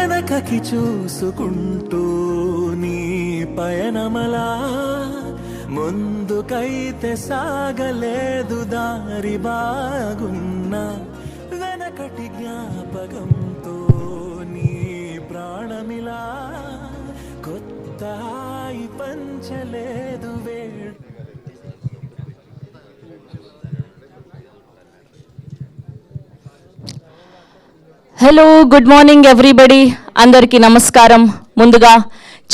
వెనకకి చూసుకుంటూ నీ పయనమలా ముందుకైతే సాగలేదు దారి బాగున్నా వెనకటి జ్ఞాపకంతో నీ ప్రాణమిలా కొత్త హాయి పంచలేదు వేడు. Hello, good morning everybody. అందరికీ నమస్కారం. ముందుగా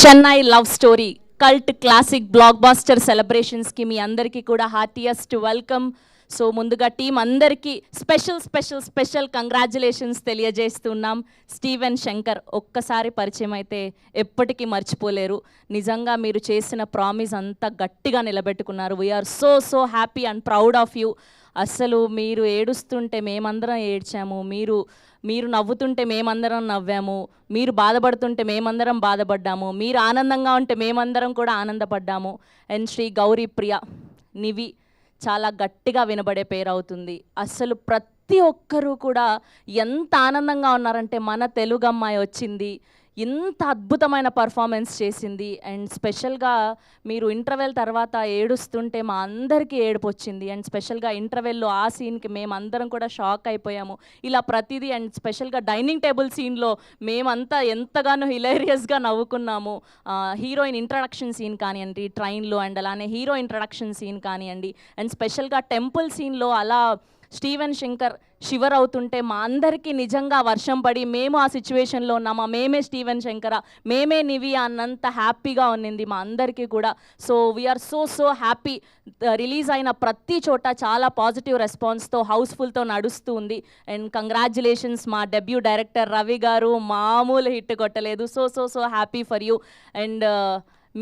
Chennai love story cult classic blockbuster సెలబ్రేషన్స్కి మీ అందరికీ కూడా హార్టియస్ట్ వెల్కమ్. సో ముందుగా టీం అందరికీ స్పెషల్ కంగ్రాచులేషన్స్ తెలియజేస్తున్నాం. స్టీవెన్ శంకర్ ఒక్కసారి పరిచయం అయితే ఎప్పటికీ మర్చిపోలేరు. నిజంగా మీరు చేసిన ప్రామిస్ అంతా గట్టిగా నిలబెట్టుకున్నారు. We're so happy and proud of you. అసలు మీరు ఏడుస్తుంటే మేమందరం ఏడ్చాము, మీరు నవ్వుతుంటే మేమందరం నవ్వాము, మీరు బాధపడుతుంటే మేమందరం బాధపడ్డాము, మీరు ఆనందంగా ఉంటే మేమందరం కూడా ఆనందపడ్డాము. అండ్ శ్రీ గౌరీ ప్రియ నివి చాలా గట్టిగా వినబడే పేరు అవుతుంది. అసలు ప్రతి ఒక్కరూ కూడా ఎంత ఆనందంగా ఉన్నారంటే మన తెలుగు అమ్మాయి వచ్చింది, ఇంత అద్భుతమైన పర్ఫార్మెన్స్ చేసింది. అండ్ స్పెషల్గా మీరు ఇంటర్వెల్ తర్వాత ఏడుస్తుంటే మా అందరికీ ఏడుపు వచ్చింది. అండ్ స్పెషల్గా ఇంటర్వెల్లో ఆ సీన్కి మేమందరం కూడా షాక్ అయిపోయాము. ఇలా ప్రతిదీ. అండ్ స్పెషల్గా డైనింగ్ టేబుల్ సీన్లో మేమంతా ఎంతగానో హిలేరియస్గా నవ్వుకున్నాము. హీరోయిన్ ఇంట్రడక్షన్ సీన్ కానివ్వండి ట్రైన్లో, అండ్ అలానే హీరో ఇంట్రడక్షన్ సీన్ కానివ్వండి, అండ్ స్పెషల్గా టెంపుల్ సీన్లో అలా స్టీవెన్ శంకర్ షివర్ అవుతుంటే మా అందరికీ నిజంగా వర్షం పడి మేము ఆ సిచ్యువేషన్లో ఉన్నామా, మేమే స్టీవెన్ శంకర, మేమే నివి అన్నంత హ్యాపీగా ఉన్నింది మా అందరికీ కూడా. So we're so happy. Release అయిన ప్రతి చోట చాలా పాజిటివ్ రెస్పాన్స్తో హౌస్ఫుల్తో నడుస్తూ ఉంది. అండ్ కంగ్రాచ్యులేషన్స్ మా డెబ్యూ డైరెక్టర్ రవి గారు, మామూలు హిట్ కొట్టలేదు. So happy for you. And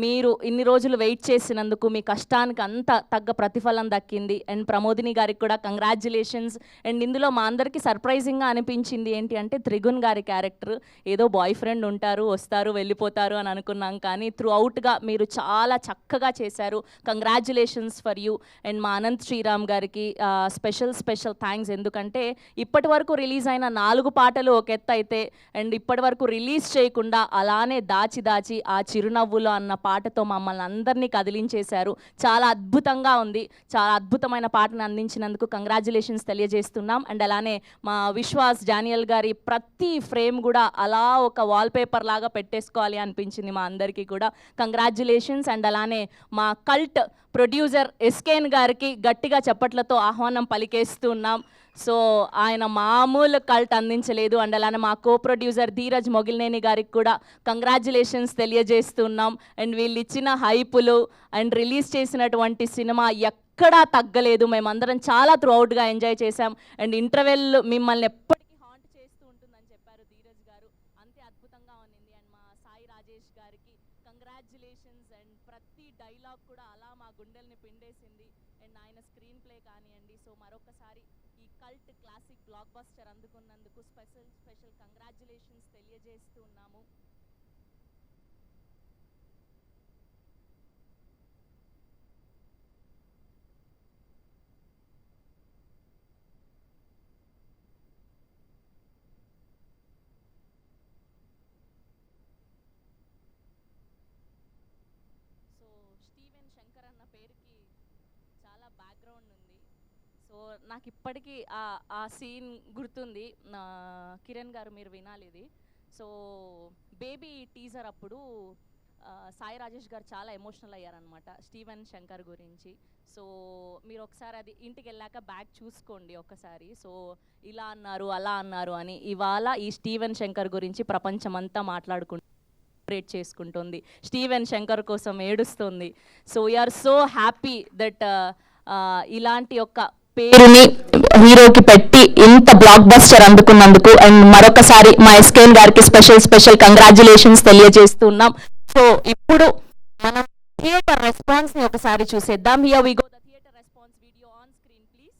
మీరు ఇన్ని రోజులు వెయిట్ చేసినందుకు మీ కష్టానికి అంత తగ్గ ప్రతిఫలం దక్కింది. అండ్ ప్రమోదిని గారికి కూడా కంగ్రాచ్యులేషన్స్. అండ్ ఇందులో మా అందరికీ సర్ప్రైజింగ్గా అనిపించింది ఏంటి అంటే త్రిగుణ్ గారి క్యారెక్టర్. ఏదో బాయ్ ఫ్రెండ్ ఉంటారు, వస్తారు, వెళ్ళిపోతారు అని అనుకున్నాం, కానీ త్రూ అవుట్గా మీరు చాలా చక్కగా చేశారు. Congratulations for you. అండ్ మా అనంత్ శ్రీరామ్ గారికి స్పెషల్ థ్యాంక్స్. ఎందుకంటే ఇప్పటి వరకు రిలీజ్ అయిన 4 పాటలు ఒక ఎత్తు అయితే, అండ్ ఇప్పటి వరకు రిలీజ్ చేయకుండా అలానే దాచి ఆ చిరునవ్వులు అన్న పాటతో మమ్మల్ని అందరినీ కదిలించేశారు. చాలా అద్భుతంగా ఉంది. చాలా అద్భుతమైన పాటను అందించినందుకు కంగ్రాచ్యులేషన్స్ తెలియజేస్తున్నాం. అండ్ అలానే మా విశ్వాస్ డానియల్ గారి ప్రతి ఫ్రేమ్ కూడా అలా ఒక వాల్పేపర్ లాగా పెట్టేసుకోవాలి అనిపించింది మా అందరికీ కూడా. కంగ్రాచ్యులేషన్స్. అండ్ అలానే మా కల్ట్ ప్రొడ్యూసర్ ఎస్కేన్ గారికి గట్టిగా చప్పట్లతో ఆహ్వానం పలికేస్తున్నాం. సో ఆయన మామూలు కల్ట్ అందించలేదు. అండ్ అలానే మా కో ప్రొడ్యూసర్ ధీరజ్ మొగిలినేని గారికి కూడా కంగ్రాచ్యులేషన్స్ తెలియజేస్తున్నాం. అండ్ వీళ్ళు ఇచ్చిన హైపులు అండ్ రిలీజ్ చేసినటువంటి సినిమా ఎక్కడా తగ్గలేదు. మేమందరం చాలా త్రూ అవుట్గా ఎంజాయ్ చేశాం. అండ్ ఇంటర్వెల్ మిమ్మల్ని ఎప్పటికీ హాంట్ చేస్తూ ఉంటుందని చెప్పారు ధీరజ్ గారు, అంతే అద్భుతంగా ఉన్నింది. అండ్ మా సాయి రాజేష్ గారికి కంగ్రాచ్యులేషన్స్. అండ్ ప్రతి డైలాగ్ కూడా అలా మా గుండెల్ని పిండేసింది. అండ్ ఆయన స్క్రీన్ ప్లే కానివ్వండి. సో మరొకసారి ఈ కల్ట్ క్లాసిక్ బ్లాక్ బస్టర్ అందుకున్నందుకు స్పెషల్ కంగ్రాచ్యులేషన్స్ తెలియజేస్తున్నాము. సో స్టీవెన్ శంకర్ అన్న పేరుకి చాలా బ్యాక్గ్రౌండ్ ఉంది. సో నాకు ఇప్పటికీ ఆ సీన్ గుర్తుంది. కిరణ్ గారు మీరు వినాలి ఇది. సో బేబీ టీజర్ అప్పుడు సాయి రాజేష్ గారు చాలా ఎమోషనల్ అయ్యారనమాట స్టీవెన్ శంకర్ గురించి. సో మీరు ఒకసారి అది ఇంటికి వెళ్ళాక బ్యాక్ చూసుకోండి ఒకసారి. సో ఇలా అన్నారు, అలా అన్నారు అని ఇవాళ ఈ స్టీవెన్ శంకర్ గురించి ప్రపంచమంతా చేసుకుంటుంది. స్టీవెన్ శంకర్ కోసం ఏడుస్తుంది. So we're so happy that ఇలాంటి యొక్క పేరుని హీరోకి పెట్టి ఇంత బ్లాక్ బస్టర్ అందుకున్నందుకు. అండ్ మరొకసారి మా ఎస్కేన్ గారికి స్పెషల్ కంగ్రాచ్యులేషన్స్ తెలియజేస్తున్నాం. సో ఇప్పుడు మనం థియేటర్ రెస్పాన్స్ ని ఒకసారి చూసేద్దాం. Here we go the theatre response video on screen please.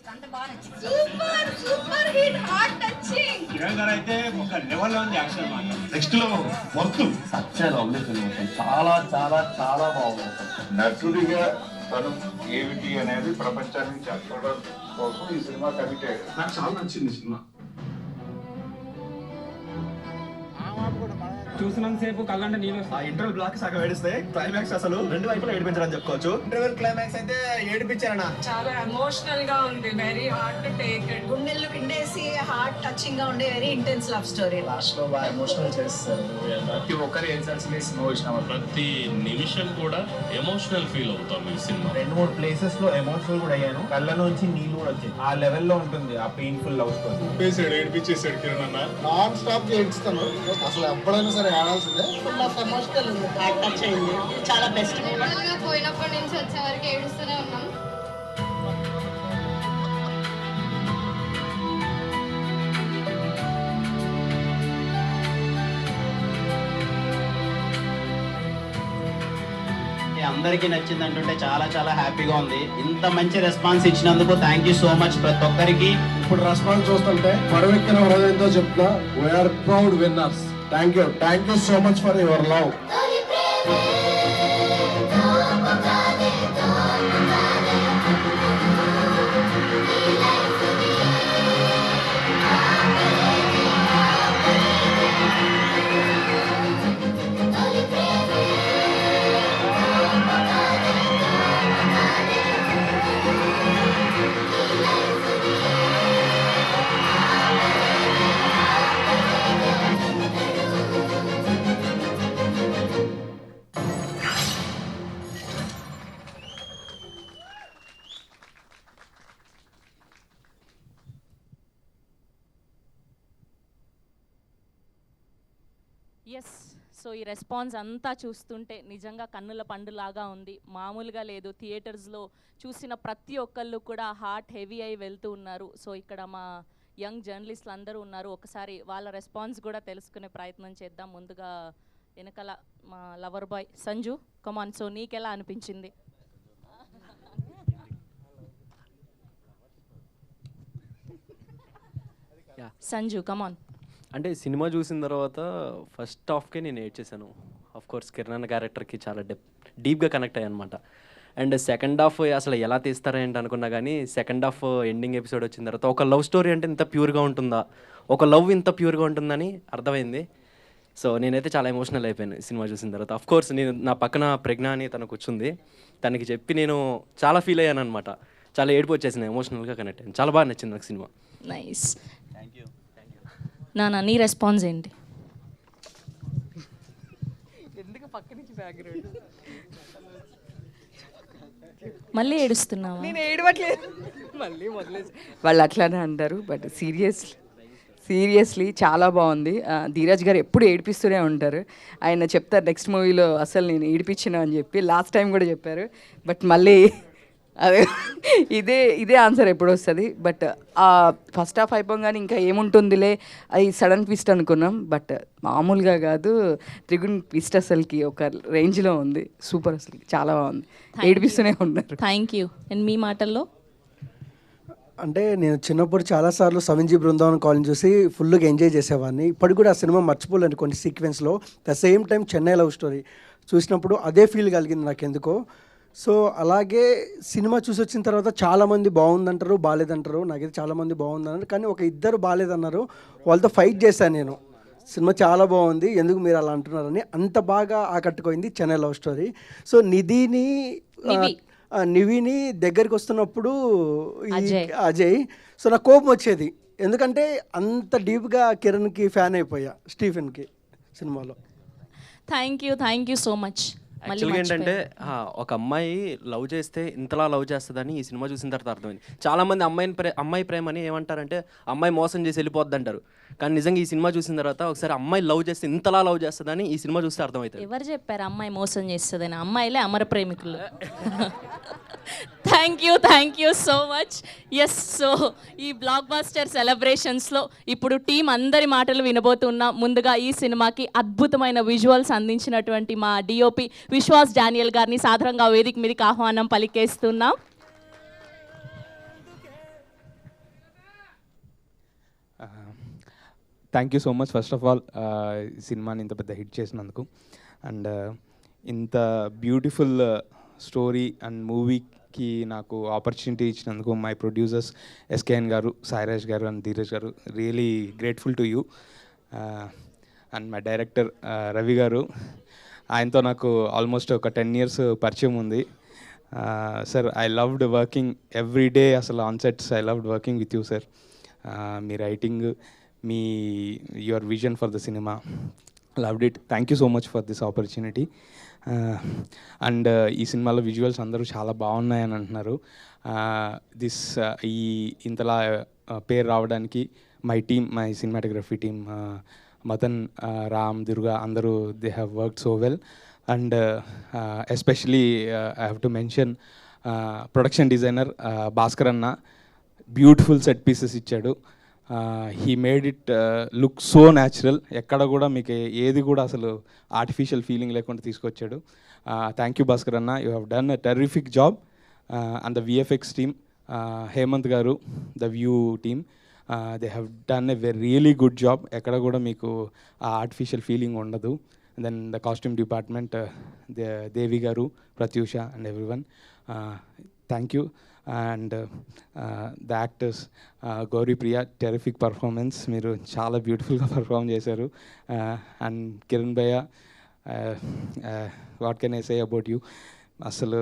Super super hit heart touching. Kiran garu అయితే ఒక లెవెల్లో ఉంది యాక్షన్ మాట. నెక్స్ట్ లో వర్క్ సత్య లవ్లీ ఫిల్మ్ చాలా చాలా చాలా బాగుంది. నటుడిగా తను ఏమిటి అనేది ప్రపంచానికి చెప్పడం కోసం ఈ సినిమా కమిట్ అయ్యాడు. నాకు చాలా నచ్చింది సినిమా. చూసినంత సేపు కళ్ళంటే నీళ్ళు ఆ ఇంటర్వెల్ బ్లాక్ సగం ఏడిస్తే క్లైమాక్స్ అసలు రెండు వైపులా ఏడిపించారని చెప్పుకోవచ్చు. ఇంటర్వెల్ క్లైమాక్స్ అయితే ఏడిపించారన్నా. చాలా ఎమోషనల్ గా ఉంది, very hard to take it. గుండెల్లో పిండేసి హార్ట్ టచింగ్ గా ఉండే very intense love story. Last లో బాగా ఎమోషనల్ చేస్తారు. ప్రతి ఒక్కరు ఏడ్చాల్సిందే సినిమా వచ్చిన ప్రతి నిమిషం కూడా ఎమోషనల్ ఫీల్ అవుతాం ఈ సినిమా. 2-3 ప్లేసెస్ లో ఎమోషనల్ కూడా అయ్యాను. కళ్ళ నుంచి నీళ్ళు కూడా వచ్చాయి. ఆ లెవెల్లో ఉంటుంది ఆ పెయిన్ఫుల్ లవ్ స్టోరీ. ఏడిపించేసాడు కిరణ్ అన్న. నాన్ స్టాప్ ఏడుస్తాను. అసలు ఎప్పుడైనా సరే ఆడాల్సిందే. ఫుల్ ఆఫ్ ఎమోషనల్ ఉంది, హార్ట్ టచ్ అయింది. చాలా బెస్ట్ మూవీ. పోయినప్పటి నుంచి వచ్చే వరకు ఏడుస్తూనే ఉన్నాం. అందరికీ నచ్చింది అంటుంటే చాలా చాలా హ్యాపీగా ఉంది. ఇంత మంచి రెస్పాన్స్ ఇచ్చినందుకు థ్యాంక్ యూ సో మచ్ ప్రతి ఒక్కరికి. ఇప్పుడు రెస్పాన్స్ చూస్తుంటే పడవెక్కిన హృదయంతో చెప్తున్నా, we're proud winners. Thank you so much for your love. Yes, so ఈ రెస్పాన్స్ అంతా చూస్తుంటే నిజంగా కన్నుల పండులాగా ఉంది, మామూలుగా లేదు. థియేటర్స్లో చూసిన ప్రతి ఒక్కళ్ళు కూడా హార్ట్ హెవీ అయి వెళ్తూ ఉన్నారు. సో ఇక్కడ మా యంగ్ జర్నలిస్టులు అందరూ ఉన్నారు, ఒకసారి వాళ్ళ రెస్పాన్స్ కూడా తెలుసుకునే ప్రయత్నం చేద్దాం. ముందుగా వెనకాల మా లవర్ బాయ్ సంజు, కమాన్. సో నీకెలా అనిపించింది? సంజు కమాన్. అంటే సినిమా చూసిన తర్వాత ఫస్ట్ హాఫ్కే నేను ఏడ్చేసాను. ఆఫ్ కోర్స్ కిరణ్ అన్న క్యారెక్టర్కి చాలా డీప్గా కనెక్ట్ అయ్యాను అనమాట. అండ్ సెకండ్ హాఫ్ అసలు ఎలా తీస్తారేంటి అనుకున్నా కానీ సెకండ్ హాఫ్ ఎండింగ్ ఎపిసోడ్ వచ్చిన తర్వాత ఒక లవ్ స్టోరీ అంటే ఇంత ప్యూర్గా ఉంటుందా, ఒక లవ్ ఇంత ప్యూర్గా ఉంటుందని అర్థమైంది. సో నేనైతే చాలా ఎమోషనల్ అయిపోయాను సినిమా చూసిన తర్వాత. ఆఫ్ కోర్స్ నేను నా పక్కన ప్రజ్ఞ అని తనకు కూర్చుంది, తనకి చెప్పి నేను చాలా ఫీల్ అయ్యాను అనమాట. చాలా ఏడుపు వచ్చేసింది, ఎమోషనల్గా కనెక్ట్ అయ్యాను. చాలా బాగా నచ్చింది నాకు సినిమా. నైస్. నాన్న నీ రెస్పాన్స్ ఏంటి? మళ్ళీ ఏడుస్తున్నావా? నేను ఏడవట్లేదు, మళ్ళీ మొదలేదు. వాళ్ళు అట్లానే అంటారు, బట్ సీరియస్లీ చాలా బాగుంది. ధీరజ్ గారు ఎప్పుడు ఏడిపిస్తూనే ఉంటారు. ఆయన చెప్తారు నెక్స్ట్ మూవీలో అసలు నేను ఏడిపించిన అని చెప్పి, లాస్ట్ టైం కూడా చెప్పారు. బట్ మళ్ళీ అదే ఇదే ఆన్సర్ ఎప్పుడు వస్తుంది. బట్ ఫస్ట్ హాఫ్ అయిపోగానే ఇంకా ఏముంటుందిలే అది సడన్ ట్విస్ట్ అనుకున్నాం, బట్ మామూలుగా కాదు, త్రిగుణ్ ట్విస్ట్ అసలుకి ఒక రేంజ్లో ఉంది. సూపర్, అసలు చాలా బాగుంది, ఏడిపిస్తూనే ఉన్నారు. Thank you. అండ్ మీ మాటల్లో? అంటే నేను చిన్నప్పుడు చాలాసార్లు 7G బృందావన్ కాలనీ చూసి ఫుల్గా ఎంజాయ్ చేసేవాడిని. ఇప్పటికి కూడా ఆ సినిమా మర్చిపోలేను కొన్ని సీక్వెన్స్లో. The same time Chennai love story చూసినప్పుడు అదే ఫీల్ కలిగింది నాకెందుకో. సో అలాగే సినిమా చూసి వచ్చిన తర్వాత చాలామంది బాగుందంటారు, బాగాలేదంటారు. నాకైతే చాలామంది బాగుందన్నారు, కానీ ఒక ఇద్దరు బాగాలేదన్నారు. వాళ్ళతో ఫైట్ చేశాను నేను. సినిమా చాలా బాగుంది, ఎందుకు మీరు అలా అంటున్నారని. అంత బాగా ఆకట్టుకోయింది చెన్నై లవ్ స్టోరీ. సో నివిని దగ్గరికి వస్తున్నప్పుడు అజయ్, సో నాకు కోపం వచ్చేది, ఎందుకంటే అంత డీప్గా కిరణ్కి ఫ్యాన్ అయిపోయా, స్టీఫెన్కి సినిమాలో. Thank you so much. యాక్చువల్గా ఏంటంటే ఒక అమ్మాయి లవ్ చేస్తే ఇంతలా లవ్ చేస్తుందని ఈ సినిమా చూసిన తర్వాత అర్థమైంది. చాలామంది అమ్మాయి ప్రేమ అని ఏమంటారంటే అమ్మాయి మోసం చేసి వెళ్ళిపోద్ది అంటారు, కానీ నిజంగా ఈ సినిమా చూసిన తర్వాత ఒకసారి అమ్మాయి లవ్ చేస్తే ఇంతలా లవ్ చేస్తుందని ఈ సినిమా చూస్తే అర్థమవుతుంది. ఎవరు చెప్పారు అమ్మాయి మోసం చేస్తుందని? అమ్మాయిలే అమర ప్రేమికులు. Thank you so much. Yes, so ఈ బ్లాక్ బాస్టర్ సెలబ్రేషన్స్లో ఇప్పుడు టీం అందరి మాటలు వినబోతున్నాం. ముందుగా ఈ సినిమాకి అద్భుతమైన విజువల్స్ అందించినటువంటి మా డిఓపి విశ్వాస్ డానియల్ గారిని సాధారణంగా వేదిక మీదకి ఆహ్వానం పలికేస్తున్నాం. Thank you so much first of all సినిమాని ఇంత పెద్ద హిట్ చేసినందుకు. అండ్ ఇంత బ్యూటిఫుల్ స్టోరీ అండ్ మూవీకి నాకు ఆపర్చునిటీ ఇచ్చినందుకు మై ప్రొడ్యూసర్స్ ఎస్కేఎన్ గారు, సాయిరాజ్ గారు and Dheeraj garu, really grateful to you. And my director Ravi garu, ఆయనతో నాకు ఆల్మోస్ట్ ఒక 10 years పరిచయం ఉంది. Sir, I loved working every day, అసలు on sets I loved working with you sir. మీ రైటింగ్, మీ your vision for the cinema, loved it. Thank you so much for this opportunity. And ఈ సినిమాలో visuals అందరూ చాలా బాగున్నాయని అంటున్నారు. ఈ ఇంతలా పేరు రావడానికి my team, my cinematography team, Madan, Ram, Durga, అందరూ they have worked so well. And especially I have to mention production designer Bhaskar అన్న, బ్యూటిఫుల్ సెట్ పీసెస్ ఇచ్చాడు. He made it look so natural. ఎక్కడ కూడా మీకు ఏది కూడా అసలు ఆర్టిఫిషియల్ ఫీలింగ్ లేకుండా తీసుకొచ్చాడు. థ్యాంక్ యూ భాస్కర్ అన్న, you have done a terrific job. And the VFX team, Hemanth garu, the view team, they have done a really good job. ఎక్కడ కూడా మీకు ఆ ఆర్టిఫిషియల్ ఫీలింగ్ ఉండదు. Then the costume department, Devi garu, Prathyusha and everyone, thank you. And the actors, Gouri Priya, terrific performance, మీరు చాలా బ్యూటిఫుల్గా perform చేశారు. And Kiran భయ్య, what can I say about you, అసలు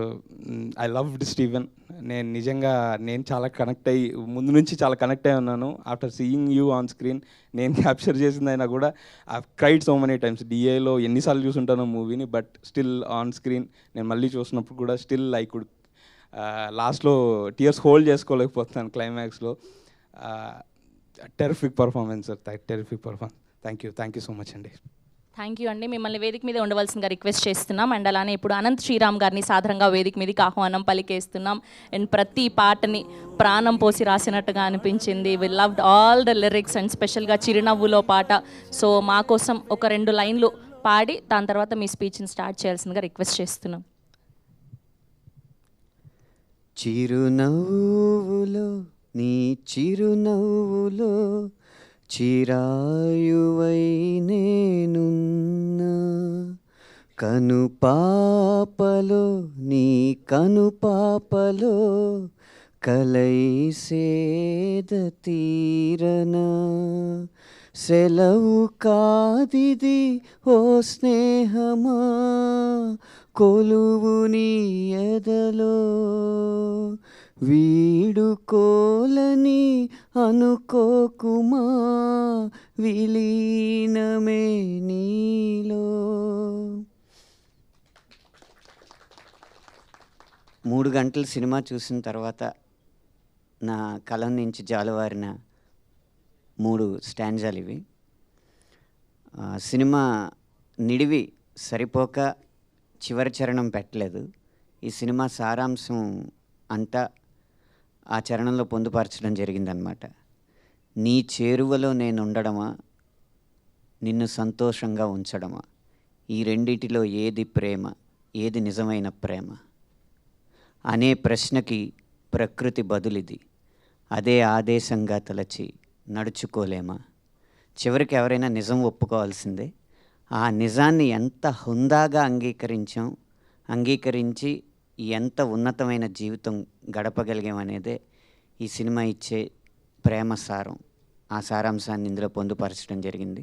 ఐ లవ్డ్ స్టీవెన్. నేను చాలా కనెక్ట్ అయ్యి, ముందు నుంచి చాలా కనెక్ట్ అయి ఉన్నాను. After seeing you on screen, నేను క్యాప్చర్ చేసిందైనా కూడా I cried so many times. డిఏలో ఎన్నిసార్లు చూసుంటాను మూవీని, బట్ స్టిల్ ఆన్ స్క్రీన్ నేను మళ్ళీ చూసినప్పుడు కూడా స్టిల్ ఐ కుడ్ లాస్ట్లో టీయర్స్ హోల్డ్ చేసుకోలేకపోతున్నాను క్లైమాక్స్లో. Terrific performance sir, terrific performance. Thank you so much అండి. థ్యాంక్ యూ అండి. మిమ్మల్ని వేదిక మీద ఉండవలసిందిగా రిక్వెస్ట్ చేస్తున్నాం. అండ్ అలానే ఇప్పుడు అనంత్ శ్రీరామ్ గారిని సాధారణంగా వేదిక మీదకి ఆహ్వానం పలికేస్తున్నాం. అండ్ ప్రతి పాటని ప్రాణం పోసి రాసినట్టుగా అనిపించింది. We loved all the lyrics and స్పెషల్గా చిరునవ్వులో పాట. సో మా కోసం ఒక 2 లైన్లు పాడి దాని తర్వాత మీ స్పీచ్ని స్టార్ట్ చేయాల్సిందిగా రిక్వెస్ట్ చేస్తున్నాం. చిరునవ్వులో, నీ చిరునవ్వులో చిరాయువై నేనున్నా, కనుపాపలో, నీ కనుపాపలో కలై సేద తీరనా, సెలవు కాదిది ఓ స్నేహమా, కొలువు నీ ఎదలో, వీడుకోలని అనుకోకుమా, విలీనమే నీలో. 3 గంటలు సినిమా చూసిన తర్వాత నా కలం నుంచి జాలువారిన 3 స్టాంజాలు ఇవి. సినిమా నిడివి సరిపోక చివరి చరణం పెట్టలేదు. ఈ సినిమా సారాంశం అంతా ఆ చరణంలో పొందుపరచడం జరిగిందనమాట. నీ చేరువలో నేను ఉండడమా, నిన్ను సంతోషంగా ఉంచడమా, ఈ రెండిటిలో ఏది ప్రేమ, ఏది నిజమైన ప్రేమ అనే ప్రశ్నకి ప్రకృతి బదులిది. అదే ఆదేశంగా తలచి నడుచుకోలేమా. చివరికి ఎవరైనా నిజం ఒప్పుకోవాల్సిందే. ఆ నిజాన్ని ఎంత హుందాగా అంగీకరించి ఎంత ఉన్నతమైన జీవితం గడపగలిగామనేదే ఈ సినిమా ఇచ్చే ప్రేమ సారం. ఆ సారాంశాన్ని ఇందులో పొందుపరచడం జరిగింది.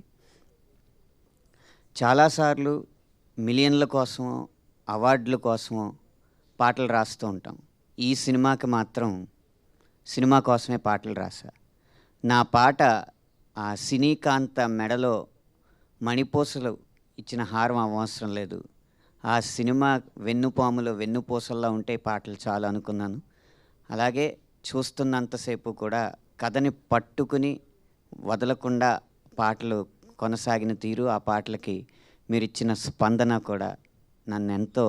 చాలాసార్లు మిలియన్ల కోసమో అవార్డుల కోసమో పాటలు రాస్తూ ఉంటాం. ఈ సినిమాకి మాత్రం సినిమా కోసమే పాటలు రాసా. నా పాట ఆ సినీకాంత మెడలో మణిపూసలు ఇచ్చిన హారం అవసరం లేదు. ఆ సినిమా వెన్నుపాములో వెన్నుపూసల్లా ఉంటే పాటలు చాలా అనుకున్నాను. అలాగే చూస్తున్నంతసేపు కూడా కథని పట్టుకుని వదలకుండా పాటలు కొనసాగిన తీరు, ఆ పాటలకి మీరు ఇచ్చిన స్పందన కూడా నన్ను ఎంతో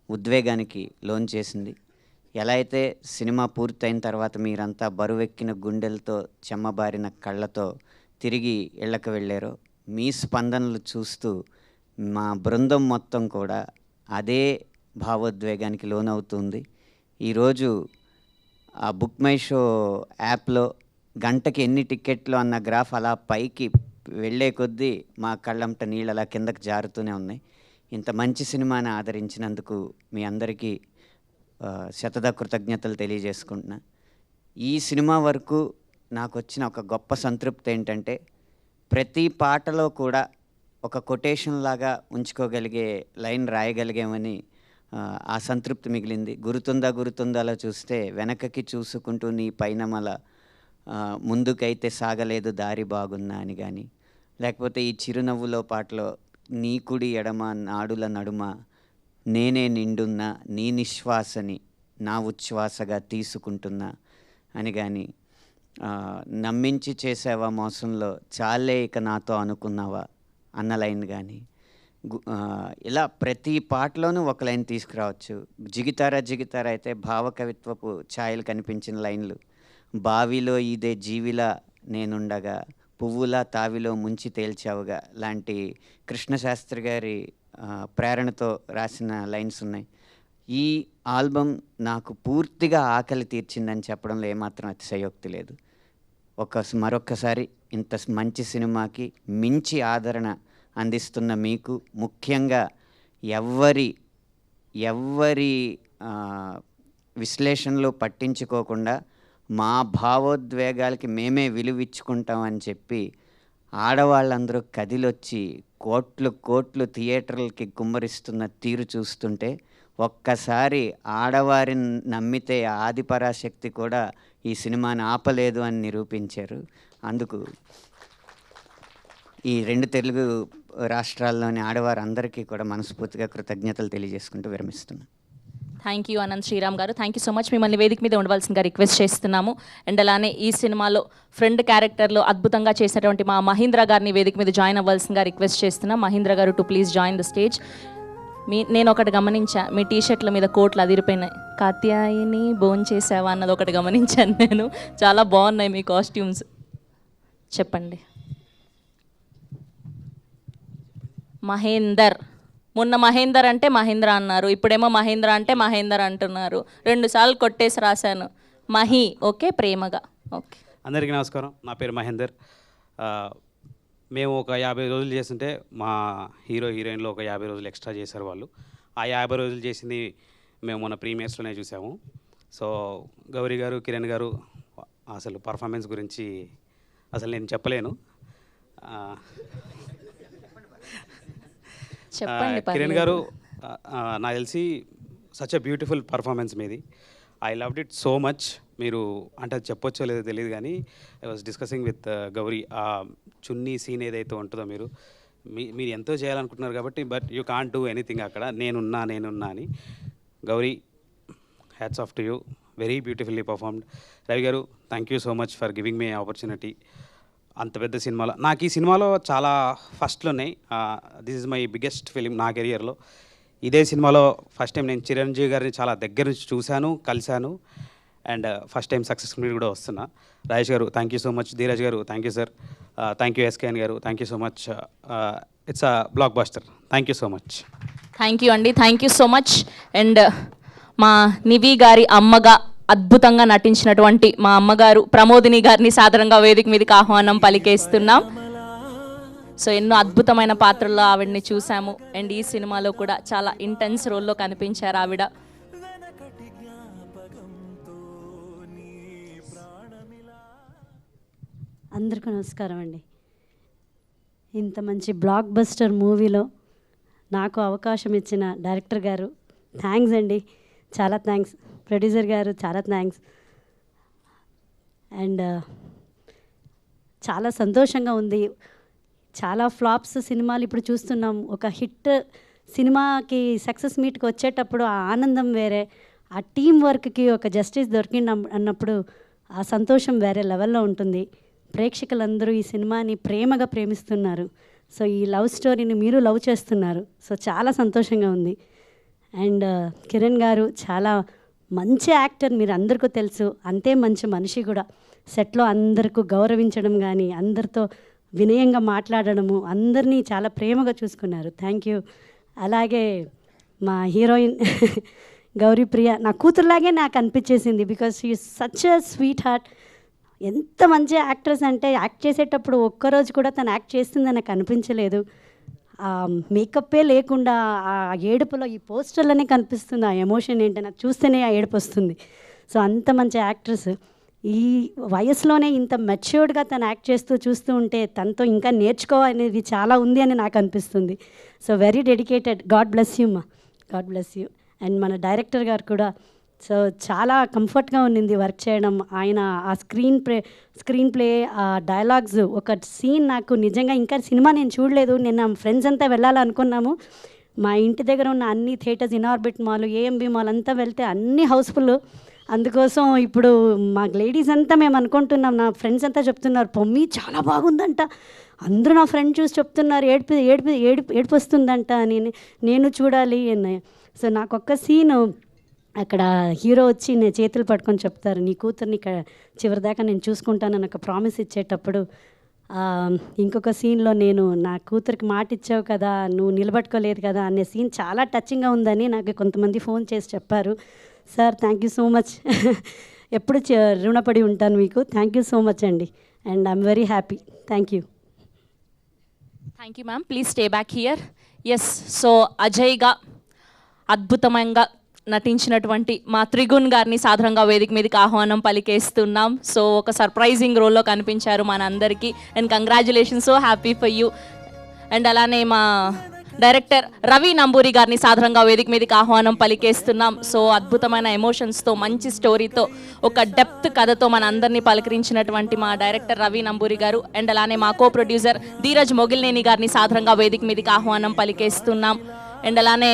ఉద్వేగానికి లోన్ చేసింది. ఎలా అయితే సినిమా పూర్తయిన తర్వాత మీరంతా బరువెక్కిన గుండెలతో చెమ్మబారిన కళ్ళతో తిరిగి ఇళ్ళకి వెళ్ళారో, మీ స్పందనలు చూస్తూ మా బృందం మొత్తం కూడా అదే భావోద్వేగానికి లోనవుతుంది. ఈరోజు ఆ బుక్ మై షో యాప్లో గంటకి ఎన్ని టికెట్లు అన్న గ్రాఫ్ అలా పైకి వెళ్ళే కొద్దీ మా కళ్ళంట నీళ్ళు అలా కిందకి జారుతూనే ఉన్నాయి. ఇంత మంచి సినిమాని ఆదరించినందుకు మీ అందరికీ శతద కృతజ్ఞతలు తెలియజేసుకుంటున్నా. ఈ సినిమా వరకు నాకు వచ్చిన ఒక గొప్ప సంతృప్తి ఏంటంటే ప్రతి పాటలో కూడా ఒక కొటేషన్ లాగా ఉంచుకోగలిగే లైన్ రాయగలిగామని ఆ సంతృప్తి మిగిలింది. గురుతుందా గురుతుందాలో చూస్తే వెనకకి చూసుకుంటూ నీ పైనమల ముందుకైతే సాగలేదు దారి బాగున్నా అని కానీ, లేకపోతే ఈ చిరునవ్వులో పాటలో నీ కుడి ఎడమ నాడుల నడుమ నేనే నిండున్నా నీ నిశ్వాసని నా ఉచ్ఛ్వాసగా తీసుకుంటున్నా అని కానీ, నమ్మించి చేసావా మోసంలో చాలే ఇక నాతో అనుకున్నావా అన్న లైన్ కానీ, ఇలా ప్రతి పాటలోనూ ఒక లైన్ తీసుకురావచ్చు. జిగితారా జిగితారా అయితే భావకవిత్వపు ఛాయలు కనిపించిన లైన్లు, బావిలో ఇదే జీవిలా నేనుండగా పువ్వులా తావిలో ముంచి తేల్చావుగా లాంటి కృష్ణశాస్త్రి గారి ప్రేరణతో రాసిన లైన్స్ ఉన్నాయి. ఈ ఆల్బమ్ నాకు పూర్తిగా ఆకలి తీర్చిందని చెప్పడంలో ఏమాత్రం అతిశయోక్తి లేదు. మరొక్కసారి ఇంత మంచి సినిమాకి మించి ఆదరణ అందిస్తున్న మీకు, ముఖ్యంగా ఎవ్వరి విశ్లేషణలు పట్టించుకోకుండా మా భావోద్వేగాలకి మేమే విలువిచ్చుకుంటామని చెప్పి ఆడవాళ్ళందరూ కదిలొచ్చి కోట్లు థియేటర్లకి గుమ్మరిస్తున్న తీరు చూస్తుంటే ఒక్కసారి ఆడవారిని నమ్మితే ఆదిపరాశక్తి కూడా ఈ సినిమాని ఆపలేదు అని నిరూపించారు. అందుకు ఈ 2 తెలుగు రాష్ట్రాల్లోని ఆడవారందరికీ కూడా మనస్ఫూర్తిగా కృతజ్ఞతలు తెలియజేసుకుంటూ విరమిస్తున్నాను. Thank you Anant Sriram garu, thank you so much. మిమ్మల్ని వేదిక మీద ఉండవలసిందిగా రిక్వెస్ట్ చేస్తున్నాము. అండ్ అలానే ఈ సినిమాలో ఫ్రెండ్ క్యారెక్టర్లో అద్భుతంగా చేసినటువంటి మా మహేంద్ర గారిని వేదిక మీద జాయిన్ అవ్వాల్సిందిగా రిక్వెస్ట్ చేస్తున్నాం. మహేంద్ర గారు to please join the stage. నేను ఒకటి గమనించా, మీ టీషర్ట్ల మీద కోట్లు అదిరిపోయినాయి. కాత్యాయిని భోంచేసావా అన్నది ఒకటి గమనించాను నేను. చాలా బాగున్నాయి మీ కాస్ట్యూమ్స్. చెప్పండి. మహేందర్, మొన్న మహేందర్ అంటే మహేంద్ర అన్నారు, ఇప్పుడేమో మహేంద్ర అంటే మహేందర్ అంటున్నారు. 2 సార్లు కొట్టేసి రాశాను. మహి ఓకే, ప్రేమగా ఓకే. అందరికీ నమస్కారం. నా పేరు మహేందర్. మేము ఒక 50 రోజులు చేస్తుంటే మా హీరోయిన్లో ఒక 50 రోజులు ఎక్స్ట్రా చేశారు వాళ్ళు. ఆ 50 రోజులు చేసింది మేము మన ప్రీమియర్స్లోనే చూసాము. సో గౌరీ గారు, కిరణ్ గారు అసలు పర్ఫార్మెన్స్ గురించి అసలు నేను చెప్పలేను. కిరణ్ గారు నాకు తెలిసి సచ్ ఎ బ్యూటిఫుల్ పర్ఫార్మెన్స్ మీది. I loved it so much. మీరు అంటే అది చెప్పొచ్చో లేదో తెలియదు కానీ I was discussing with Gouri, ఆ చున్నీ సీన్ ఏదైతే ఉంటుందో మీరు ఎంతో చేయాలనుకుంటున్నారు కాబట్టి but you can't do anything అక్కడ. నేనున్నా అని. Gouri, hats off to you, very beautifully performed. Ravi garu, thank you so much for giving me opportunity. అంత పెద్ద సినిమాలో నాకు ఈ సినిమాలో చాలా ఫస్ట్లు ఉన్నాయి. This is my biggest film నా కెరియర్లో. ఇదే సినిమాలో ఫస్ట్ టైం నేను చిరంజీవి గారిని చాలా దగ్గర నుంచి చూశాను, కలిశాను. And first time success meet కూడా వస్తున్నా. Rajesh garu, thank you so much. Dheeraj garu, thank you sir. Thank you SKN garu, thank you so much. It's a blockbuster. Thank you so much. Thank you అండి, thank you so much. And మా నివి గారి అమ్మగా అద్భుతంగా నటించినటువంటి మా అమ్మగారు ప్రమోదిని గారిని సాదరంగా వేదిక మీదకి ఆహ్వానం పలికేస్తున్నాం. సో ఎన్నో అద్భుతమైన పాత్రల్లో ఆవిడని చూసాము. అండ్ ఈ సినిమాలో కూడా చాలా ఇంటెన్స్ రోల్లో కనిపించారు ఆవిడ. అందరికీ నమస్కారం అండి. ఇంత మంచి బ్లాక్ బస్టర్ మూవీలో నాకు అవకాశం ఇచ్చిన డైరెక్టర్ గారు థ్యాంక్స్ అండి, చాలా థ్యాంక్స్. ప్రొడ్యూసర్ గారు చాలా థ్యాంక్స్. అండ్ చాలా సంతోషంగా ఉంది. చాలా ఫ్లాప్స్ సినిమాలు ఇప్పుడు చూస్తున్నాం. ఒక హిట్ సినిమాకి సక్సెస్ మీట్కి వచ్చేటప్పుడు ఆ ఆనందం వేరే, ఆ టీం వర్క్కి ఒక జస్టిస్ దొరికింది అన్నప్పుడు ఆ సంతోషం వేరే లెవెల్లో ఉంటుంది. ప్రేక్షకులందరూ ఈ సినిమాని ప్రేమగా ప్రేమిస్తున్నారు. సో ఈ లవ్ స్టోరీని మీరు లవ్ చేస్తున్నారు. సో చాలా సంతోషంగా ఉంది. అండ్ కిరణ్ గారు చాలా మంచి యాక్టర్, మీరు అందరికీ తెలుసు. అంతే మంచి మనిషి కూడా. సెట్లో అందరికీ గౌరవించడం కానీ, అందరితో వినయంగా మాట్లాడడము, అందరినీ చాలా ప్రేమగా చూసుకున్నారు. Thank you. అలాగే మా హీరోయిన్ గౌరీ ప్రియ నా కూతురులాగే నాకు అనిపించేసింది. Because she is such a sweet heart. ఎంత మంచి యాక్ట్రెస్ అంటే యాక్ట్ చేసేటప్పుడు ఒక్కరోజు కూడా తను యాక్ట్ చేస్తుందని నాకు అనిపించలేదు. మేకప్పే లేకుండా ఆ ఏడుపులో ఈ పోస్టర్లోనే కనిపిస్తుంది ఆ ఎమోషన్ ఏంటి, నాకు చూస్తేనే ఆ ఏడుపు వస్తుంది. సో అంత మంచి యాక్ట్రెస్ ఈ వయసులోనే ఇంత మెచ్యూర్డ్గా తను యాక్ట్ చేస్తూ చూస్తూ ఉంటే తనతో ఇంకా నేర్చుకోవాలనేది చాలా ఉంది అని నాకు అనిపిస్తుంది. So very dedicated. God bless you మా, గాడ్ బ్లెస్ యూ. అండ్ మన డైరెక్టర్ గారు కూడా సో చాలా కంఫర్ట్గా ఉండింది వర్క్ చేయడం. ఆయన ఆ స్క్రీన్ ప్లే ఆ డైలాగ్స్, ఒక సీన్ నాకు నిజంగా ఇంకా సినిమా నేను చూడలేదు, నేను ఫ్రెండ్స్ అంతా వెళ్ళాలనుకున్నాము. మా ఇంటి దగ్గర ఉన్న అన్ని theatres, Inorbit mall, AMB mall అంతా వెళ్తే అన్ని హౌస్ఫుల్. అందుకోసం ఇప్పుడు మా లేడీస్ అంతా మేము అనుకుంటున్నాం, నా ఫ్రెండ్స్ అంతా చెప్తున్నారు పొమ్మి చాలా బాగుందంట, అందరూ నా ఫ్రెండ్ చూసి చెప్తున్నారు ఏడుపు వస్తుందంట అని. నేను చూడాలి అని. సో నాకు ఒక్క సీను అక్కడ హీరో వచ్చి నేను చేతులు పట్టుకొని చెప్తారు, నీ కూతుర్ని ఇక్కడ చివరిదాకా నేను చూసుకుంటానని ఒక ప్రామిస్ ఇచ్చేటప్పుడు, ఇంకొక సీన్లో నేను నా కూతురికి మాట ఇచ్చావు కదా, నువ్వు నిలబట్టుకోలేదు కదా అనే సీన్ చాలా టచింగ్గా ఉందని నాకు కొంతమంది ఫోన్ చేసి చెప్పారు. Sir thank you so much, ఎప్పుడు రుణపడి ఉంటాను మీకు. థ్యాంక్ యూ సో మచ్ అండి. And I'm very happy. Thank you. Thank you ma'am. Please stay back here. Yes, so అజయ్గా అద్భుతంగా నటించినటువంటి మా త్రిగుణ్ గారిని సాధారణంగా వేదిక మీదకి ఆహ్వానం పలికేస్తున్నాం. సో ఒక సర్ప్రైజింగ్ రోల్లో కనిపించారు మనందరికీ. And congratulations, so happy for you. And అలానే మా డైరెక్టర్ రవి నంబూరి గారిని సాధారణంగా వేదిక మీదకి ఆహ్వానం పలికేస్తున్నాం. సో అద్భుతమైన ఎమోషన్స్తో, మంచి స్టోరీతో, ఒక డెప్త్ కథతో మన అందరినీ పలకరించినటువంటి మా డైరెక్టర్ రవి నంబూరి గారు. అండ్ అలానే మా కో ప్రొడ్యూసర్ ధీరజ్ మొగిల్నేని గారిని సాధారణంగా వేదిక మీదకి ఆహ్వానం పలికేస్తున్నాం. అండ్ అలానే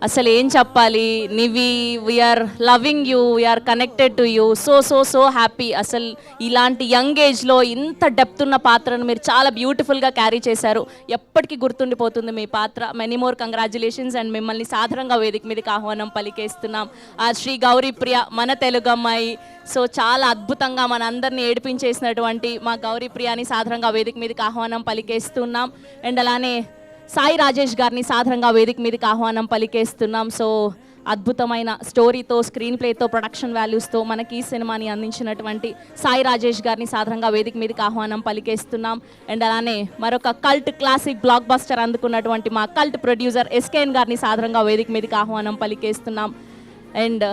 అసలు ఏం చెప్పాలి, Nivi, we're loving you, we're connected to you, so happy. అసలు ఇలాంటి యంగ్ ఏజ్లో ఇంత డెప్త్ ఉన్న పాత్రను మీరు చాలా బ్యూటిఫుల్గా క్యారీ చేశారు. ఎప్పటికీ గుర్తుండిపోతుంది మీ పాత్ర. Many more congratulations. అండ్ మిమ్మల్ని సాధారణంగా వేదిక మీదకి ఆహ్వానం పలికేస్తున్నాం. ఆ శ్రీ గౌరీ ప్రియ, మన తెలుగు అమ్మాయి, సో చాలా అద్భుతంగా మన అందరినీ ఏడిపించేసినటువంటి మా గౌరీ ప్రియాని సాధారణంగా వేదిక మీదకి ఆహ్వానం పలికేస్తున్నాం. అండ్ అలానే సాయి రాజేష్ గారిని సాధారణంగా వేదిక మీదకి ఆహ్వానం పలికేస్తున్నాం. సో అద్భుతమైన స్టోరీతో, స్క్రీన్ ప్లేతో, ప్రొడక్షన్ వాల్యూస్తో మనకి ఈ సినిమాని అందించినటువంటి సాయి రాజేష్ గారిని సాధారణంగా వేదిక మీదకి ఆహ్వానం పలికేస్తున్నాం. అండ్ అలానే మరొక కల్ట్ క్లాసిక్ బ్లాక్ బస్టర్ అందుకున్నటువంటి మా కల్ట్ ప్రొడ్యూసర్ ఎస్కేఎన్ గారిని సాధారణంగా వేదిక మీదకి ఆహ్వానం పలికేస్తున్నాం. అండ్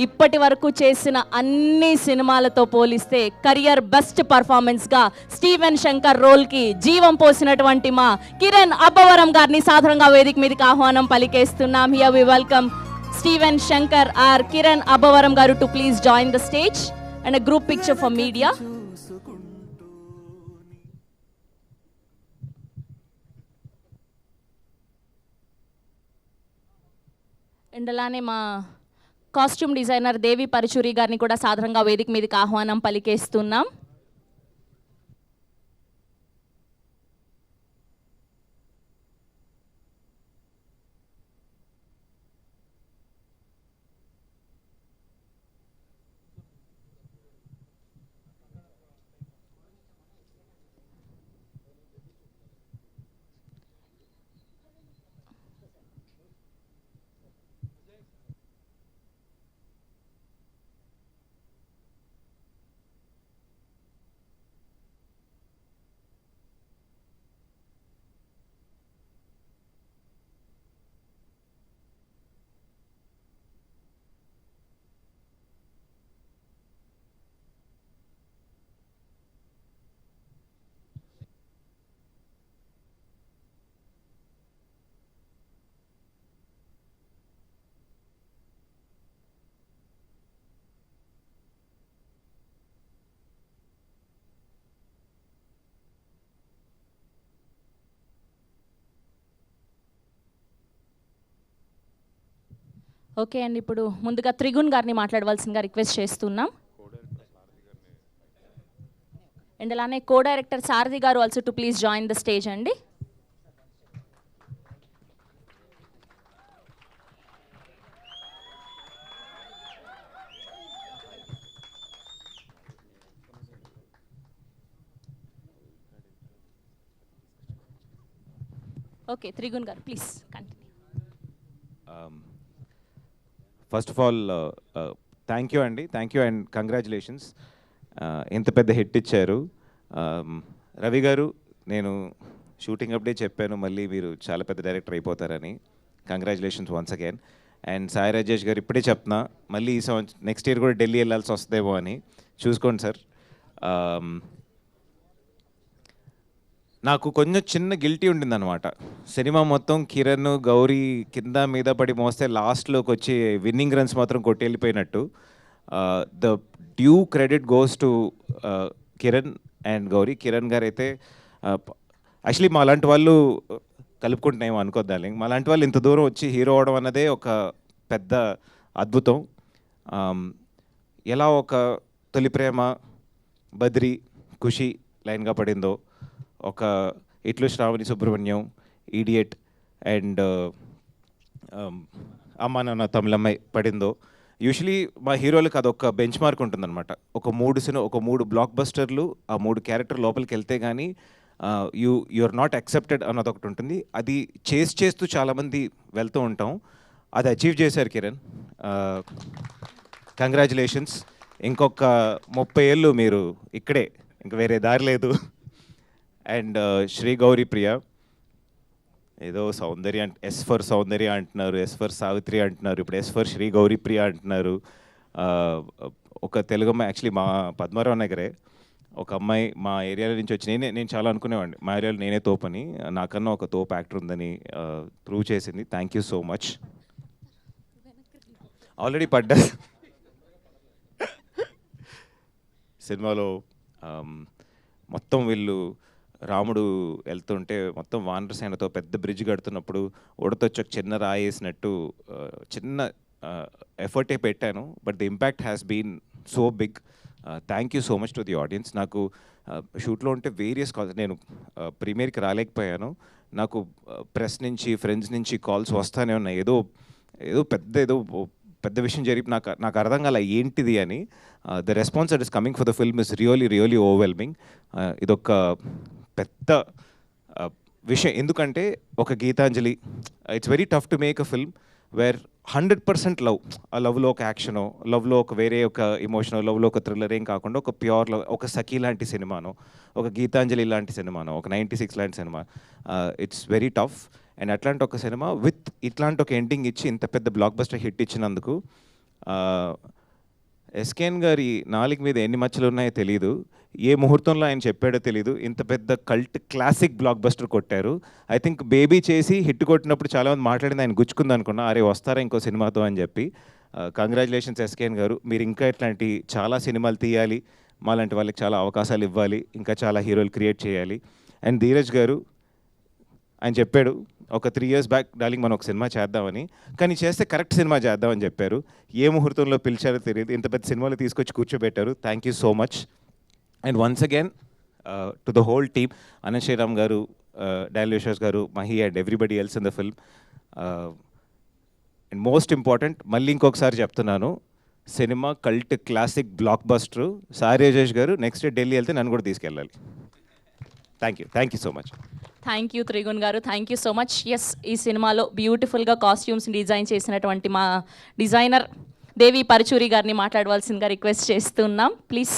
ఇప్పటి వరకు చేసిన అన్ని సినిమాలతో పోలిస్తే కెరియర్ బెస్ట్ పర్ఫార్మెన్స్గా స్టీవెన్ శంకర్ రోల్కి జీవం పోసినటువంటి మా కిరణ్ అబ్బవరం గారిని సాధారణంగా వేదిక మీదకి ఆహ్వానం పలికేస్తున్నాం. Here we welcome Steven Shankar our Kiran Abbavaram garu to please join the stage and a group picture for media. And అలానే మా కాస్ట్యూమ్ డిజైనర్ దేవి పరచూరి గారిని కూడా సాధారణంగా వేదిక మీదకి ఆహ్వానం పలికేస్తున్నాం. ఓకే అండి, ఇప్పుడు ముందుగా త్రిగుణ్ గారిని మాట్లాడవలసిందిగా రిక్వెస్ట్ చేస్తున్నాం. అండ్ అలానే కో డైరెక్టర్ సారథి గారు also to please join the stage అండి. ఓకే త్రిగుణ్ గారు please continue. First of all thank you అండి, థ్యాంక్ యూ అండ్ కంగ్రాచులేషన్స్. ఇంత పెద్ద హిట్ ఇచ్చారు. రవి గారు, నేను షూటింగ్ అప్పుడే చెప్పాను మళ్ళీ మీరు చాలా పెద్ద డైరెక్టర్ అయిపోతారని. Congratulations once again. And Sai Rajesh garu, ఇప్పుడే చెప్తున్నా, మళ్ళీ ఈ సంవత్సరం నెక్స్ట్ ఇయర్ కూడా ఢిల్లీ వెళ్ళాల్సి వస్తుందేమో అని చూసుకోండి సార్. నాకు కొంచెం చిన్న గిల్టీ ఉండిందనమాట. సినిమా మొత్తం కిరణ్ గౌరీ కింద మీద పడి మోస్తే లాస్ట్లోకి వచ్చి విన్నింగ్ రన్స్ మాత్రం కొట్టి వెళ్ళిపోయినట్టు. The due credit goes to Kiran and Gouri. Kiran garu అయితే యాక్చువల్లీ మా లాంటి వాళ్ళు కలుపుకుంటున్నామో అనుకోద్దాలి, మా లాంటి వాళ్ళు ఇంత దూరం వచ్చి హీరో అవడం అన్నదే ఒక పెద్ద అద్భుతం. ఎలా ఒక తొలి ప్రేమ, బద్రి, ఖుషి లైన్గా పడిందో, ఒక ఇట్లు శ్రావణి సుబ్రహ్మణ్యం, ఈడియట్ అండ్ అమ్మ నాన్న తమిళమ్మాయి పడిందో, యూజువలీ మా హీరోలకు అదొక బెంచ్ మార్క్ ఉంటుందన్నమాట. ఒక 3 బ్లాక్ బస్టర్లు, ఆ 3 క్యారెక్టర్ లోపలికి వెళ్తే కానీ యు ఆర్ నాట్ యాక్సెప్టెడ్ అన్నది ఒకటి ఉంటుంది. అది చేస్తూ చాలామంది వెళ్తూ ఉంటాం. అది అచీవ్ చేశారు కిరణ్. కంగ్రాచులేషన్స్. ఇంకొక 30 ఏళ్ళు మీరు ఇక్కడే, ఇంక వేరే దారి లేదు. అండ్ శ్రీ గౌరీ ప్రియ, ఏదో సౌందర్య ఎస్ ఫర్ సౌందర్య అంటున్నారు, ఎస్ ఫర్ సావిత్రి అంటున్నారు, ఇప్పుడు ఎస్ ఫర్ శ్రీ గౌరీ ప్రియ అంటున్నారు. ఒక తెలుగు అమ్మాయి, యాక్చువల్లీ మా పద్మారావు నగరే ఒక అమ్మాయి మా ఏరియాలో నుంచి వచ్చి, నేను చాలా అనుకునేవాడిని మా ఏరియాలో నేనే తోపని, నాకన్నా ఒక తోపు యాక్టర్ ఉందని ప్రూవ్ చేసింది. Thank you so much. Already పడ్డా సినిమాలో. మొత్తం వీళ్ళు రాముడు వెళ్తుంటే మొత్తం వానరసేనతో పెద్ద బ్రిడ్జ్ కడుతున్నప్పుడు ఉడతొచ్చి ఒక చిన్న రాయి వేసినట్టు చిన్న ఎఫర్టే పెట్టాను. But the impact has been so big. Thank you so much to the audience. నాకు షూట్లో ఉంటే వేరియస్ కాల్స్, నేను ప్రీమియర్కి రాలేకపోయాను. నాకు ప్రెస్ నుంచి ఫ్రెండ్స్ నుంచి కాల్స్ వస్తానే ఉన్నాయి. ఏదో పెద్ద విషయం జరిపి నాకు అర్థం కాల ఏంటిది అని. The response that is coming for the film is really overwhelming. ఇదొక పెద్ద విషయం. ఎందుకంటే ఒక Geethanjali, it's very tough to make a film where 100% love, ఆ లవ్లో ఒక యాక్షనో, లవ్లో ఒక వేరే ఒక ఇమోషనో, లవ్లో ఒక థ్రిల్లర్ ఏం కాకుండా ఒక ప్యూర్ లవ్, ఒక సఖీ లాంటి సినిమానో, ఒక గీతాంజలి లాంటి సినిమానో, ఒక 96 లాంటి cinema, it's very tough. And అట్లాంటి ఒక సినిమా విత్ ఇట్లాంటి ఒక ఎండింగ్ ఇచ్చి ఇంత పెద్ద బ్లాక్ బస్టర్ హిట్ ఇచ్చినందుకు ఎస్కేఎన్ గారి నాలుగు మీద ఎన్ని మచ్చలు ఉన్నాయో తెలీదు, ఏ ముహూర్తంలో ఆయన చెప్పాడో తెలీదు, ఇంత పెద్ద కల్ట్ క్లాసిక్ బ్లాక్ బస్టర్ కొట్టారు. ఐ థింక్ బేబీ చేసి హిట్ కొట్టినప్పుడు చాలామంది మాట్లాడింది ఆయన గుచ్చుకుంది అనుకున్నా, అరే వస్తారా ఇంకో సినిమాతో అని చెప్పి. కంగ్రాచులేషన్స్ ఎస్కేఎన్ గారు, మీరు ఇంకా ఇట్లాంటి చాలా సినిమాలు తీయాలి, మాలాంటి వాళ్ళకి చాలా అవకాశాలు ఇవ్వాలి, ఇంకా చాలా హీరోలు క్రియేట్ చేయాలి. అండ్ ధీరజ్ గారు, ఆయన చెప్పాడు ఒక 3 years బ్యాక్, డార్లింగ్ మనం ఒక సినిమా చేద్దామని, కానీ చేస్తే కరెక్ట్ సినిమా చేద్దామని చెప్పారు. ఏ ముహూర్తంలో పిలిచారో తెలియదు, ఇంత పెద్ద సినిమాలు తీసుకొచ్చి కూర్చోబెట్టారు. Thank you so much. And once again to the whole team, Ananth Sriram garu, Daniel Vishwas garu, Mahi and everybody else in the film. And most important, మళ్ళీ ఇంకొకసారి చెప్తున్నాను, cinema cult classic blockbuster. Sai Rajesh garu next day Delhi వెళ్తే నన్ను కూడా తీసుకెళ్ళాలి. Thank you so much. Thank you Trigun garu, thank you so much. Yes, ఈ సినిమాలో బ్యూటిఫుల్గా కాస్ట్యూమ్స్ డిజైన్ చేసినటువంటి మా డిజైనర్ దేవి పరచూరి గారిని మాట్లాడవలసిందిగా రిక్వెస్ట్ చేస్తున్నాం, ప్లీజ్.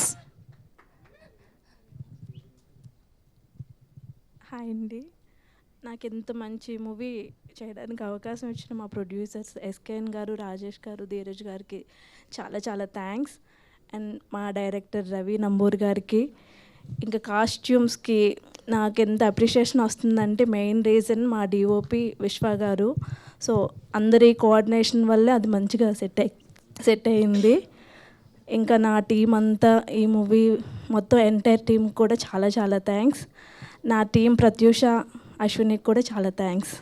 హాయ్ అండి, నాకు ఎంత మంచి మూవీ చేయడానికి అవకాశం ఇచ్చిన మా ప్రొడ్యూసర్స్ ఎస్కేఎన్ గారు, రాజేష్ గారు, ధీరజ్ గారికి చాలా థ్యాంక్స్. అండ్ మా డైరెక్టర్ రవి నంబూర్ గారికి, ఇంకా కాస్ట్యూమ్స్కి నాకు ఎంత అప్రిషియేషన్ వస్తుందంటే మెయిన్ రీజన్ మా డిఓపి విశ్వ గారు. సో అందరి కోఆర్డినేషన్ వల్లే అది మంచిగా సెట్ అయింది. ఇంకా నా టీం అంతా, ఈ మూవీ మొత్తం ఎంటైర్ టీం కూడా చాలా థ్యాంక్స్. నా టీం ప్రత్యూష, అశ్వినికి కూడా చాలా థ్యాంక్స్.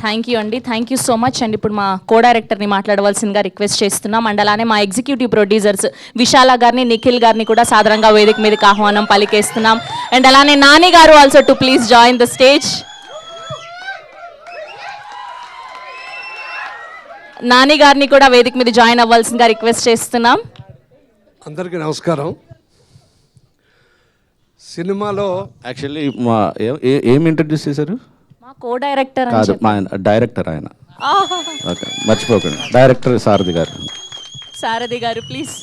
థ్యాంక్ యూ అండి, thank you so much. And ఇప్పుడు మా కో డైరెక్టర్ని మాట్లాడవలసిందిగా రిక్వెస్ట్ చేస్తున్నాం. అండ్ అలానే మా ఎగ్జిక్యూటివ్ ప్రొడ్యూసర్స్ విశాల గారిని, నిఖిల్ గారిని కూడా సాధారణంగా వేదిక మీదకి ఆహ్వానం పలికేస్తున్నాం. అండ్ అలానే నాని గారు also to please join the stage. Nani గారిని కూడా వేదిక మీద జాయిన్ అవ్వాల్సిందిగా రిక్వెస్ట్ చేస్తున్నాం. అందరికీ నమస్కారం. సినిమాలో యాక్చువల్లీ మా ఏం ఇంట్రడ్యూస్ చేశారు? మా కో డైరెక్టర్ కాదు, మా డైరెక్టర్ ఆయన. ఓకే, మర్చిపోకండి, డైరెక్టర్ సారథి గారు. సారథి గారు ప్లీజ్.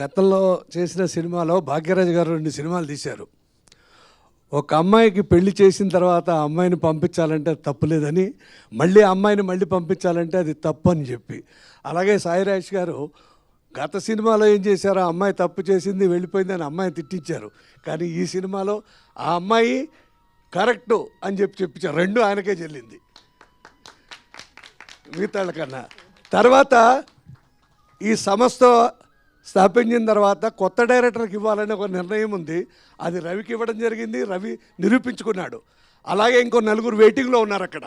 గతంలో చేసిన సినిమాలో భాగ్యరాజు గారు 2 సినిమాలు తీశారు. ఒక అమ్మాయికి పెళ్లి చేసిన తర్వాత ఆ అమ్మాయిని పంపించాలంటే అది తప్పులేదని, మళ్ళీ అమ్మాయిని మళ్ళీ పంపించాలంటే అది తప్పు అని చెప్పి. అలాగే సాయిరాజ్ గారు గత సినిమాలో ఏం చేశారో, ఆ అమ్మాయి తప్పు చేసింది వెళ్ళిపోయిందని అమ్మాయిని తిట్టించారు. కానీ ఈ సినిమాలో ఆ అమ్మాయి కరెక్టు అని చెప్పించారు. 2 ఆయనకే చెల్లింది మిగతా కన్నా. తర్వాత ఈ సంస్థ స్థాపించిన తర్వాత కొత్త డైరెక్టర్కి ఇవ్వాలని ఒక నిర్ణయం ఉంది. అది రవికి ఇవ్వడం జరిగింది. రవి నిరూపించుకున్నాడు. అలాగే ఇంకో 4 వెయిటింగ్లో ఉన్నారు అక్కడ.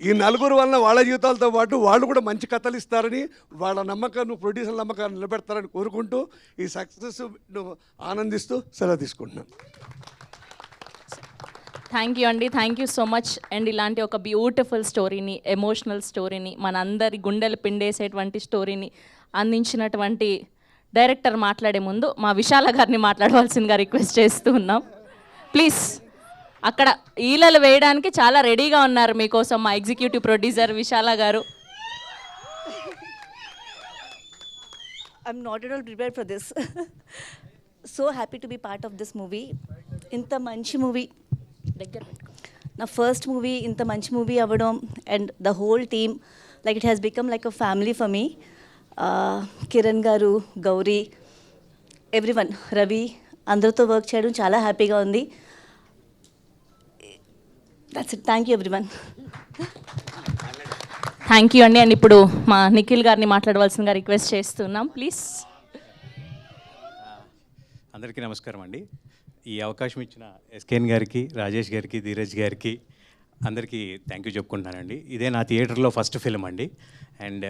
ఈ 4 వలన వాళ్ళ జీవితాలతో పాటు వాళ్ళు కూడా మంచి కథలు ఇస్తారని, వాళ్ళ నమ్మకాన్ని, ప్రొడ్యూసర్ నమ్మకాన్ని నిలబెడతారని కోరుకుంటూ ఈ సక్సెస్ ఆనందిస్తూ సెలవు తీసుకుంటున్నాను. థ్యాంక్ యూ అండి, thank you so much. And ఇలాంటి ఒక బ్యూటిఫుల్ స్టోరీని, ఎమోషనల్ స్టోరీని, మనందరి గుండెలు పిండేసేటువంటి స్టోరీని అందించినటువంటి డైరెక్టర్ మాట్లాడే ముందు మా విశాల గారిని మాట్లాడవలసిందిగా రిక్వెస్ట్ చేస్తూ ఉన్నాం. ప్లీజ్. అక్కడ ఈలలు వేయడానికి చాలా రెడీగా ఉన్నారు మీకోసం మా ఎగ్జిక్యూటివ్ ప్రొడ్యూసర్ విశాల గారు. I'm not at all prepared for this. So happy to be part of this movie. ఇంత మంచి మూవీ, నా ఫస్ట్ మూవీ, ఇంత మంచి మూవీ అవ్వడం, and the whole team, like it has become like a family for me. Kiran గారు, Gauri, everyone, Ravi, అందరితో work చేయడం చాలా హ్యాపీగా ఉంది. That's it. Thank you everyone. Thank you అండి. అండ్ ఇప్పుడు మా నిఖిల్ గారిని మాట్లాడవలసిందిగా రిక్వెస్ట్ చేస్తున్నాం. ప్లీజ్. అందరికీ నమస్కారం అండి. ఈ అవకాశం ఇచ్చిన ఎస్కేఎన్ గారికి, రాజేష్ గారికి, ధీరజ్ గారికి అందరికీ థ్యాంక్ యూ చెప్పుకుంటున్నానండి. ఇదే నా థియేటర్లో ఫస్ట్ ఫిలిం అండి. అండ్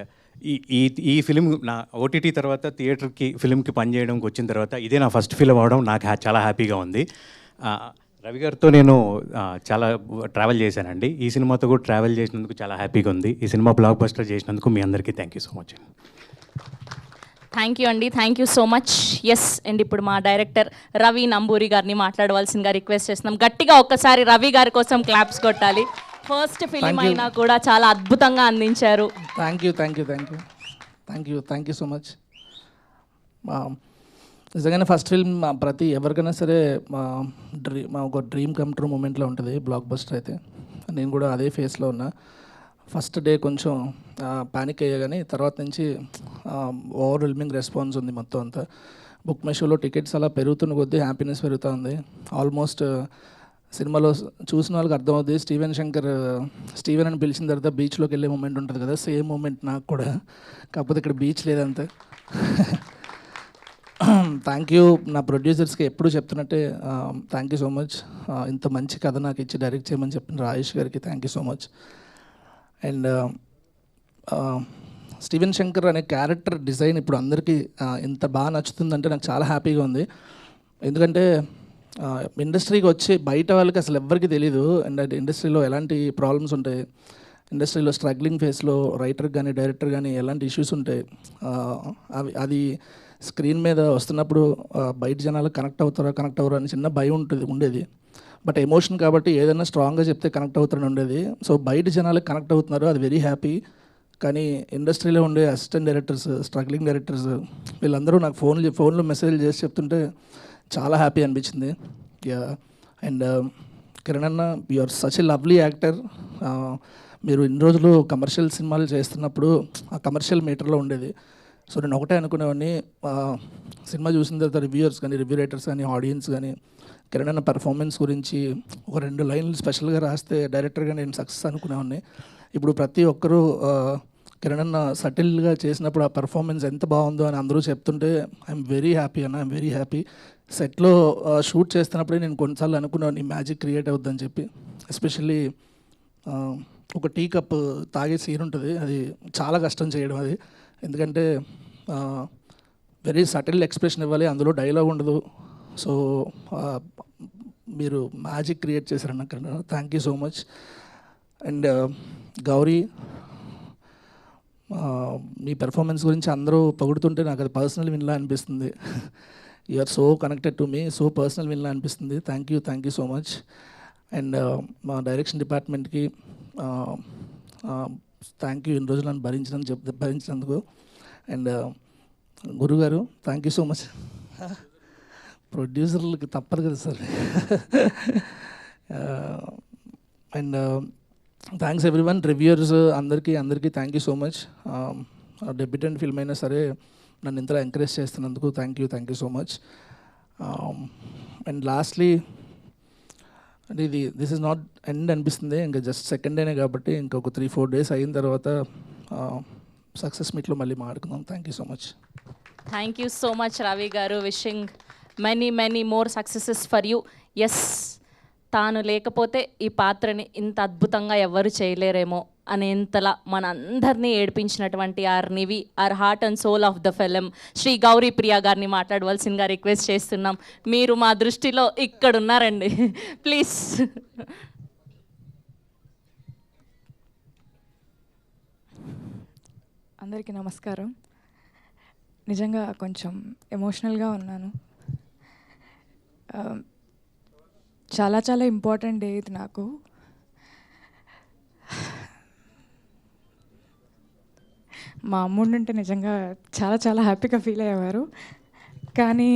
ఈ ఫిలిం నా ఓటీటీ తర్వాత థియేటర్కి ఫిలింకి పనిచేయడానికి వచ్చిన తర్వాత ఇదే నా ఫస్ట్ ఫిలిం అవడం నాకు చాలా హ్యాపీగా ఉంది. రవి గారితో నేను చాలా ట్రావెల్ చేశానండి. ఈ సినిమాతో కూడా ట్రావెల్ చేసినందుకు చాలా హ్యాపీగా ఉంది. ఈ సినిమా బ్లాక్ బస్టర్ చేసినందుకు మీ అందరికీ thank you so much. Thank you అండి, thank you so much. Yes. And ఇప్పుడు మా డైరెక్టర్ రవి నంబూరి గారిని మాట్లాడవలసిందిగా రిక్వెస్ట్ చేస్తున్నాం. గట్టిగా ఒక్కసారి రవి గారి కోసం క్లాప్స్ కొట్టాలి. ఫస్ట్ ఫిలిం అయినా కూడా చాలా అద్భుతంగా అందించారు. Thank you so much. నిజంగానే ఫస్ట్ ఫిల్మ్ ప్రతి ఎవరికైనా సరే మా ఒక డ్రీమ్ కమ్ ట్రూ మూమెంట్లో ఉంటుంది బ్లాక్ బస్టర్ అయితే. నేను కూడా అదే ఫేస్లో ఉన్నా. ఫస్ట్ డే కొంచెం ప్యానిక్ అయ్యా, కానీ తర్వాత నుంచి ఓవర్వెల్మింగ్ రెస్పాన్స్ ఉంది మొత్తం అంతా. బుక్ మై షోలో టికెట్స్ అలా పెరుగుతున్న కొద్దీ హ్యాపీనెస్ పెరుగుతూ ఉంది. ఆల్మోస్ట్ సినిమాలో చూసిన వాళ్ళకి అర్థమవుతుంది. స్టీవెన్ అని పిలిచిన తర్వాత బీచ్లోకి వెళ్ళే మూమెంట్ ఉంటుంది కదా, సేమ్ మూమెంట్ నాకు కూడా, కాకపోతే ఇక్కడ బీచ్ లేదంతే. థ్యాంక్ యూ నా ప్రొడ్యూసర్స్కి ఎప్పుడు చెప్తున్నట్టే థ్యాంక్ యూ సో మచ్. ఇంత మంచి కథ నాకు ఇచ్చి డైరెక్ట్ చేయమని చెప్పిన రాజేష్ గారికి thank you so much. And Steven Shankar అనే క్యారెక్టర్ డిజైన్ ఇప్పుడు అందరికీ ఎంత బాగా నచ్చుతుందంటే నాకు చాలా హ్యాపీగా ఉంది. ఎందుకంటే ఇండస్ట్రీకి వచ్చి బయట వాళ్ళకి అసలు ఎవ్వరికి తెలీదు. అండ్ ఇండస్ట్రీలో ఎలాంటి ప్రాబ్లమ్స్ ఉంటాయి, ఇండస్ట్రీలో స్ట్రగ్లింగ్ ఫేస్లో రైటర్ కానీ డైరెక్టర్ కానీ ఎలాంటి ఇష్యూస్ ఉంటాయి, అది స్క్రీన్ మీద వస్తున్నప్పుడు బయట జనాలు కనెక్ట్ అవుతారు అని చిన్న భయం ఉండేది. బట్ ఎమోషన్ కాబట్టి ఏదైనా స్ట్రాంగ్గా చెప్తే కనెక్ట్ అవుతారని ఉండేది. సో బయట జనాలకు కనెక్ట్ అవుతున్నారు, అది వెరీ హ్యాపీ. కానీ ఇండస్ట్రీలో ఉండే అసిస్టెంట్ డైరెక్టర్స్, స్ట్రగ్లింగ్ డైరెక్టర్స్ వీళ్ళందరూ నాకు ఫోన్లో మెసేజ్ చేసి చెప్తుంటే చాలా హ్యాపీ అనిపించింది. అండ్ కిరణ్ అన్న, you are such a lovely actor. మీరు ఇన్ని రోజులు కమర్షియల్ సినిమాలు చేస్తున్నప్పుడు ఆ కమర్షియల్ మీటర్లో ఉండేది. సో నేను ఒకటే అనుకునేవాడిని, సినిమా చూసిన తర్వాత రివ్యూయర్స్ కానీ, రివ్యూ రైటర్స్ కానీ, ఆడియన్స్ కానీ కిరణ్ అన్న పర్ఫార్మెన్స్ గురించి ఒక 2 లైన్లు స్పెషల్గా రాస్తే డైరెక్టర్గా నేను సక్సెస్ అనుకునేవాడిని. ఇప్పుడు ప్రతి ఒక్కరూ కిరణ్ అన్న సటిల్గా చేసినప్పుడు ఆ పర్ఫార్మెన్స్ ఎంత బాగుందో అని అందరూ చెప్తుంటే ఐఎమ్ వెరీ హ్యాపీ అన్న, ఐఎమ్ వెరీ హ్యాపీ. సెట్లో షూట్ చేస్తున్నప్పుడే నేను కొన్నిసార్లు అనుకున్నాను ఈ మ్యాజిక్ క్రియేట్ అవుద్దని చెప్పి. ఎస్పెషల్లీ ఒక టీ కప్ తాగే సీన్ ఉంటుంది, అది చాలా కష్టం చేయడం అది. ఎందుకంటే వెరీ సటిల్ ఎక్స్ప్రెషన్ ఇవ్వాలి, అందులో డైలాగ్ ఉండదు. సో మీరు మ్యాజిక్ క్రియేట్ చేశారన్న Kiran, thank you so much. And Gouri, మీ పెర్ఫార్మెన్స్ గురించి అందరూ పొగుడుతుంటే నాకు అది పర్సనల్ విన్లా అనిపిస్తుంది. You are so connected to me, so personal విన్లా అనిపిస్తుంది. Thank you so much. And మా డైరెక్షన్ డిపార్ట్మెంట్కి థ్యాంక్ యూ, ఇన్ని రోజులు నన్ను భరించినందుకు. అండ్ గురుగారు థ్యాంక్ యూ సో మచ్. ప్రొడ్యూసర్లకి తప్పదు కదా sir. And thanks everyone, reviewers అందరికీ thank you so much. Debutant film అయినా సరే నన్ను ఇంతలా ఎంకరేజ్ చేస్తున్నందుకు thank you so much. And lastly అంటే దిస్ ఇస్ నాట్ ఎండ్ అనిపిస్తుంది, ఇంకా జస్ట్ సెకండ్ డేనే కాబట్టి ఇంకొక 3-4 days అయిన తర్వాత సక్సెస్ మీట్లో మళ్ళీ మాట్లాడుకుందాం. Thank you so much. Thank you so much Ravi garu. Wishing many more successes for you. Yes, తాను లేకపోతే ఈ పాత్రని ఇంత అద్భుతంగా ఎవరు చేయలేరేమో అనేంతలా మనందరినీ ఏడిపించినటువంటి our Nivi, our heart and soul of the film Shri Gouri Priya గారిని మాట్లాడవలసిందిగా రిక్వెస్ట్ చేస్తున్నాం. మీరు మా దృష్టిలో ఇక్కడున్నారండి, ప్లీజ్. అందరికీ నమస్కారం. నిజంగా కొంచెం ఎమోషనల్గా ఉన్నాను. చాలా ఇంపార్టెంట్ డే ఇది నాకు. మా అమ్ముడు ఉంటే నిజంగా చాలా హ్యాపీగా ఫీల్ అయ్యేవారు. కానీ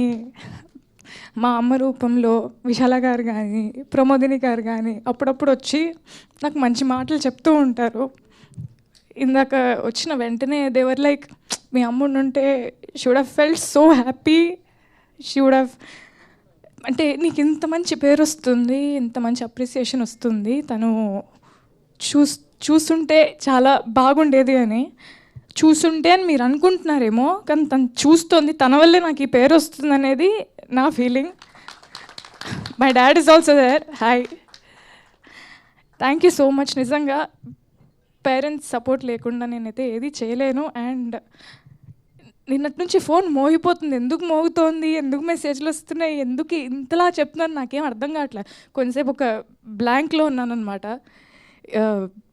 మా అమ్మ రూపంలో విశాల గారు కానీ ప్రమోదిని గారు కానీ అప్పుడప్పుడు వచ్చి నాకు మంచి మాటలు చెప్తూ ఉంటారు. ఇందాక వచ్చిన వెంటనే దేవర్ లైక్, మీ అమ్ముడు ఉంటే she would have felt so happy, she would have, అంటే నీకు ఇంత మంచి పేరు వస్తుంది, ఇంత మంచి అప్రిసియేషన్ వస్తుంది, తను చూస్తుంటే చాలా బాగుండేది అని. చూస్తుంటే అని మీరు అనుకుంటున్నారేమో, కానీ తను చూస్తుంది, తన వల్లే నాకు ఈ పేరు వస్తుంది అనేది నా feeling. My dad is also there. Hi, thank you so much. నిజంగా పేరెంట్స్ సపోర్ట్ లేకుండా నేనైతే ఏది చేయలేను. అండ్ నిన్నటి నుంచి ఫోన్ మోగిపోతుంది. ఎందుకు మోగుతోంది, ఎందుకు మెసేజ్లు వస్తున్నాయి, ఎందుకు ఇంతలా చెప్తున్నాను నాకేం అర్థం కావట్లేదు. కొంచెంసేపు ఒక బ్లాంక్లో ఉన్నాను అనమాట.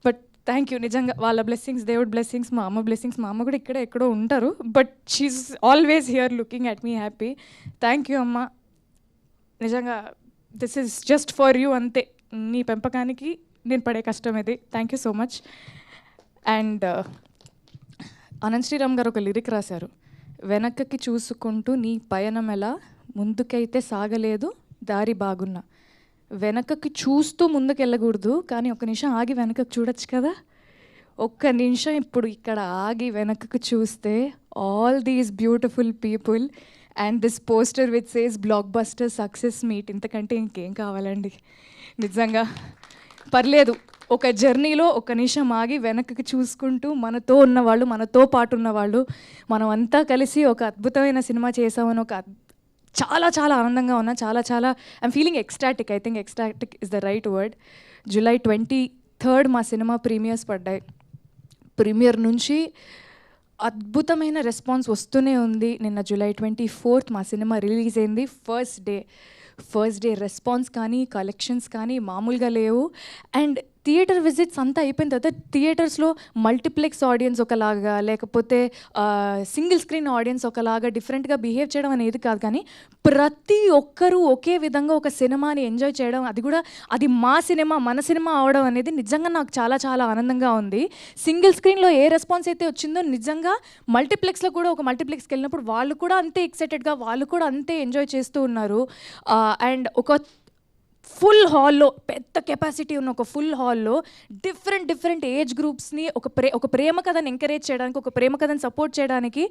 But thank you. నిజంగా వాళ్ళ బ్లెస్సింగ్స్, దేవుడ్ బ్లెస్సింగ్స్, మా అమ్మ బ్లెస్సింగ్స్. మా అమ్మ కూడా ఇక్కడే ఎక్కడో ఉంటారు, but she is always here looking at me happy. Thank you అమ్మ. నిజంగా this is just for you, అంతే. నీ పెంపకానికి నేను పడే కష్టం ఇది. Thank you so much. And Anant Sriram garu ఒక లిరిక్ రాశారు, వెనక్కి చూసుకుంటూ నీ పయనం ఎలా, ముందుకైతే సాగలేదు దారి బాగున్నా. వెనకకి చూస్తూ ముందుకు వెళ్ళకూడదు, కానీ ఒక నిమిషం ఆగి వెనకకు చూడొచ్చు కదా. ఒక్క నిమిషం ఇప్పుడు ఇక్కడ ఆగి వెనకకు చూస్తే all these beautiful people and this poster which says block buster success meet. ఇంతకంటే ఇంకేం కావాలండి. నిజంగా పర్లేదు, ఒక జర్నీలో ఒక నిమిషం ఆగి వెనక్కి చూసుకుంటూ మనతో ఉన్నవాళ్ళు, మనతో పాటు ఉన్నవాళ్ళు, మనం అంతా కలిసి ఒక అద్భుతమైన సినిమా చేసామని ఒక చాలా ఆనందంగా ఉన్నా. చాలా I'm feeling ecstatic. I think ecstatic is the right word. July 23rd మా సినిమా ప్రీమియర్స్ పడ్డాయి. ప్రీమియర్ నుంచి అద్భుతమైన రెస్పాన్స్ వస్తూనే ఉంది. నిన్న July 24th మా సినిమా రిలీజ్ అయింది. ఫస్ట్ డే రెస్పాన్స్ కానీ కలెక్షన్స్ కానీ మామూలుగా లేవు. అండ్ థియేటర్ విజిట్స్ అంతా అయిపోయిన తర్వాత థియేటర్స్లో మల్టీప్లెక్స్ ఆడియన్స్ ఒకలాగా, లేకపోతే సింగిల్ స్క్రీన్ ఆడియన్స్ ఒకలాగా డిఫరెంట్గా బిహేవ్ చేయడం అనేది కాదు, కానీ ప్రతి ఒక్కరూ ఒకే విధంగా ఒక సినిమాని ఎంజాయ్ చేయడం, అది కూడా అది మా సినిమా, మన సినిమా అవడం అనేది నిజంగా నాకు చాలా ఆనందంగా ఉంది. సింగిల్ స్క్రీన్లో ఏ రెస్పాన్స్ అయితే వచ్చిందో నిజంగా మల్టీప్లెక్స్లో కూడా, ఒక మల్టీప్లెక్స్కి వెళ్ళినప్పుడు వాళ్ళు కూడా అంతే ఎక్సైటెడ్గా, వాళ్ళు కూడా అంతే ఎంజాయ్ చేస్తూ ఉన్నారు. అండ్ ఒక ఫుల్ హాల్లో, పెద్ద కెపాసిటీ ఉన్న ఒక ఫుల్ హాల్లో డిఫరెంట్ ఏజ్ గ్రూప్స్ని ఒక ప్రేమ కథను ఎంకరేజ్ చేయడానికి, ఒక ప్రేమ కథను సపోర్ట్ చేయడానికి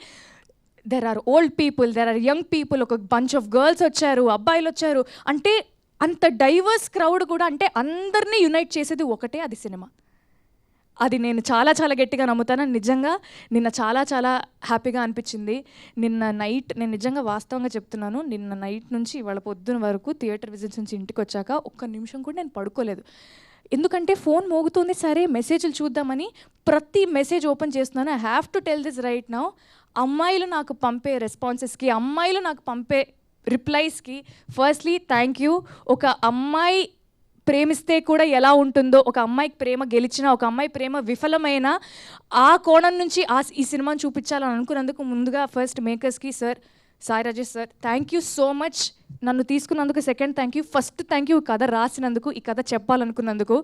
there are old people, there are young people, ఒక బంచ్ ఆఫ్ గర్ల్స్ వచ్చారు, అబ్బాయిలు వచ్చారు. అంటే అంత డైవర్స్ క్రౌడ్ కూడా, అంటే అందరినీ యునైట్ చేసేది ఒకటే, అది సినిమా. అది నేను చాలా గట్టిగా నమ్ముతాను. నిజంగా నిన్న చాలా హ్యాపీగా అనిపించింది. నిన్న నైట్, నేను నిజంగా వాస్తవంగా చెప్తున్నాను, నిన్న నైట్ నుంచి ఇవాళ పొద్దున వరకు థియేటర్ విజిట్స్ నుంచి ఇంటికి వచ్చాక ఒక్క నిమిషం కూడా నేను పడుకోలేదు. ఎందుకంటే ఫోన్ మోగుతుంది, సరే మెసేజ్లు చూద్దామని ప్రతి మెసేజ్ ఓపెన్ చేస్తున్నాను. I have to tell this right now. అమ్మాయిలు నాకు పంపే రెస్పాన్సెస్కి, అమ్మాయిలు నాకు పంపే రిప్లైస్కి ఫస్ట్లీ థ్యాంక్ యూ. ఒక అమ్మాయి ప్రేమిస్తే కూడా ఎలా ఉంటుందో, ఒక అమ్మాయికి ప్రేమ గెలిచిన, ఒక అమ్మాయి ప్రేమ విఫలమైన, ఆ కోణం నుంచి ఈ సినిమాని చూపించాలని అనుకున్నందుకు ముందుగా ఫస్ట్ మేకర్స్కి Sai Rajesh sir thank you so much. నన్ను తీసుకున్నందుకు second thank you, first thank you కథ రాసినందుకు, ఈ కథ చెప్పాలనుకున్నందుకు.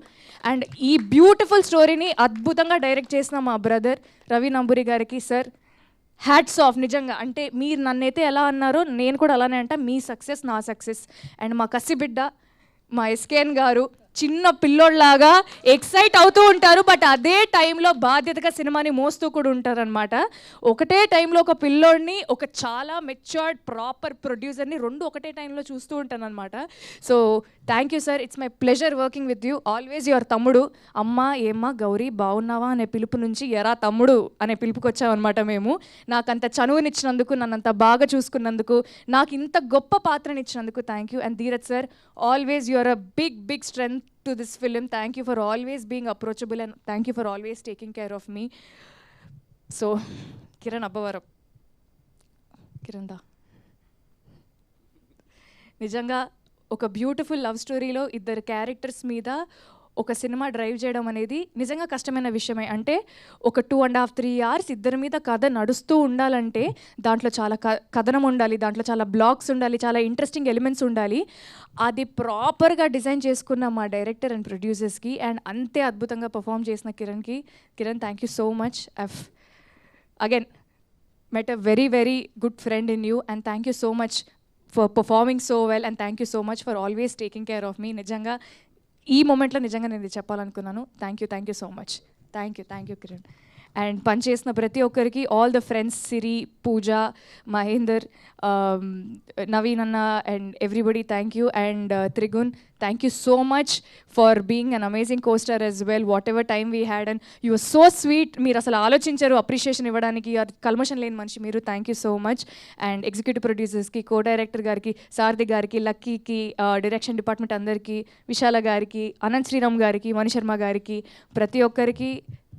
అండ్ ఈ బ్యూటిఫుల్ స్టోరీని అద్భుతంగా డైరెక్ట్ చేసిన మా బ్రదర్ రవి నంబూరి గారికి సార్ హ్యాట్స్ ఆఫ్ నిజంగా. అంటే మీరు నన్నైతే ఎలా అన్నారో నేను కూడా అలానే అంట. మీ సక్సెస్ నా సక్సెస్. అండ్ మా కసిబిడ్డ మా ఎస్కేఎన్ గారు చిన్న పిల్లోడ్లాగా ఎక్సైట్ అవుతూ ఉంటారు, బట్ అదే టైంలో బాధ్యతగా సినిమాని మోస్తూ కూడా ఉంటారనమాట. ఒకటే టైంలో ఒక పిల్లోడిని, ఒక చాలా మెచ్యూర్డ్ ప్రాపర్ ప్రొడ్యూసర్ని రెండు ఒకటే టైంలో చూస్తూ ఉంటాను అనమాట. So thank you sir, it's my pleasure working with you. Always your తమ్ముడు. అమ్మ ఏమ్మా గౌరీ బాగున్నావా అనే పిలుపు నుంచి ఎరా తమ్ముడు అనే పిలుపుకి వచ్చామన్నమాట మేము. నాకంత చనువునిచ్చినందుకు, నన్నంత బాగా చూసుకున్నందుకు, నాకు ఇంత గొప్ప పాత్రనిచ్చినందుకు thank you. And Dheeraj sir, always your a big strength to this film. Thank you for always being approachable and thank you for always taking care of me. So Kiran Abbavaram, Kiran da నిజంగా ఒక beautiful love స్టోరీలో ఇద్దరు characters మీద ఒక cinema drive చేయడం అనేది నిజంగా కష్టమైన విషయమే. అంటే ఒక 2.5-3 hours ఇద్దరి మీద కథ నడుస్తూ ఉండాలంటే దాంట్లో చాలా కథనం ఉండాలి, దాంట్లో చాలా బ్లాగ్స్ ఉండాలి, చాలా ఇంట్రెస్టింగ్ ఎలిమెంట్స్ ఉండాలి. అది ప్రాపర్గా డిజైన్ చేసుకున్న మా డైరెక్టర్ అండ్ ప్రొడ్యూసర్స్కి అండ్ అంతే అద్భుతంగా పర్ఫామ్ చేసిన Kiran thank you so much. Again met a very good friend in you and thank you so much for performing so well and thank you so much for always taking care of me. నిజంగా ఈ మూమెంట్లో నిజంగా నేను ఇది చెప్పాలనుకున్నాను. Thank you so much. Thank you Kiran. And పనిచేసిన ప్రతి ఒక్కరికి, all the friends, Siri, Pooja, Mahender, Naveen అన్న and everybody thank you. And Trigun, thank you so much for being an amazing costar as well. Whatever time we had and you are so sweet. మీరు అసలు ఆలోచించారు appreciation ఇవ్వడానికి, కల్మషన్ లేని మనిషి మీరు. థ్యాంక్ యూ సో మచ్. అండ్ ఎగ్జిక్యూటివ్ ప్రొడ్యూసర్స్కి, కో డైరెక్టర్ గారికి, సారథి గారికి, లక్కీకి, డైరెక్షన్ డిపార్ట్మెంట్ అందరికీ, విశాల గారికి, అనంత్ శ్రీరామ్ గారికి, మణిశర్మ గారికి, ప్రతి ఒక్కరికి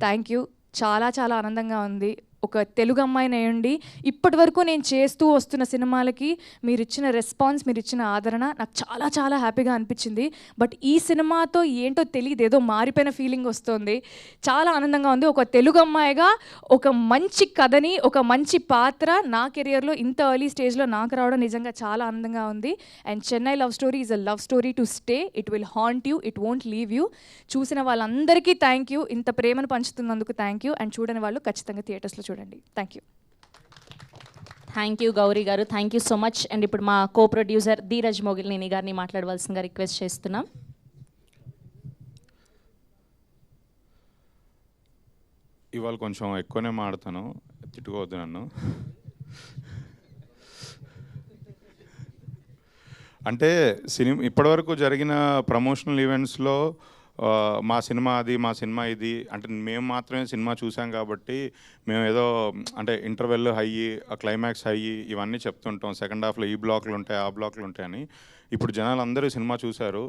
థ్యాంక్ యూ. చాలా ఆనందంగా ఉంది. ఒక తెలుగు అమ్మాయిని అయ్యండి ఇప్పటి వరకు నేను చేస్తూ వస్తున్న సినిమాలకి మీరు ఇచ్చిన రెస్పాన్స్, మీరు ఇచ్చిన ఆదరణ నాకు చాలా హ్యాపీగా అనిపించింది. బట్ ఈ సినిమాతో ఏంటో తెలియదు, ఏదో మారిపోయిన ఫీలింగ్ వస్తుంది. చాలా ఆనందంగా ఉంది. ఒక తెలుగు అమ్మాయిగా ఒక మంచి కథని, ఒక మంచి పాత్ర నా కెరియర్లో ఇంత ఎర్లీ స్టేజ్లో నాకు రావడం నిజంగా చాలా ఆనందంగా ఉంది. And Chennai love story is a love story to stay. It will haunt you, it won't leave you. చూసిన వాళ్ళందరికీ థ్యాంక్ యూ. ఇంత ప్రేమను పంచుతున్నందుకు థ్యాంక్ యూ. అండ్ చూడని వాళ్ళు ఖచ్చితంగా థియేటర్స్లో చూడండి. థ్యాంక్ యూ గౌరీ గారు, thank you so much. And ఇప్పుడు మా కో ప్రొడ్యూసర్ ధీరజ్ మొగిలినేని గారిని మాట్లాడవలసిందిగా రిక్వెస్ట్ చేస్తున్నాం. ఇవాళ కొంచెం ఎక్కువనే మాడతాను, తిట్టుకోవద్దు నన్ను. అంటే ఇప్పటివరకు జరిగిన ప్రమోషనల్ ఈవెంట్స్లో మా సినిమా అది, మా సినిమా ఇది అంటే మేము మాత్రమే సినిమా చూసాం కాబట్టి మేము ఏదో అంటే ఇంటర్వెల్ హై, క్లైమాక్స్ హై ఇవన్నీ చెప్తుంటాం. సెకండ్ హాఫ్లో ఈ బ్లాక్లు ఉంటాయి, ఆ బ్లాక్లు ఉంటాయని. ఇప్పుడు జనాలు అందరూ సినిమా చూశారు.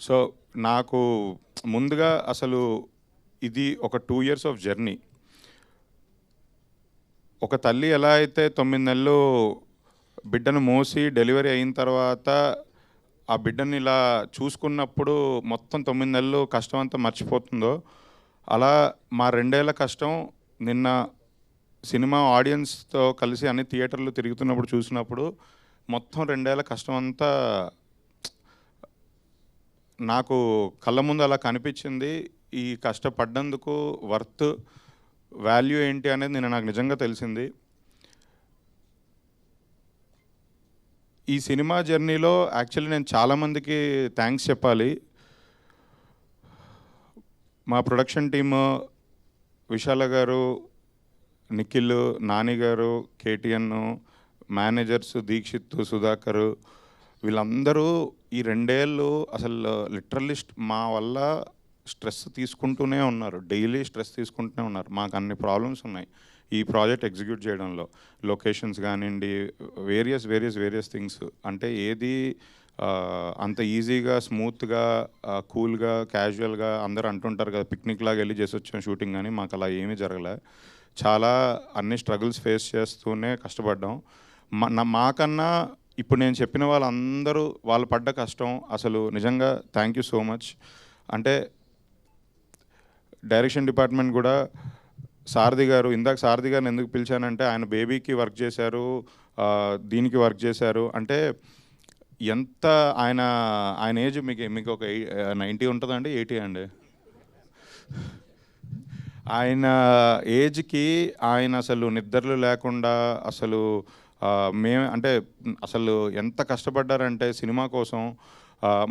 సో నాకు ముందుగా అసలు ఇది ఒక 2 years ఆఫ్ జర్నీ. ఒక తల్లి ఎలా అయితే 9 నెలలు బిడ్డను మోసి డెలివరీ అయిన తర్వాత ఆ బిడ్డని ఇలా చూసుకున్నప్పుడు మొత్తం 9 నెలలు కష్టం అంతా మర్చిపోతుందో, అలా మా 2 ఏళ్ల కష్టం నిన్న సినిమా ఆడియన్స్తో కలిసి అన్ని థియేటర్లు తిరుగుతున్నప్పుడు చూసినప్పుడు మొత్తం 2 ఏళ్ల కష్టం అంతా నాకు కళ్ళ ముందు అలా కనిపించింది. ఈ కష్టపడ్డందుకు వర్త్, వాల్యూ ఏంటి అనేది నిన్న నాకు నిజంగా తెలిసింది. ఈ సినిమా జర్నీలో యాక్చువల్లీ నేను చాలామందికి థ్యాంక్స్ చెప్పాలి. మా ప్రొడక్షన్ టీము, విశాల గారు, నిఖిల్, నాని గారు, కేటీఎన్, మేనేజర్స్ దీక్షిత్, సుధాకర్, వీళ్ళందరూ ఈ 2 ఏళ్ళు అసలు లిటరల్లీ మా వల్ల స్ట్రెస్ తీసుకుంటూనే ఉన్నారు. డైలీ స్ట్రెస్ తీసుకుంటూనే ఉన్నారు. మాకు అన్ని ప్రాబ్లమ్స్ ఉన్నాయి ఈ ప్రాజెక్ట్ ఎగ్జిక్యూట్ చేయడంలో. లొకేషన్స్ కానివ్వండి, వేరియస్ థింగ్స్. అంటే ఏది అంత ఈజీగా, స్మూత్గా, కూల్గా, క్యాజువల్గా అందరూ అంటుంటారు కదా పిక్నిక్ లాగా వెళ్ళి చేసి వచ్చాం షూటింగ్ అని. మాకు అలా ఏమీ జరగలే. చాలా అన్ని స్ట్రగుల్స్ ఫేస్ చేస్తూనే కష్టపడ్డాం. మాకన్నా ఇప్పుడు నేను చెప్పిన వాళ్ళందరూ వాళ్ళు పడ్డ కష్టం అసలు నిజంగా థ్యాంక్ యూ సో మచ్. అంటే డైరెక్షన్ డిపార్ట్మెంట్ కూడా సారథి గారు, ఇందాక సారథి గారిని ఎందుకు పిలిచానంటే ఆయన బేబీకి వర్క్ చేశారు, దీనికి వర్క్ చేశారు. అంటే ఎంత ఆయన ఏజ్ మీకు ఒక 90 ఉంటుందండి, 80 అండి. ఆయన ఏజ్కి ఆయన అసలు నిద్రలు లేకుండా అసలు అంటే అసలు ఎంత కష్టపడ్డారంటే సినిమా కోసం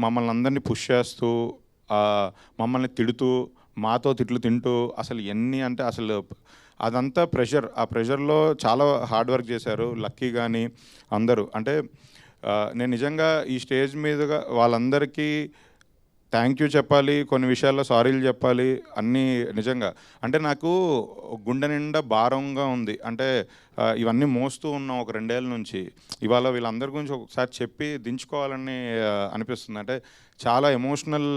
మమ్మల్ని అందరినీ పుష్ చేస్తూ మమ్మల్ని తిడుతూ మాతో తిట్లు తింటూ అసలు ఎన్ని అంటే అసలు అదంతా ప్రెషర్. ఆ ప్రెషర్లో చాలా హార్డ్ వర్క్ చేశారు లక్కీ కానీ అందరూ. అంటే నేను నిజంగా ఈ స్టేజ్ మీదుగా వాళ్ళందరికీ థ్యాంక్ యూ చెప్పాలి, కొన్ని విషయాల్లో సారీలు చెప్పాలి అన్నీ. నిజంగా అంటే నాకు గుండె నిండా భారంగా ఉంది. అంటే ఇవన్నీ మోస్తూ ఉన్నాం ఒక 2 ఏళ్ళ నుంచి. ఇవాళ వీళ్ళందరి గురించి ఒకసారి చెప్పి దించుకోవాలని అనిపిస్తుంది. అంటే చాలా ఎమోషనల్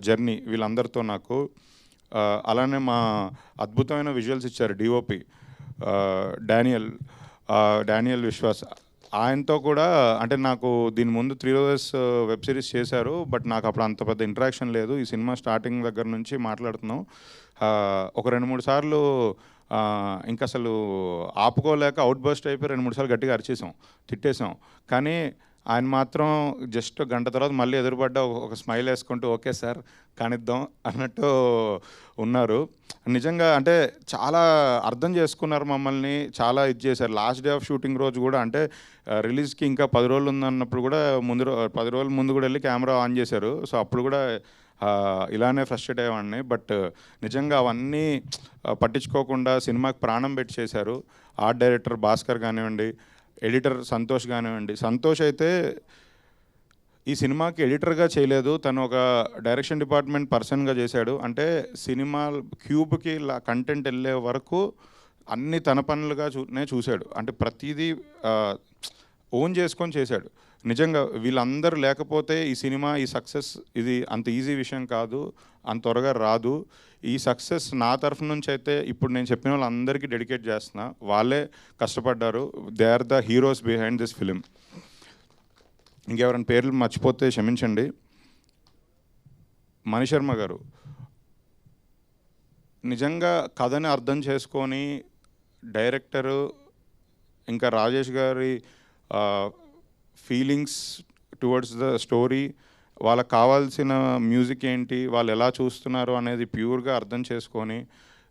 జర్నీ వీళ్ళందరితో నాకు. అలానే మా అద్భుతమైన విజువల్స్ ఇచ్చారు డిఓపి డానియల్ విశ్వాస్. ఆయనతో కూడా అంటే నాకు దీని ముందు 3 రోజెస్ వెబ్ సిరీస్ చేశారు, బట్ నాకు అప్పుడు అంత పెద్ద ఇంటరాక్షన్ లేదు. ఈ సినిమా స్టార్టింగ్ దగ్గర నుంచి మాట్లాడుతున్నాం. ఒక 2-3 సార్లు ఇంకా అసలు ఆపుకోలేక అవుట్ బర్స్ట్ అయిపోయి 2-3 సార్లు గట్టిగా అరిచేసాం, తిట్టేసాం. కానీ ఆయన మాత్రం జస్ట్ గంట తర్వాత మళ్ళీ ఎదురుపడ్డ ఒక స్మైల్ వేసుకుంటూ ఓకే సార్ కానిద్దాం అన్నట్టు ఉన్నారు. నిజంగా అంటే చాలా అర్థం చేసుకున్నారు మమ్మల్ని, చాలా ఇది చేశారు. లాస్ట్ డే ఆఫ్ షూటింగ్ రోజు కూడా అంటే రిలీజ్కి ఇంకా 10 రోజులు ఉందన్నప్పుడు కూడా 10 రోజుల ముందు కూడా వెళ్ళి కెమెరా ఆన్ చేశారు. సో అప్పుడు కూడా ఇలానే ఫ్రస్ట్రేట్ అయ్యేవాడిని. బట్ నిజంగా అవన్నీ పట్టించుకోకుండా సినిమాకి ప్రాణం పెట్టి చేశారు. ఆర్ట్ డైరెక్టర్ భాస్కర్ కానివ్వండి, ఎడిటర్ సంతోష్ కానివ్వండి. సంతోష్ అయితే ఈ సినిమాకి ఎడిటర్గా చేయలేదు, తను ఒక డైరెక్షన్ డిపార్ట్మెంట్ పర్సన్గా చేశాడు. అంటే సినిమా క్యూబ్కి కంటెంట్ వెళ్ళే వరకు అన్ని తన పనులుగా చూశాడు. అంటే ప్రతిదీ ఓన్ చేసుకొని చేశాడు. నిజంగా వీళ్ళందరూ లేకపోతే ఈ సినిమా ఈ సక్సెస్ ఇది అంత ఈజీ విషయం కాదు, అంత త్వరగా రాదు. ఈ సక్సెస్ నా తరఫు నుంచి అయితే ఇప్పుడు నేను చెప్పిన వాళ్ళందరికీ డెడికేట్ చేస్తున్నా. వాళ్ళే కష్టపడ్డారు. They are the heroes behind this film. ఇంకెవరైనా పేర్లు మర్చిపోతే క్షమించండి. మణిశర్మ గారు నిజంగా కథని అర్థం చేసుకొని డైరెక్టరు ఇంకా రాజేష్ గారి ఫీలింగ్స్ టువర్డ్స్ ద స్టోరీ, వాళ్ళకి కావాల్సిన మ్యూజిక్ ఏంటి, వాళ్ళు ఎలా చూస్తున్నారు అనేది ప్యూర్గా అర్థం చేసుకొని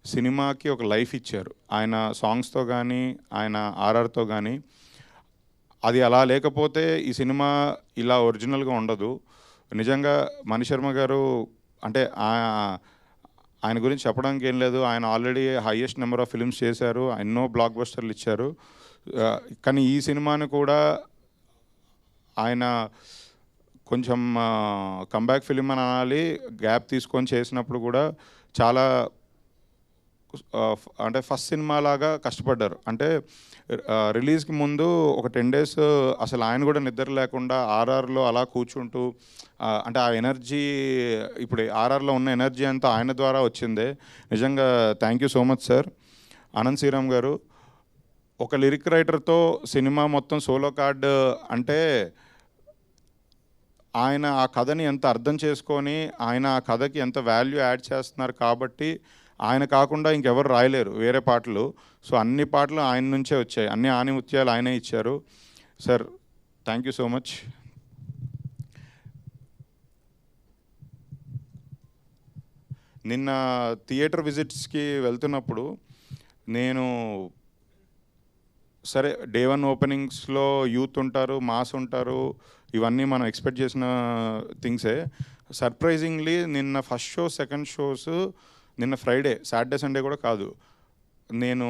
సినిమాకి ఒక లైఫ్ ఇచ్చారు. ఆయన సాంగ్స్తో కానీ ఆయన ఆర్ఆర్తో కానీ. అది అలా లేకపోతే ఈ సినిమా ఇలా ఒరిజినల్గా ఉండదు. నిజంగా మణిశర్మ గారు అంటే ఆయన గురించి చెప్పడానికి ఏం లేదు. ఆయన already highest number of films చేశారు, ఎన్నో బ్లాక్ బస్టర్లు ఇచ్చారు. కానీ ఈ సినిమాని కూడా ఆయన కొంచెం కంబ్యాక్ ఫిలిం అని అనాలి, గ్యాప్ తీసుకొని చేసినప్పుడు కూడా చాలా అంటే ఫస్ట్ సినిమా లాగా కష్టపడ్డారు. అంటే రిలీజ్కి ముందు ఒక 10 days అసలు ఆయన కూడా నిద్ర లేకుండా ఆర్ఆర్లో అలా కూర్చుంటూ అంటే ఆ ఎనర్జీ, ఇప్పుడు ఆర్ఆర్లో ఉన్న ఎనర్జీ అంతా ఆయన ద్వారా వచ్చిందే. నిజంగా thank you so much sir. Anant Sriram garu ఒక లిరిక్ రైటర్తో సినిమా మొత్తం సోలో కార్డ్ అంటే ఆయన ఆ కథని ఎంత అర్థం చేసుకొని ఆయన ఆ కథకి ఎంత వాల్యూ యాడ్ చేస్తున్నారు కాబట్టి ఆయన కాకుండా ఇంకెవరు రాయలేరు వేరే పాటలు. సో అన్ని పాటలు ఆయన నుంచే వచ్చాయి, అన్ని ఆనిముత్యాలు ఆయనే ఇచ్చారు. Sir thank you so much. నిన్న థియేటర్ విజిట్స్కి వెళ్తున్నప్పుడు నేను సరే డే 1 ఓపెనింగ్స్లో యూత్ ఉంటారు, మాస్ ఉంటారు, ఇవన్నీ మనం ఎక్స్పెక్ట్ చేసిన థింగ్సే. సర్ప్రైజింగ్లీ నిన్న ఫస్ట్ షో సెకండ్ షోస్ నిన్న ఫ్రైడే, సాటర్డే సండే కూడా కాదు, నేను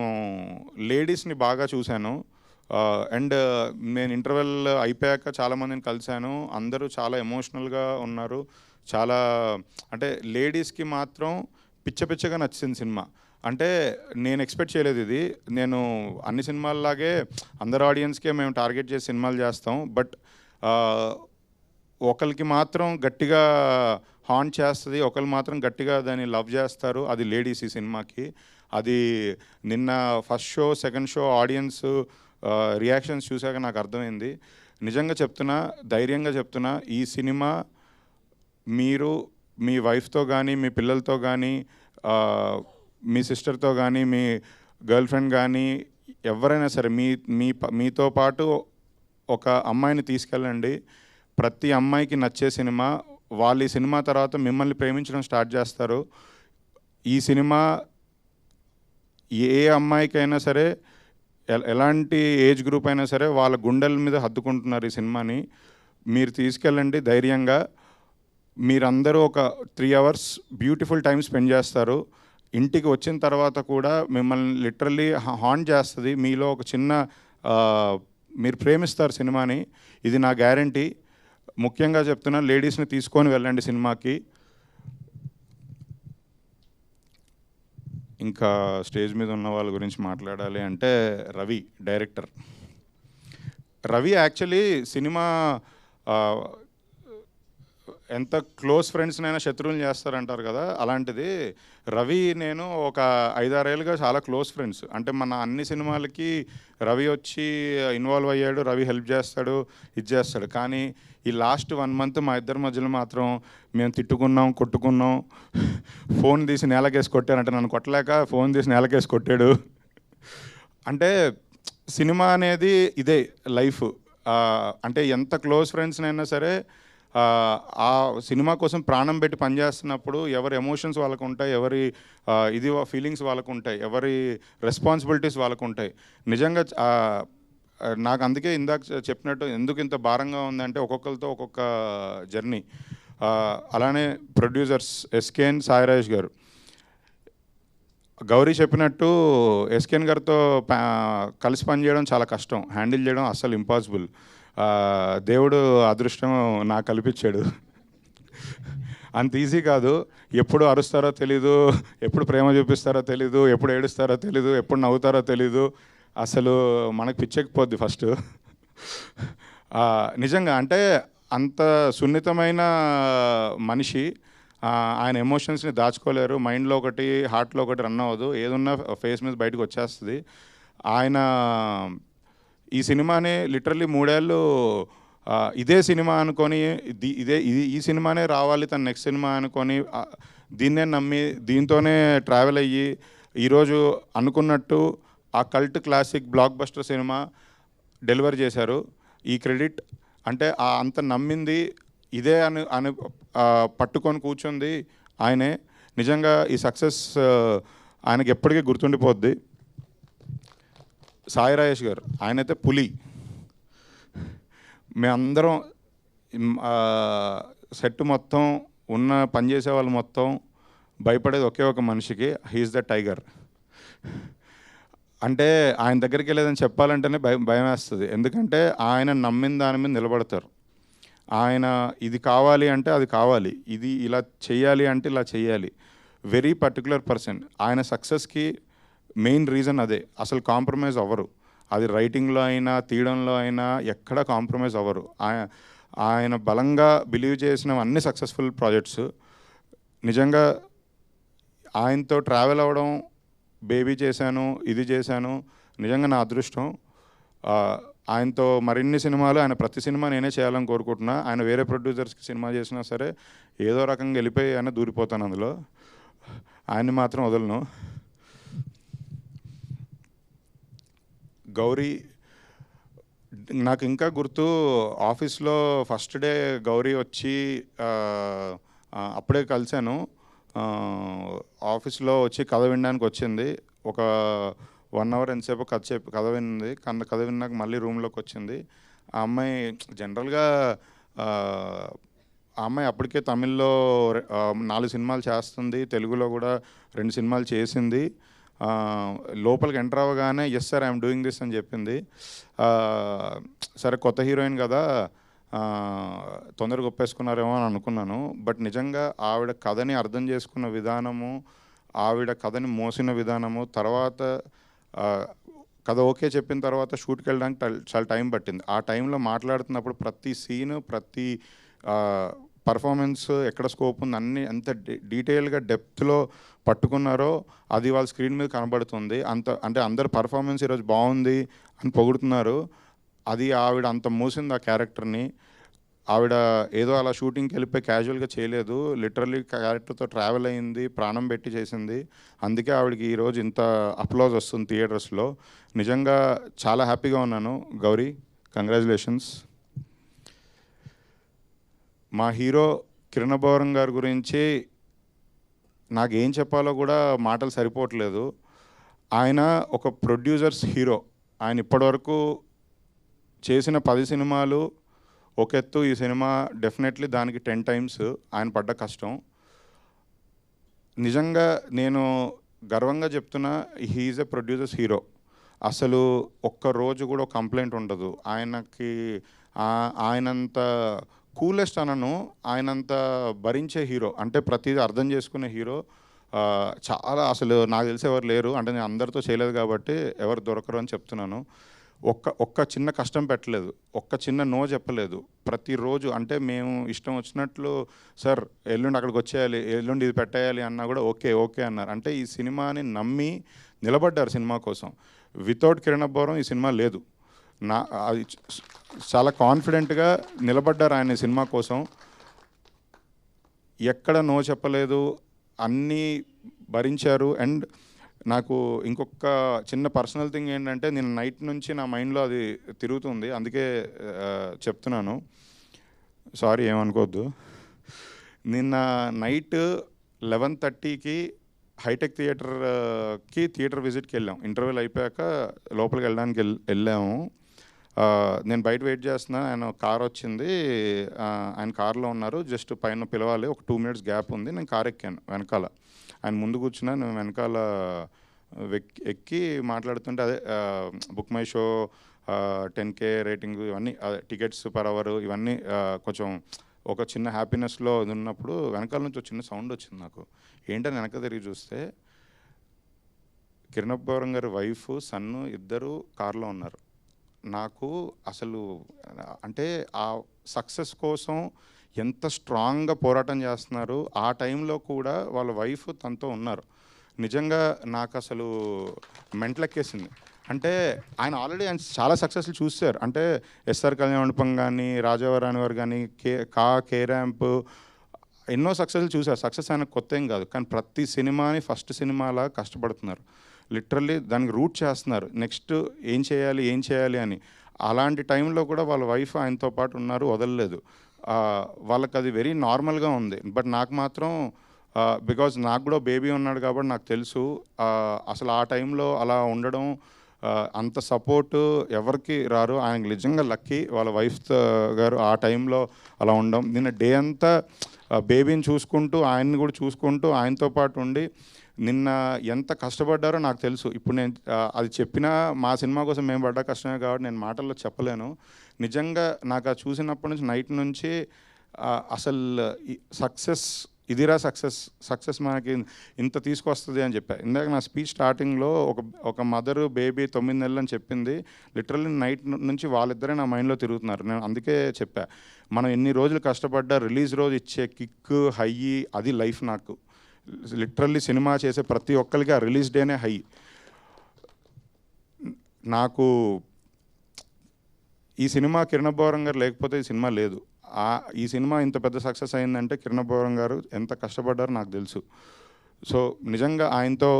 లేడీస్ని బాగా చూశాను. అండ్ నేను ఇంటర్వెల్ అయిపోయాక చాలామందిని కలిశాను, అందరూ చాలా ఎమోషనల్గా ఉన్నారు. చాలా అంటే లేడీస్కి మాత్రం పిచ్చగా నచ్చింది సినిమా. అంటే నేను ఎక్స్పెక్ట్ చేయలేదు ఇది. నేను అన్ని సినిమాల్లాగే అందరు ఆడియన్స్కే మేము టార్గెట్ చేసి సినిమాలు చేస్తాం, బట్ ఒకరికి మాత్రం గట్టిగా హాంట్ చేస్తుంది, ఒకరు మాత్రం గట్టిగా దాన్ని లవ్ చేస్తారు, అది లేడీస్ ఈ సినిమాకి. అది నిన్న first show second show audience reactions చూశాక నాకు అర్థమైంది. నిజంగా చెప్తున్నా, ధైర్యంగా చెప్తున్నా, ఈ సినిమా మీరు మీ వైఫ్తో కానీ మీ పిల్లలతో కానీ మీ సిస్టర్తో కానీ మీ గర్ల్ ఫ్రెండ్ కానీ ఎవరైనా సరే మీతో పాటు ఒక అమ్మాయిని తీసుకెళ్ళండి. ప్రతి అమ్మాయికి నచ్చే సినిమా. వాళ్ళు ఈ సినిమా తర్వాత మిమ్మల్ని ప్రేమించడం స్టార్ట్ చేస్తారు. ఈ సినిమా ఏ అమ్మాయికైనా సరే, ఎలాంటి ఏజ్ గ్రూప్ అయినా సరే వాళ్ళ గుండెల మీద హత్తుకుంటున్నారు ఈ సినిమాని. మీరు తీసుకెళ్ళండి ధైర్యంగా. మీరందరూ ఒక 3 hours బ్యూటిఫుల్ టైం స్పెండ్ చేస్తారు. ఇంటికి వచ్చిన తర్వాత కూడా మిమ్మల్ని లిటరల్లీ హాంట్ చేస్తుంది. మీలో ఒక చిన్న మీరు ప్రేమిస్తారు సినిమాని, ఇది నా గ్యారంటీ. ముఖ్యంగా చెప్తున్నా, లేడీస్ని తీసుకొని వెళ్ళండి సినిమాకి. ఇంకా స్టేజ్ మీద ఉన్న వాళ్ళ గురించి మాట్లాడాలి అంటే Ravi director. Ravi actually cinema ఎంత క్లోజ్ ఫ్రెండ్స్నైనా శత్రువులు చేస్తారంటారు కదా, అలాంటిది రవి నేను ఒక 5-6 ఏళ్ళుగా చాలా క్లోజ్ ఫ్రెండ్స్. అంటే మన అన్ని సినిమాలకి రవి వచ్చి ఇన్వాల్వ్ అయ్యాడు, రవి హెల్ప్ చేస్తాడు, ఇది చేస్తాడు. కానీ ఈ లాస్ట్ 1 month మా ఇద్దరి మధ్యలో మాత్రం మేము తిట్టుకున్నాం, కొట్టుకున్నాం. ఫోన్ తీసి నేలకేసి కొట్టానంటే నన్ను కొట్టలేక ఫోన్ తీసి నేలకేసి కొట్టాడు. అంటే సినిమా అనేది ఇదే లైఫ్. అంటే ఎంత క్లోజ్ ఫ్రెండ్స్నైనా సరే ఆ సినిమా కోసం ప్రాణం పెట్టి పనిచేస్తున్నప్పుడు ఎవరి ఎమోషన్స్ వాళ్ళకు ఉంటాయి, ఎవరి ఇది ఫీలింగ్స్ వాళ్ళకు ఉంటాయి, ఎవరి రెస్పాన్సిబిలిటీస్ వాళ్ళకు ఉంటాయి. నిజంగా నాకు అందుకే ఇందాక చెప్పినట్టు ఎందుకు ఇంత భారంగా ఉందంటే ఒక్కొక్కరితో ఒక్కొక్క జర్నీ. అలానే ప్రొడ్యూసర్స్ ఎస్కేఎన్ సాయిరాజ్ గారు, గౌరీ చెప్పినట్టు ఎస్కేఎన్ గారితో కలిసి పనిచేయడం చాలా కష్టం, హ్యాండిల్ చేయడం అస్సలు ఇంపాసిబుల్. దేవుడు అదృష్టం నాకు కల్పించాడు. అంత ఈజీ కాదు. ఎప్పుడు అరుస్తారో తెలీదు, ఎప్పుడు ప్రేమ చూపిస్తారో తెలీదు, ఎప్పుడు ఏడుస్తారో తెలీదు, ఎప్పుడు నవ్వుతారో తెలీదు. అసలు మనకు పిచ్చెక్కిపోద్ది ఫస్ట్. నిజంగా అంటే అంత సున్నితమైన మనిషి. ఆయన ఎమోషన్స్ని దాచుకోలేరు. మైండ్లో ఒకటి, హార్ట్లో ఒకటి రన్ అవ్వదు, ఏదున్నా ఫేస్ మీద బయటకు వచ్చేస్తుంది. ఆయన ఈ సినిమాని లిటరల్లీ 3 ఏళ్ళు ఇదే సినిమా అనుకొని, ఈ సినిమానే రావాలి తన నెక్స్ట్ సినిమా అనుకొని దీన్నే నమ్మి దీంతోనే ట్రావెల్ అయ్యి ఈరోజు అనుకున్నట్టు ఆ cult classic block buster cinema deliver చేశారు. ఈ క్రెడిట్ అంటే అంత నమ్మింది ఇదే అని పట్టుకొని కూర్చుంది ఆయనే. నిజంగా ఈ సక్సెస్ ఆయనకి ఎప్పటికీ గుర్తుండిపోద్ది. సాయి రాజేష్ గారు ఆయనైతే పులి. మేమందరం సెట్ మొత్తం ఉన్న పనిచేసే వాళ్ళు మొత్తం భయపడేది ఒకే ఒక మనిషికి, హీఈస్ ద టైగర్. అంటే ఆయన దగ్గరికి వెళ్ళేదని చెప్పాలంటేనే భయం వేస్తుంది. ఎందుకంటే ఆయన నమ్మిన దాని మీద నిలబడతారు. ఆయన ఇది కావాలి అంటే అది కావాలి, ఇది ఇలా చేయాలి అంటే ఇలా చేయాలి. Very particular person. ఆయన సక్సెస్కి మెయిన్ రీజన్ అదే. అసలు కాంప్రమైజ్ అవ్వరు. అది రైటింగ్లో అయినా తీయడంలో అయినా ఎక్కడ కాంప్రమైజ్ అవ్వరు. ఆయన బలంగా బిలీవ్ చేసిన అన్ని సక్సెస్ఫుల్ ప్రాజెక్ట్స్. నిజంగా ఆయనతో ట్రావెల్ అవ్వడం, బేబీ చేశాను, ఇది చేశాను, నిజంగా నా అదృష్టం. ఆయనతో మరిన్ని సినిమాలు, ఆయన ప్రతి సినిమా నేనే చేయాలని కోరుకుంటున్నా. ఆయన వేరే ప్రొడ్యూసర్స్కి సినిమా చేసినా సరే ఏదో రకంగా వెళ్ళిపోయి ఆయన దూరిపోతాను అందులో. ఆయన్ని మాత్రం వదలను. గౌరీ నాకు ఇంకా గుర్తు, ఆఫీస్లో ఫస్ట్ డే గౌరీ వచ్చి అప్పుడే కలిశాను. ఆఫీస్లో వచ్చి కథ వినడానికి వచ్చింది. ఒక 1 hour ఎంతసేపు కథ విన్నది. కథ విన్నాక మళ్ళీ రూమ్లోకి వచ్చింది. ఆ అమ్మాయి జనరల్గా ఆ అమ్మాయి అప్పటికే తమిళ్లో 4 సినిమాలు చేస్తుంది, తెలుగులో కూడా 2 సినిమాలు చేసింది. లోపలికి ఎంటర్ అవ్వగానే yes sir I'm doing this అని చెప్పింది. సరే కొత్త హీరోయిన్ కదా, తొందరగా ఒప్పేసుకున్నారేమో అని అనుకున్నాను. బట్ నిజంగా ఆవిడ కథని అర్థం చేసుకున్న విధానము, ఆవిడ కథని మోసిన విధానము, తర్వాత కథ ఓకే చెప్పిన తర్వాత షూట్కి వెళ్ళడానికి చాలా టైం పట్టింది. ఆ టైంలో మాట్లాడుతున్నప్పుడు ప్రతి సీను, ప్రతి పర్ఫార్మెన్స్ ఎక్కడ స్కోప్ ఉంది అన్నీ ఎంత డీటెయిల్గా డెప్త్లో పట్టుకున్నారో అది వాళ్ళ స్క్రీన్ మీద కనబడుతుంది. అంటే అందరు పర్ఫార్మెన్స్ ఈరోజు బాగుంది అని పొగుడుతున్నారు. అది ఆవిడ అంత మూసింది ఆ క్యారెక్టర్ని. ఆవిడ ఏదో అలా షూటింగ్కి వెళ్ళిపోయి క్యాజువల్గా చేయలేదు, లిటరల్లీ క్యారెక్టర్తో ట్రావెల్ అయింది, ప్రాణం పెట్టి చేసింది. అందుకే ఆవిడకి ఈరోజు ఇంత అప్లాజ్ వస్తుంది థియేటర్స్లో. నిజంగా చాలా హ్యాపీగా ఉన్నాను. గౌరీ, కంగ్రాచులేషన్స్. మా హీరో కిరణ్ బోరం గారి గురించి నాకేం చెప్పాలో కూడా మాటలు సరిపోవట్లేదు. ఆయన ఒక ప్రొడ్యూసర్స్ హీరో. ఆయన ఇప్పటివరకు చేసిన 10 సినిమాలు ఒక ఎత్తు, ఈ సినిమా డెఫినెట్లీ దానికి 10 టైమ్స్ ఆయన పడ్డ కష్టం. నిజంగా నేను గర్వంగా చెప్తున్నా, హీఈస్ ఎ ప్రొడ్యూసర్స్ హీరో. అసలు ఒక్క రోజు కూడా కంప్లైంట్ ఉండదు ఆయనకి. ఆయనంత కూలెస్ట్ అనను, ఆయనంత భరించే హీరో, అంటే ప్రతిదీ అర్థం చేసుకునే హీరో చాలా. అసలు నాకు తెలిసి ఎవరు లేరు, అంటే నేను అందరితో చేయలేదు కాబట్టి ఎవరు దొరకరు అని చెప్తున్నాను. ఒక్క చిన్న కష్టం పెట్టలేదు, ఒక్క చిన్న నో చెప్పలేదు. ప్రతిరోజు అంటే మేము ఇష్టం వచ్చినట్లు, సార్ ఎల్లుండి అక్కడికి వచ్చేయాలి, ఎల్లుండి ఇది పెట్టేయాలి అన్నా కూడా ఓకే ఓకే అన్నారు. అంటే ఈ సినిమాని నమ్మి నిలబడ్డారు సినిమా కోసం. వితౌట్ కిరణ్ అబ్బవరం ఈ సినిమా లేదు. అది చాలా కాన్ఫిడెంట్గా నిలబడ్డారు ఆయన సినిమా కోసం. ఎక్కడ నో చెప్పలేదు, అన్నీ భరించారు. అండ్ నాకు ఇంకొక చిన్న పర్సనల్ థింగ్ ఏంటంటే, నేను నైట్ నుంచి నా మైండ్లో అది తిరుగుతుంది, అందుకే చెప్తున్నాను, సారీ ఏమనుకోవద్దు. నిన్న నైట్ 11:30కి హైటెక్ థియేటర్ విజిట్కి వెళ్ళాం. ఇంటర్వ్యూలు అయిపోయాక లోపలికి వెళ్ళడానికి వెళ్ళాము. నేను బయట వెయిట్ చేస్తున్నా, ఆయన కార్ వచ్చింది, ఆయన కార్లో ఉన్నారు. జస్ట్ పైన పిలవాలి, ఒక 2 minutes గ్యాప్ ఉంది. నేను కార్ ఎక్కాను వెనకాల, ఆయన ముందు కూర్చున్నా, నేను వెనకాల ఎక్కి మాట్లాడుతుంటే అదే book my show 10K rating ఇవన్నీ, అదే టికెట్స్ పర్ అవర్ ఇవన్నీ కొంచెం ఒక చిన్న హ్యాపీనెస్లో ఉన్నప్పుడు వెనకాల నుంచి ఒక చిన్న సౌండ్ వచ్చింది నాకు. ఏంటని వెనక తిరిగి చూస్తే కిరణ్ అబ్బవరం గారి వైఫ్, సన్ను ఇద్దరు కార్లో ఉన్నారు. నాకు అసలు అంటే ఆ సక్సెస్ కోసం ఎంత స్ట్రాంగ్గా పోరాటం చేస్తున్నారు, ఆ టైంలో కూడా వాళ్ళ వైఫ్ తనతో ఉన్నారు. నిజంగా నాకు అసలు మెంటలెక్కేసింది. అంటే ఆయన ఆల్రెడీ ఆయన చాలా సక్సెస్లు చూశారు. అంటే ఎస్ఆర్ కళ్యాణ మండపం కానీ, రాజావారాణి వారు కానీ, కే ర్యాంప్, ఎన్నో సక్సెస్లు చూశారు. సక్సెస్ ఆయన కొత్త ఏం కాదు, కానీ ప్రతి సినిమాని ఫస్ట్ సినిమాలా కష్టపడుతున్నారు. లిటరల్లీ దానికి రూట్ చేస్తున్నారు, నెక్స్ట్ ఏం చేయాలి అని. అలాంటి టైంలో కూడా వాళ్ళ వైఫ్ ఆయనతో పాటు ఉన్నారు, వదలలేదు. వాళ్ళకి అది వెరీ నార్మల్గా ఉంది. బట్ నాకు మాత్రం బికాజ్ నాకు కూడా బేబీ ఉన్నాడు కాబట్టి నాకు తెలుసు అసలు ఆ టైంలో అలా ఉండడం, అంత సపోర్టు ఎవరికి రారు. ఆయనకి నిజంగా లక్కీ వాళ్ళ వైఫ్ గారు ఆ టైంలో అలా ఉండడం. నిన్న డే అంతా బేబీని చూసుకుంటూ, ఆయన్ని కూడా చూసుకుంటూ, ఆయనతో పాటు ఉండి నిన్న ఎంత కష్టపడ్డారో నాకు తెలుసు. ఇప్పుడు నేను అది చెప్పినా మా సినిమా కోసం మేము పడ్డ కష్టమే కాబట్టి నేను మాటల్లో చెప్పలేను. నిజంగా నాకు అది చూసినప్పటి నుంచి నైట్ నుంచి అసలు సక్సెస్ ఇదిరా సక్సెస్ మనకి ఇంత తీసుకొస్తుంది అని చెప్పా. ఇందాక నా స్పీచ్ స్టార్టింగ్లో ఒక మదరు బేబీ 9 నెలలు అని చెప్పింది. లిటరల్లీ నైట్ నుంచి వాళ్ళిద్దరే నా మైండ్లో తిరుగుతున్నారు. నేను అందుకే చెప్పా, మనం ఎన్ని రోజులు కష్టపడ్డా రిలీజ్ రోజు ఇచ్చే కిక్ హై, అది లైఫ్. నాకు లిటరల్లీ సినిమా చేసే ప్రతి ఒక్కరికి ఆ రిలీజ్ డేనే హై. నాకు ఈ సినిమా కిరణ్ అబ్బవరం గారు లేకపోతే ఈ సినిమా లేదు. ఈ సినిమా ఇంత పెద్ద సక్సెస్ అయిందంటే కిరణ్ అబ్బవరం గారు ఎంత కష్టపడ్డారో నాకు తెలుసు. సో నిజంగా ఆయనతో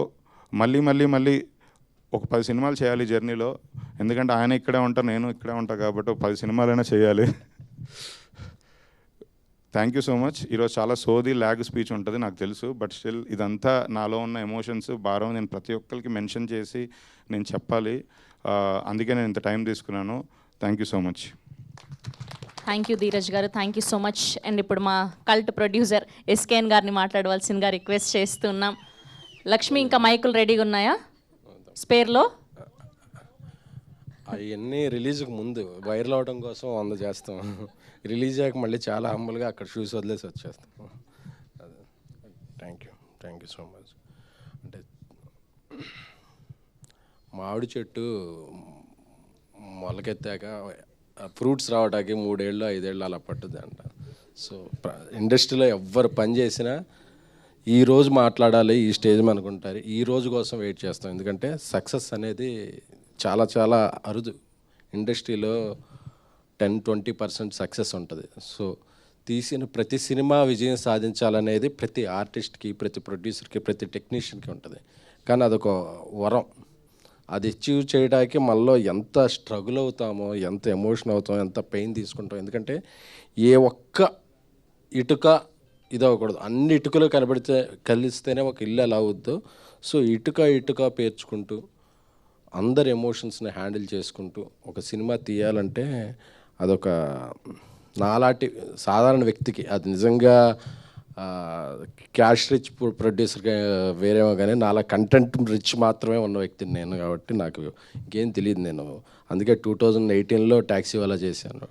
మళ్ళీ ఒక 10 సినిమాలు చేయాలి జర్నీలో. ఎందుకంటే ఆయన ఇక్కడే ఉంటారు, నేను ఇక్కడే ఉంటాను కాబట్టి 10 సినిమాలైనా చేయాలి. Thank you so much. ఈరోజు చాలా సోది ల్యాగ్ స్పీచ్ ఉంటుంది నాకు తెలుసు, బట్ స్టిల్ ఇదంతా నాలో ఉన్న ఎమోషన్స్ భారం నేను ప్రతి ఒక్కరికి మెన్షన్ చేసి నేను చెప్పాలి. అందుకే నేను ఇంత టైం తీసుకున్నాను. Thank you so much. Thank you Dheeraj garu, thank you so much. And ఇప్పుడు మా కల్ట్ ప్రొడ్యూసర్ ఎస్కేఎన్ గారిని మాట్లాడవలసిందిగా రిక్వెస్ట్ చేస్తున్నాం. లక్ష్మి, ఇంకా మైకులు రెడీగా ఉన్నాయా స్పేర్లో? అవన్నీ రిలీజ్కి ముందు వైరల్ అవడం కోసం 100 చేస్తాం. రిలీజ్ అయ్యాక మళ్ళీ చాలా హంబుల్గా అక్కడ షూస్ వదిలేసి వచ్చేస్తాం. Thank you so much. అంటే మామిడి చెట్టు మొలకెత్తాక ఫ్రూట్స్ రావడానికి 3 ఏళ్ళు 5 ఏళ్ళు అలా పట్టుద్ది అంట. సో ఇండస్ట్రీలో ఎవ్వరు పని చేసినా ఈరోజు మాట్లాడాలి, ఈ స్టేజ్ అనుకుంటారు, ఈ రోజు కోసం వెయిట్ చేస్తాం. ఎందుకంటే సక్సెస్ అనేది చాలా చాలా అరుదు. ఇండస్ట్రీలో 10-20% సక్సెస్ ఉంటుంది. సో తీసిన ప్రతి సినిమా విజయం సాధించాలనేది ప్రతి ఆర్టిస్ట్కి, ప్రతి ప్రొడ్యూసర్కి, ప్రతి టెక్నీషియన్కి ఉంటుంది. కానీ అదొక వరం. అది అచీవ్ చేయడానికి మనలో ఎంత స్ట్రగుల్ అవుతామో, ఎంత ఎమోషన్ అవుతామో, ఎంత పెయిన్ తీసుకుంటాం. ఎందుకంటే ఏ ఒక్క ఇటుక ఇది అవ్వకూడదు. అన్ని ఇటుకలు కలిస్తేనే ఒక ఇల్లు ఎలా అవుద్దో, సో ఇటుక పేర్చుకుంటూ అందరి ఎమోషన్స్ని హ్యాండిల్ చేసుకుంటూ ఒక సినిమా తీయాలంటే అదొక నాలాంటి సాధారణ వ్యక్తికి, అది నిజంగా క్యాష్ రిచ్ ప్రొడ్యూసర్గా వేరేమో కానీ నాలా కంటెంట్ రిచ్ మాత్రమే ఉన్న వ్యక్తిని నేను, కాబట్టి నాకు ఇంకేం తెలియదు. నేను అందుకే 2018లో ట్యాక్సీ వాలా చేశాను,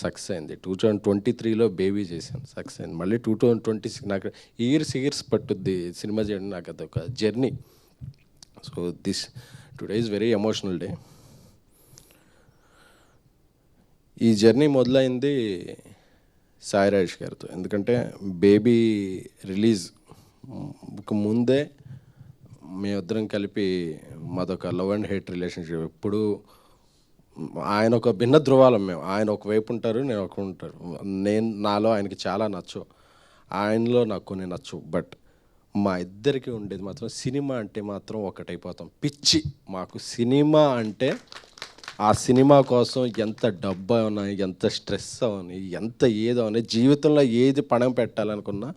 సక్సెస్ అయింది. 2023లో బేబీ చేశాను, సక్సెస్ అయింది. మళ్ళీ 2026 నాకు ఇయర్స్ పట్టుద్ది సినిమా చేయడం, నాకు అదొక journey. So today is very emotional day. ఈ జర్నీ మొదలైంది సాయి రాజేష్ గారితో. ఎందుకంటే బేబీ రిలీజ్ ముందే మేమిద్దరం కలిపి మాదొక లవ్ అండ్ హేట్ రిలేషన్షిప్. ఎప్పుడు ఆయన ఒక భిన్న ధృవాలం, మేము ఆయన ఒకవైపు ఉంటారు, నేను ఒక ఉంటారు. నాలో ఆయనకి చాలా నచ్చు, ఆయనలో నాకు కొన్ని నచ్చు. బట్ మా ఇద్దరికి ఉండేది మాత్రం సినిమా అంటే మాత్రం ఒకటైపోతాం, పిచ్చి. మాకు సినిమా అంటే ఆ సినిమా కోసం ఎంత డబ్బు అవనా, ఎంత స్ట్రెస్ అవని, ఎంత ఏదో అని, జీవితంలో ఏది పణం పెట్టాలనుకున్నా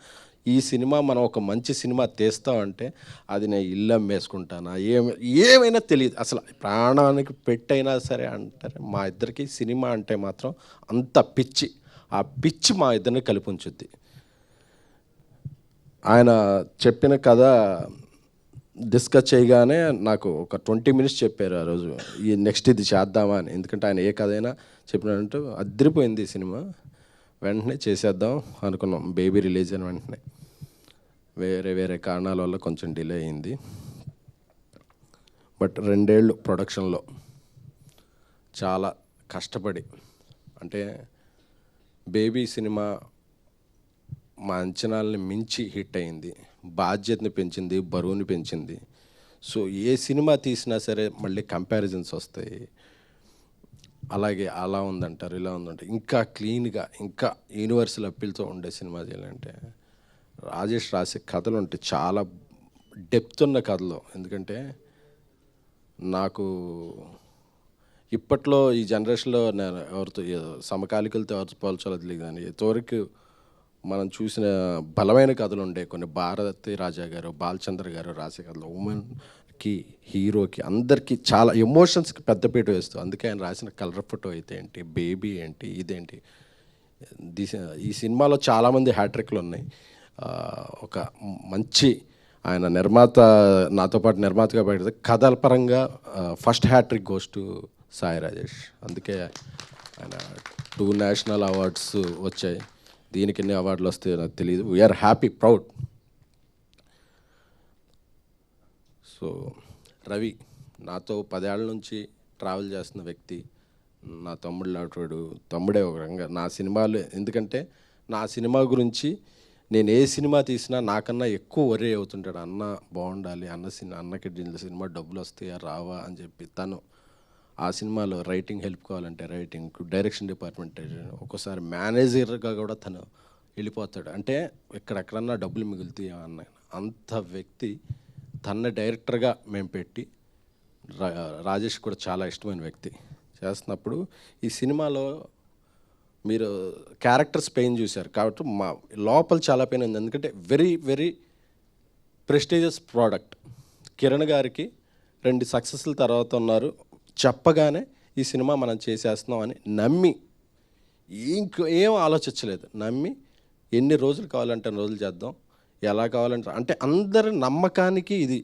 ఈ సినిమా మనం ఒక మంచి సినిమా తీస్తామంటే అది నేను ఇల్లు అమ్మేసుకుంటానా, ఏమైనా తెలియదు అసలు, ప్రాణానికి పెట్టైనా సరే అంటారు. మా ఇద్దరికి సినిమా అంటే మాత్రం అంత పిచ్చి. ఆ పిచ్చి మా ఇద్దరిని కలిపి ఉంచుద్ది. ఆయన చెప్పిన కథ డిస్కస్ చేయగానే నాకు ఒక 20 minutes చెప్పారు ఆ రోజు, ఈ నెక్స్ట్ ఇది చేద్దామా అని. ఎందుకంటే ఆయన ఏ కథ అయినా చెప్పినట్టు అదిరిపోయింది సినిమా. వెంటనే చేసేద్దాం అనుకున్నాం. బేబీ రిలీజ్ అయిన వెంటనే వేరే కారణాల వల్ల కొంచెం డిలే అయింది. బట్ 2 ఏళ్ళు ప్రొడక్షన్లో చాలా కష్టపడి, అంటే బేబీ సినిమా మా అంచనాలని మించి హిట్ అయింది, బాధ్యతని పెంచింది, బరువుని పెంచింది. సో ఏ సినిమా తీసినా సరే మళ్ళీ కంపారిజన్స్ వస్తాయి. అలాగే అలా ఉందంటారు, ఇలా ఉందంటారు. ఇంకా క్లీన్గా, ఇంకా యూనివర్సల్ అప్పీల్తో ఉండే సినిమా చేయాలంటే రాజేష్ రాసే కథలు ఉంటాయి, చాలా డెప్త్ ఉన్న కథలు. ఎందుకంటే నాకు ఇప్పట్లో ఈ జనరేషన్లో నేను ఎవరితో సమకాలికలతో ఎవరితో పోల్చాలో తెలియదు, కానీ ఇంతవరకు మనం చూసిన బలమైన కథలు ఉండే కొన్ని. భారతి రాజా గారు, బాలచంద్ర గారు రాసే కథలు ఉమెన్కి, హీరోకి, అందరికీ చాలా ఎమోషన్స్కి పెద్దపీట వేస్తూ. అందుకే ఆయన రాసిన కలర్ ఫోటో అయితే ఏంటి, బేబీ ఏంటి, ఇదేంటి, ఈ సినిమాలో చాలామంది హ్యాట్రిక్లు ఉన్నాయి. ఒక మంచి ఆయన నిర్మాత, నాతో పాటు నిర్మాతగా పెడితే కథల పరంగా first hattrick goes to Sai Rajesh. అందుకే ఆయన 2 నేషనల్ అవార్డ్స్ వచ్చాయి. దీనికి ఎన్ని అవార్డులు వస్తాయో నాకు తెలియదు. We are happy, proud. So Ravi నాతో 10 ఏళ్ళ నుంచి ట్రావెల్ చేస్తున్న వ్యక్తి, నా తమ్ముడు లాంటివాడు. తమ్ముడే ఒక రంగా నా సినిమాలు. ఎందుకంటే నా సినిమా గురించి నేను ఏ సినిమా తీసినా నాకన్నా ఎక్కువ వరే అవుతుంటాడు. అన్న బాగుండాలి, అన్నకి సినిమా డబ్బులు వస్తాయా రావా అని చెప్పి. తను ఆ సినిమాలో రైటింగ్ హెల్ప్ కావాలంటే రైటింగ్, డైరెక్షన్ డిపార్ట్మెంట్, ఒక్కోసారి మేనేజర్గా కూడా తను వెళ్ళిపోతాడు. అంటే ఎక్కడెక్కడన్నా డబ్బులు మిగులుతాయి అన్న అంత వ్యక్తి తన డైరెక్టర్గా మేము పెట్టి, రాజేష్ కూడా చాలా ఇష్టమైన వ్యక్తి చేస్తున్నప్పుడు ఈ సినిమాలో మీరు క్యారెక్టర్స్ పెయిన్ చూశారు కాబట్టి మా లోపల చాలా పెయిన్ ఉంది. ఎందుకంటే వెరీ ప్రెస్టీజియస్ ప్రోడక్ట్. కిరణ్ గారికి 2 సక్సెస్ల తర్వాత ఉన్నారు, చెప్పగానే ఈ సినిమా మనం చేసేస్తున్నాం అని నమ్మి, ఏం ఆలోచించలేదు, నమ్మి ఎన్ని రోజులు కావాలంటే అన్ని రోజులు చేద్దాం, ఎలా కావాలంటే, అంటే అందరి నమ్మకానికి ఇది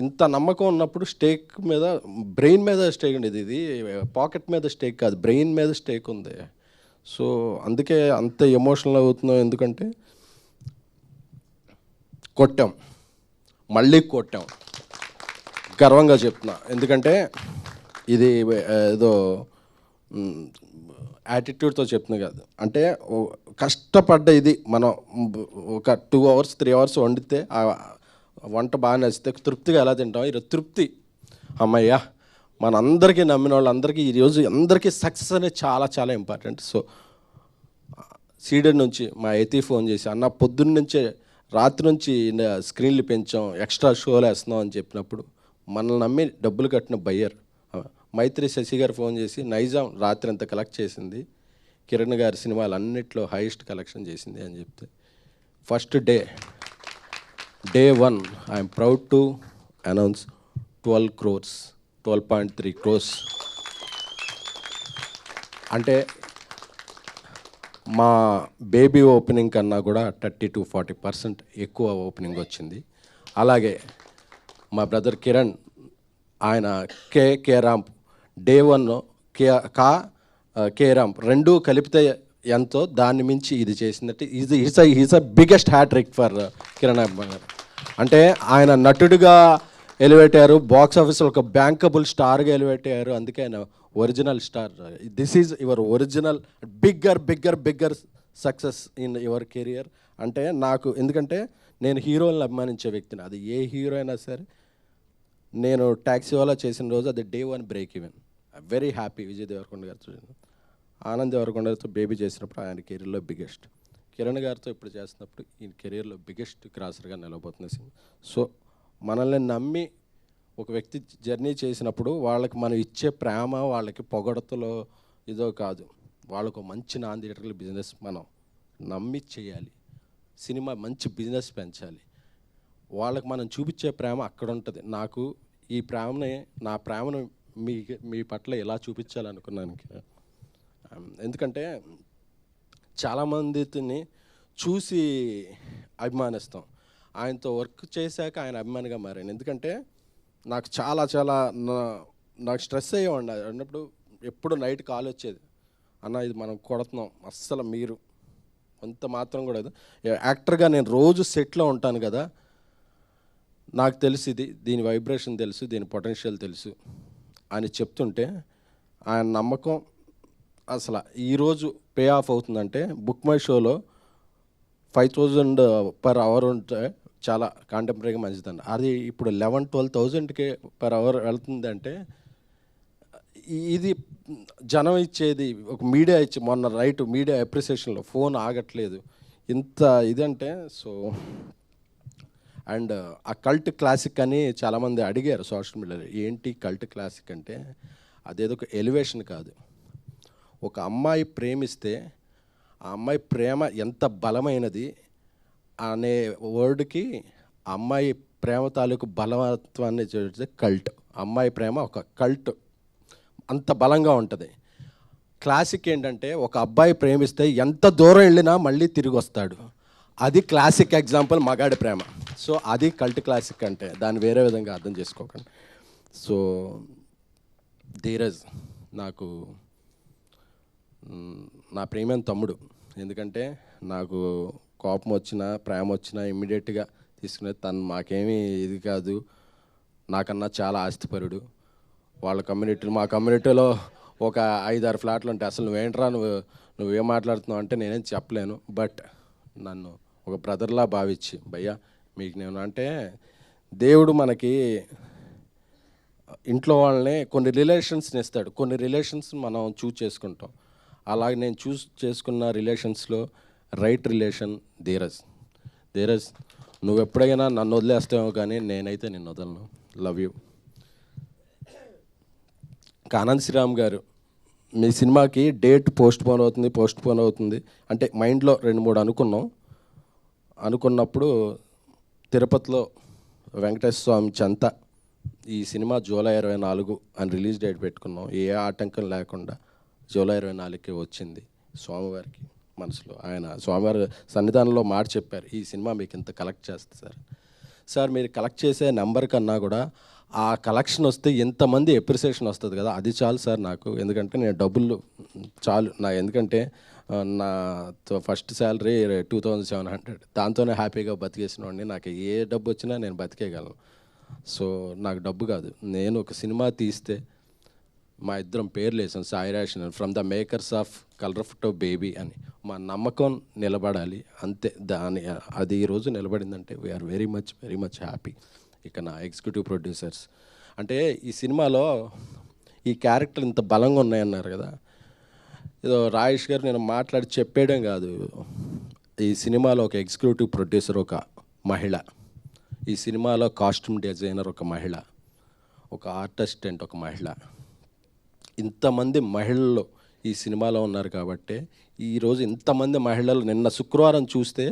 ఇంత నమ్మకం ఉన్నప్పుడు స్టేక్ మీద, బ్రెయిన్ మీద స్టేక్ ఉండేది. ఇది పాకెట్ మీద స్టేక్ కాదు, బ్రెయిన్ మీద స్టేక్ ఉంది. సో అందుకే అంత ఎమోషనల్ అవుతున్నాం. ఎందుకంటే కొట్టాం, మళ్ళీ కొట్టాం, గర్వంగా చెప్తున్నా. ఎందుకంటే ఇది ఏదో యాటిట్యూడ్తో చెప్తున్నా కాదు, అంటే కష్టపడ్డ ఇది మనం ఒక 2 hours 3 hours వండితే ఆ వంట బాగా నచ్చితే తృప్తిగా ఎలా తింటాం. ఈరోజు తృప్తి, అమ్మయ్యా మనందరికీ నమ్మిన వాళ్ళందరికీ ఈరోజు అందరికీ సక్సెస్ అనేది చాలా చాలా ఇంపార్టెంట్. సో సీడెడ్ నుంచి మా ఎతి ఫోన్ చేసి, అన్న పొద్దున్న నుంచే రాత్రి నుంచి స్క్రీన్లు పెంచాం, ఎక్స్ట్రా షోలు వేస్తున్నాం అని చెప్పినప్పుడు మనల్ని నమ్మి డబ్బులు కట్టిన బయ్యర్ మైత్రి శశి గారు ఫోన్ చేసి, నైజాం రాత్రి అంతా కలెక్ట్ చేసింది, కిరణ్ గారి సినిమాలు అన్నిట్లో హైయెస్ట్ కలెక్షన్ చేసింది అని చెప్తే, first day 1 I'm proud to announce 12 crores, 12.3 crores. అంటే మా బేబీ ఓపెనింగ్ కన్నా కూడా 30 to 40% ఎక్కువ ఓపెనింగ్ వచ్చింది. అలాగే మా బ్రదర్ కిరణ్ ఆయన K ramp day 1 K ramp రెండూ కలిపితే ఎంతో దాన్ని మించి ఇది చేసిందంటే is a biggest hattrick for Kiran అబ్బా గారు. అంటే ఆయన నటుడిగా ఎలివేట్ అయ్యారు, బాక్స్ ఆఫీస్లో ఒక బ్యాంకబుల్ స్టార్గా ఎలివేట్ అయ్యారు. అందుకే ఆయన original star. This is your original bigger success in your career. అంటే నాకు ఎందుకంటే నేను హీరోలను అభిమానించే వ్యక్తిని, అది ఏ హీరో అయినా సరే. నేను ట్యాక్సీ వాలా చేసిన రోజు అది day 1 break even. Very happy. Vijay Deverakonda గారితో, ఆనంద్ దేవరకొండ గారితో బేబీ చేసినప్పుడు ఆయన కెరీర్లో బిగ్గెస్ట్, కిరణ్ గారితో ఇప్పుడు చేస్తున్నప్పుడు ఈ కెరీర్లో బిగ్గెస్ట్ క్రాసర్గా నిలబోతుంది సినిమా. సో మనల్ని నమ్మి ఒక వ్యక్తి జర్నీ చేసినప్పుడు వాళ్ళకి మనం ఇచ్చే ప్రేమ, వాళ్ళకి పొగడతలో ఇదో కాదు, వాళ్ళకు మంచి నాన్ థియేటర్ల బిజినెస్ మనం నమ్మి చేయాలి. సినిమా మంచి బిజినెస్ పెంచాలి. వాళ్ళకి మనం చూపించే ప్రేమ అక్కడ ఉంటుంది. నాకు ఈ నా ప్రేమను మీ పట్ల ఎలా చూపించాలనుకున్నాను. ఎందుకంటే చాలామందిని చూసి అభిమానిస్తాం, ఆయనతో వర్క్ చేశాక ఆయన అభిమానిగా మారాను. ఎందుకంటే నాకు నాకు స్ట్రెస్ అయ్యేవాడి అన్నప్పుడు ఎప్పుడు నైట్ కాల్ వచ్చేది, అన్న ఇది మనం కొడుతున్నాం, అస్సలు మీరు అంత మాత్రం కూడా యాక్టర్గా నేను రోజు సెట్లో ఉంటాను కదా, నాకు తెలుసు దీని వైబ్రేషన్ తెలుసు, దీని పొటెన్షియల్ తెలుసు అని చెప్తుంటే ఆయన నమ్మకం అసలు ఈరోజు పే ఆఫ్ అవుతుందంటే బుక్ మై షోలో 5,000 per hour ఉంటే చాలా కాంటెంపరీగా మంచిదండి. అది ఇప్పుడు 11,000-12,000కి per hour వెళ్తుందంటే ఇది జనం ఇచ్చేది, ఒక మీడియా ఇచ్చి మొన్న మీడియా అప్రిసియేషన్లో ఫోన్ ఆగట్లేదు ఇంత ఇదంటే. సో అండ్ ఆ కల్ట్ క్లాసిక్ అని చాలామంది అడిగారు సోషల్ మీడియాలో, ఏంటి కల్ట్ క్లాసిక్ అంటే అదేదో ఒక ఎలివేషన్ కాదు. ఒక అమ్మాయి ప్రేమిస్తే ఆ అమ్మాయి ప్రేమ ఎంత బలమైనది అనే వర్డ్కి అమ్మాయి ప్రేమ తాలూకు బలవత్వాన్ని చూస్తే కల్ట్. అమ్మాయి ప్రేమ ఒక కల్ట్, అంత బలంగా ఉంటుంది. క్లాసిక్ ఏంటంటే ఒక అబ్బాయి ప్రేమిస్తే ఎంత దూరం వెళ్ళినా మళ్ళీ తిరిగి వస్తాడు, అది క్లాసిక్ ఎగ్జాంపుల్ మగాడి ప్రేమ. సో అది కల్ట్ క్లాసిక్ అంటే, దాన్ని వేరే విధంగా అర్థం చేసుకోకండి. సో ధీరజ్ నాకు నా ప్రేమైన తమ్ముడు. ఎందుకంటే నాకు కోపం వచ్చినా ప్రేమ వచ్చినా ఇమ్మీడియట్గా తీసుకునేది తను. మాకేమీ ఇది కాదు, నాకన్నా చాలా ఆస్తిపరుడు. వాళ్ళ మా కమ్యూనిటీలో ఒక 5-6 ఫ్లాట్లు ఉంటాయి. అసలు నువ్వేంట్రా నువ్వేం మాట్లాడుతున్నావు అంటే నేనేం చెప్పలేను. బట్ నన్ను ఒక బ్రదర్లా భావించి, భయ్యా మీకు నేను అంటే, దేవుడు మనకి ఇంట్లో వాళ్ళని కొన్ని రిలేషన్స్ని ఇస్తాడు, కొన్ని రిలేషన్స్ మనం చూస్ చేసుకుంటాం. అలాగే నేను చూస్ చేసుకున్న రిలేషన్స్లో రైట్ రిలేషన్ ధీరజ్ నువ్వు ఎప్పుడైనా నన్ను వదిలేస్తావేమో కానీ నేనైతే నిన్ను వదలను. Love you. ఆనంద్ శ్రీరామ్ గారు, మీ సినిమాకి డేట్ పోస్ట్ పోన్ అవుతుంది అంటే మైండ్లో 2-3 అనుకున్నప్పుడు తిరుపతిలో వెంకటేశ్వర స్వామి చెంత ఈ సినిమా జూలై 24 అని రిలీజ్ డేట్ పెట్టుకున్నాం. ఏ ఆటంకం లేకుండా జూలై 24కి వచ్చింది. స్వామివారికి మనసులో ఆయన స్వామివారి సన్నిధానంలో మాట చెప్పారు, ఈ సినిమా మీకు ఇంత కలెక్ట్ చేస్తుంది సార్. మీరు కలెక్ట్ చేసే నెంబర్ కన్నా కూడా ఆ కలెక్షన్ వస్తే ఎంతమంది ఎప్రిసియేషన్ వస్తుంది కదా, అది చాలు సార్ నాకు. ఎందుకంటే నేను డబ్బులు చాలు ఎందుకంటే నా ఫస్ట్ శాలరీ 2,700, దాంతోనే హ్యాపీగా బతికేసిన వాడిని. నాకు ఏ డబ్బు వచ్చినా నేను బతికేయగలను. సో నాకు డబ్బు కాదు, నేను ఒక సినిమా తీస్తే మా ఇద్దరం పేర్లు వేసాం, Sai ration from the makers of colour photo baby అని. మా నమ్మకం నిలబడాలి అంతే. అది ఈరోజు నిలబడిందంటే వీఆర్ వెరీ మచ్ హ్యాపీ. ఇక నా ఎగ్జిక్యూటివ్ ప్రొడ్యూసర్స్ అంటే ఈ సినిమాలో ఈ క్యారెక్టర్ ఇంత బలంగా ఉన్నాయన్నారు కదా, ఏదో రాజేష్ గారు నేను మాట్లాడి చెప్పేయడం కాదు. ఈ సినిమాలో ఒక ఎగ్జిక్యూటివ్ ప్రొడ్యూసర్ ఒక మహిళ, ఈ సినిమాలో కాస్ట్యూమ్ డిజైనర్ ఒక మహిళ, ఒక ఆర్ట్ అసిస్టెంట్ ఒక మహిళ. ఇంతమంది మహిళలు ఈ సినిమాలో ఉన్నారు కాబట్టి ఈరోజు ఇంతమంది మహిళలు నిన్న శుక్రవారం చూస్తే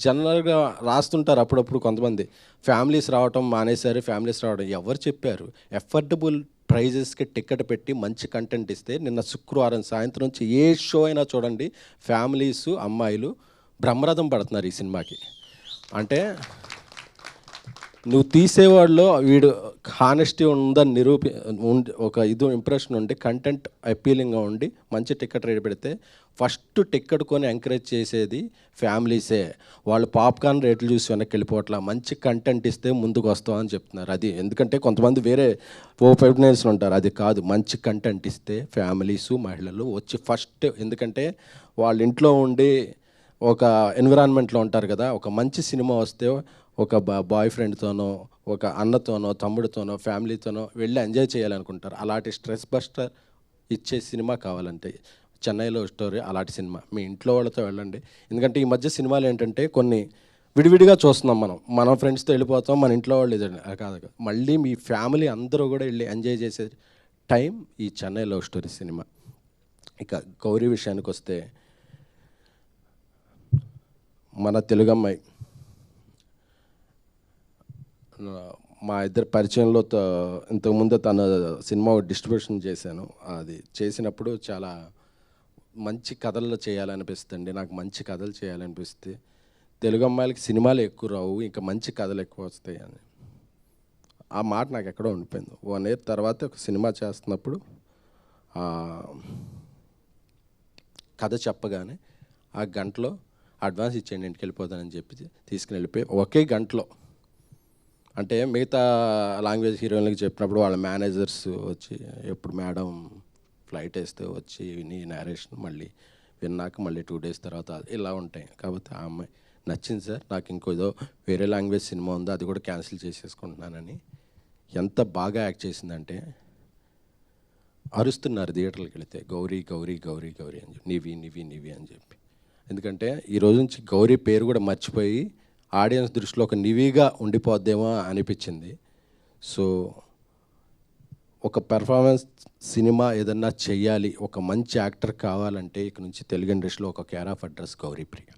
జనరల్గా రాస్తుంటారు అప్పుడప్పుడు కొంతమంది ఫ్యామిలీస్ రావటం మానేశారు, ఫ్యామిలీస్ రావడం. ఎవరు చెప్పారు? ఎఫర్డబుల్ ప్రైజెస్కి టికెట్ పెట్టి మంచి కంటెంట్ ఇస్తే నిన్న శుక్రవారం సాయంత్రం నుంచి ఏ షో అయినా చూడండి, ఫ్యామిలీస్ అమ్మాయిలు బ్రహ్మరథం పడుతున్నారు ఈ సినిమాకి. అంటే నువ్వు తీసేవాళ్ళు వీడు హానెస్టీ ఉందని ఒక ఇంప్రెషన్ ఉండి కంటెంట్ అపీలింగ్గా ఉండి మంచి టికెట్ రేట్ పెడితే ఫస్ట్ టికెట్ కొని ఎంకరేజ్ చేసేది ఫ్యామిలీసే. వాళ్ళు పాప్కార్న్ రేట్లు చూసి వెనక్కి వెళ్ళిపోవట్లా, మంచి కంటెంట్ ఇస్తే ముందుకు వస్తామని చెప్తున్నారు. అది ఎందుకంటే కొంతమంది వేరే ఓపెనర్స్ ఉంటారు, అది కాదు. మంచి కంటెంట్ ఇస్తే ఫ్యామిలీసు మహిళలు వచ్చి ఫస్ట్, ఎందుకంటే వాళ్ళ ఇంట్లో ఉండి ఒక ఎన్విరాన్మెంట్లో ఉంటారు కదా, ఒక మంచి సినిమా వస్తే ఒక బాయ్ ఫ్రెండ్తోనో ఒక అన్నతోనో తమ్ముడితోనో ఫ్యామిలీతోనో వెళ్ళి ఎంజాయ్ చేయాలనుకుంటారు. అలాంటి స్ట్రెస్ బస్టర్ ఇచ్చే సినిమా కావాలంటే చెన్నైలో స్టోరీ అలాంటి సినిమా. మీ ఇంట్లో వాళ్ళతో వెళ్ళండి. ఎందుకంటే ఈ మధ్య సినిమాలు ఏంటంటే కొన్ని విడివిడిగా చూస్తున్నాం, మన ఫ్రెండ్స్తో వెళ్ళిపోతాం, మన ఇంట్లో వాళ్ళు ఇదండి కాదు. మళ్ళీ మీ ఫ్యామిలీ అందరూ కూడా వెళ్ళి ఎంజాయ్ చేసే టైం ఈ చెన్నై లవ్ స్టోరీ సినిమా. ఇక గౌరీ విషయానికి వస్తే మన తెలుగమ్మాయి మా ఇద్దరు పరిచయంలో ఇంతకుముందు తన సినిమా డిస్ట్రిబ్యూషన్ చేశాను. అది చేసినప్పుడు చాలా మంచి కథలు చేయాలనిపిస్తుంది, నాకు మంచి కథలు చేయాలనిపిస్తే. తెలుగు అమ్మాయిలకి సినిమాలు ఎక్కువ రావు, ఇంకా మంచి కథలు ఎక్కువ వస్తాయి అని ఆ మాట నాకు ఎక్కడో ఉండిపోయింది. 1 year తర్వాత ఒక సినిమా చేస్తున్నప్పుడు కథ చెప్పగానే ఆ గంటలో అడ్వాన్స్ ఇచ్చేయండి ఇంటికి వెళ్ళిపోతానని చెప్పి తీసుకుని వెళ్ళిపోయి ఒకే గంటలో. అంటే మిగతా లాంగ్వేజ్ హీరోయిన్లకి చెప్పినప్పుడు వాళ్ళ మేనేజర్స్ వచ్చి ఎప్పుడు మేడం ఫ్లైట్ వేస్తే వచ్చి విని నేరేషన్ మళ్ళీ విన్నాక మళ్ళీ 2 days తర్వాత ఇలా ఉంటాయి. కాబట్టి ఆ అమ్మాయి నచ్చింది సార్, నాకు ఇంకోదో వేరే లాంగ్వేజ్ సినిమా ఉందో అది కూడా క్యాన్సిల్ చేసేసుకుంటున్నానని ఎంత బాగా యాక్ట్ చేసిందంటే అరుస్తున్నారు థియేటర్కి వెళితే, గౌరీ గౌరీ గౌరీ గౌరీ అని చెప్పి, నివి నివి నివి అని చెప్పి. ఎందుకంటే ఈరోజు నుంచి గౌరీ పేరు కూడా మర్చిపోయి ఆడియన్స్ దృష్టిలో ఒక నివిగా ఉండిపోద్దేమో అనిపించింది. సో ఒక పెర్ఫార్మెన్స్ సినిమా ఏదన్నా చెయ్యాలి, ఒక మంచి యాక్టర్ కావాలంటే ఇక నుంచి తెలుగు ఇండస్ట్రీలో ఒక care of address Gauri Priya.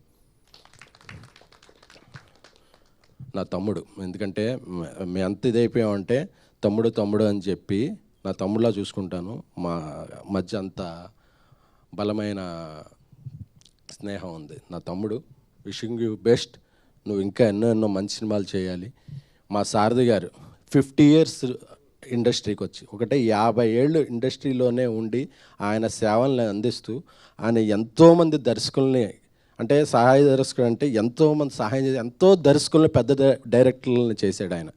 నా తమ్ముడు, ఎందుకంటే మేము ఎంత ఇదైపోయామంటే తమ్ముడు తమ్ముడు అని చెప్పి నా తమ్ముడులా చూసుకుంటాను. మా మధ్య అంత బలమైన స్నేహం ఉంది. నా తమ్ముడు, విషింగ్ యూ బెస్ట్. నువ్వు ఇంకా ఎన్నో మంచి సినిమాలు చేయాలి. మా సారథి గారు 50 years ఇండస్ట్రీకి వచ్చి 50 ఏళ్ళు ఇండస్ట్రీలోనే ఉండి ఆయన సేవల్ని అందిస్తూ ఆయన ఎంతోమంది దర్శకుల్ని, అంటే సహాయ దర్శకుడు అంటే ఎంతోమంది సహాయం చేసి ఎంతో దర్శకుల్ని పెద్ద డైరెక్టర్లని చేశాడు ఆయన.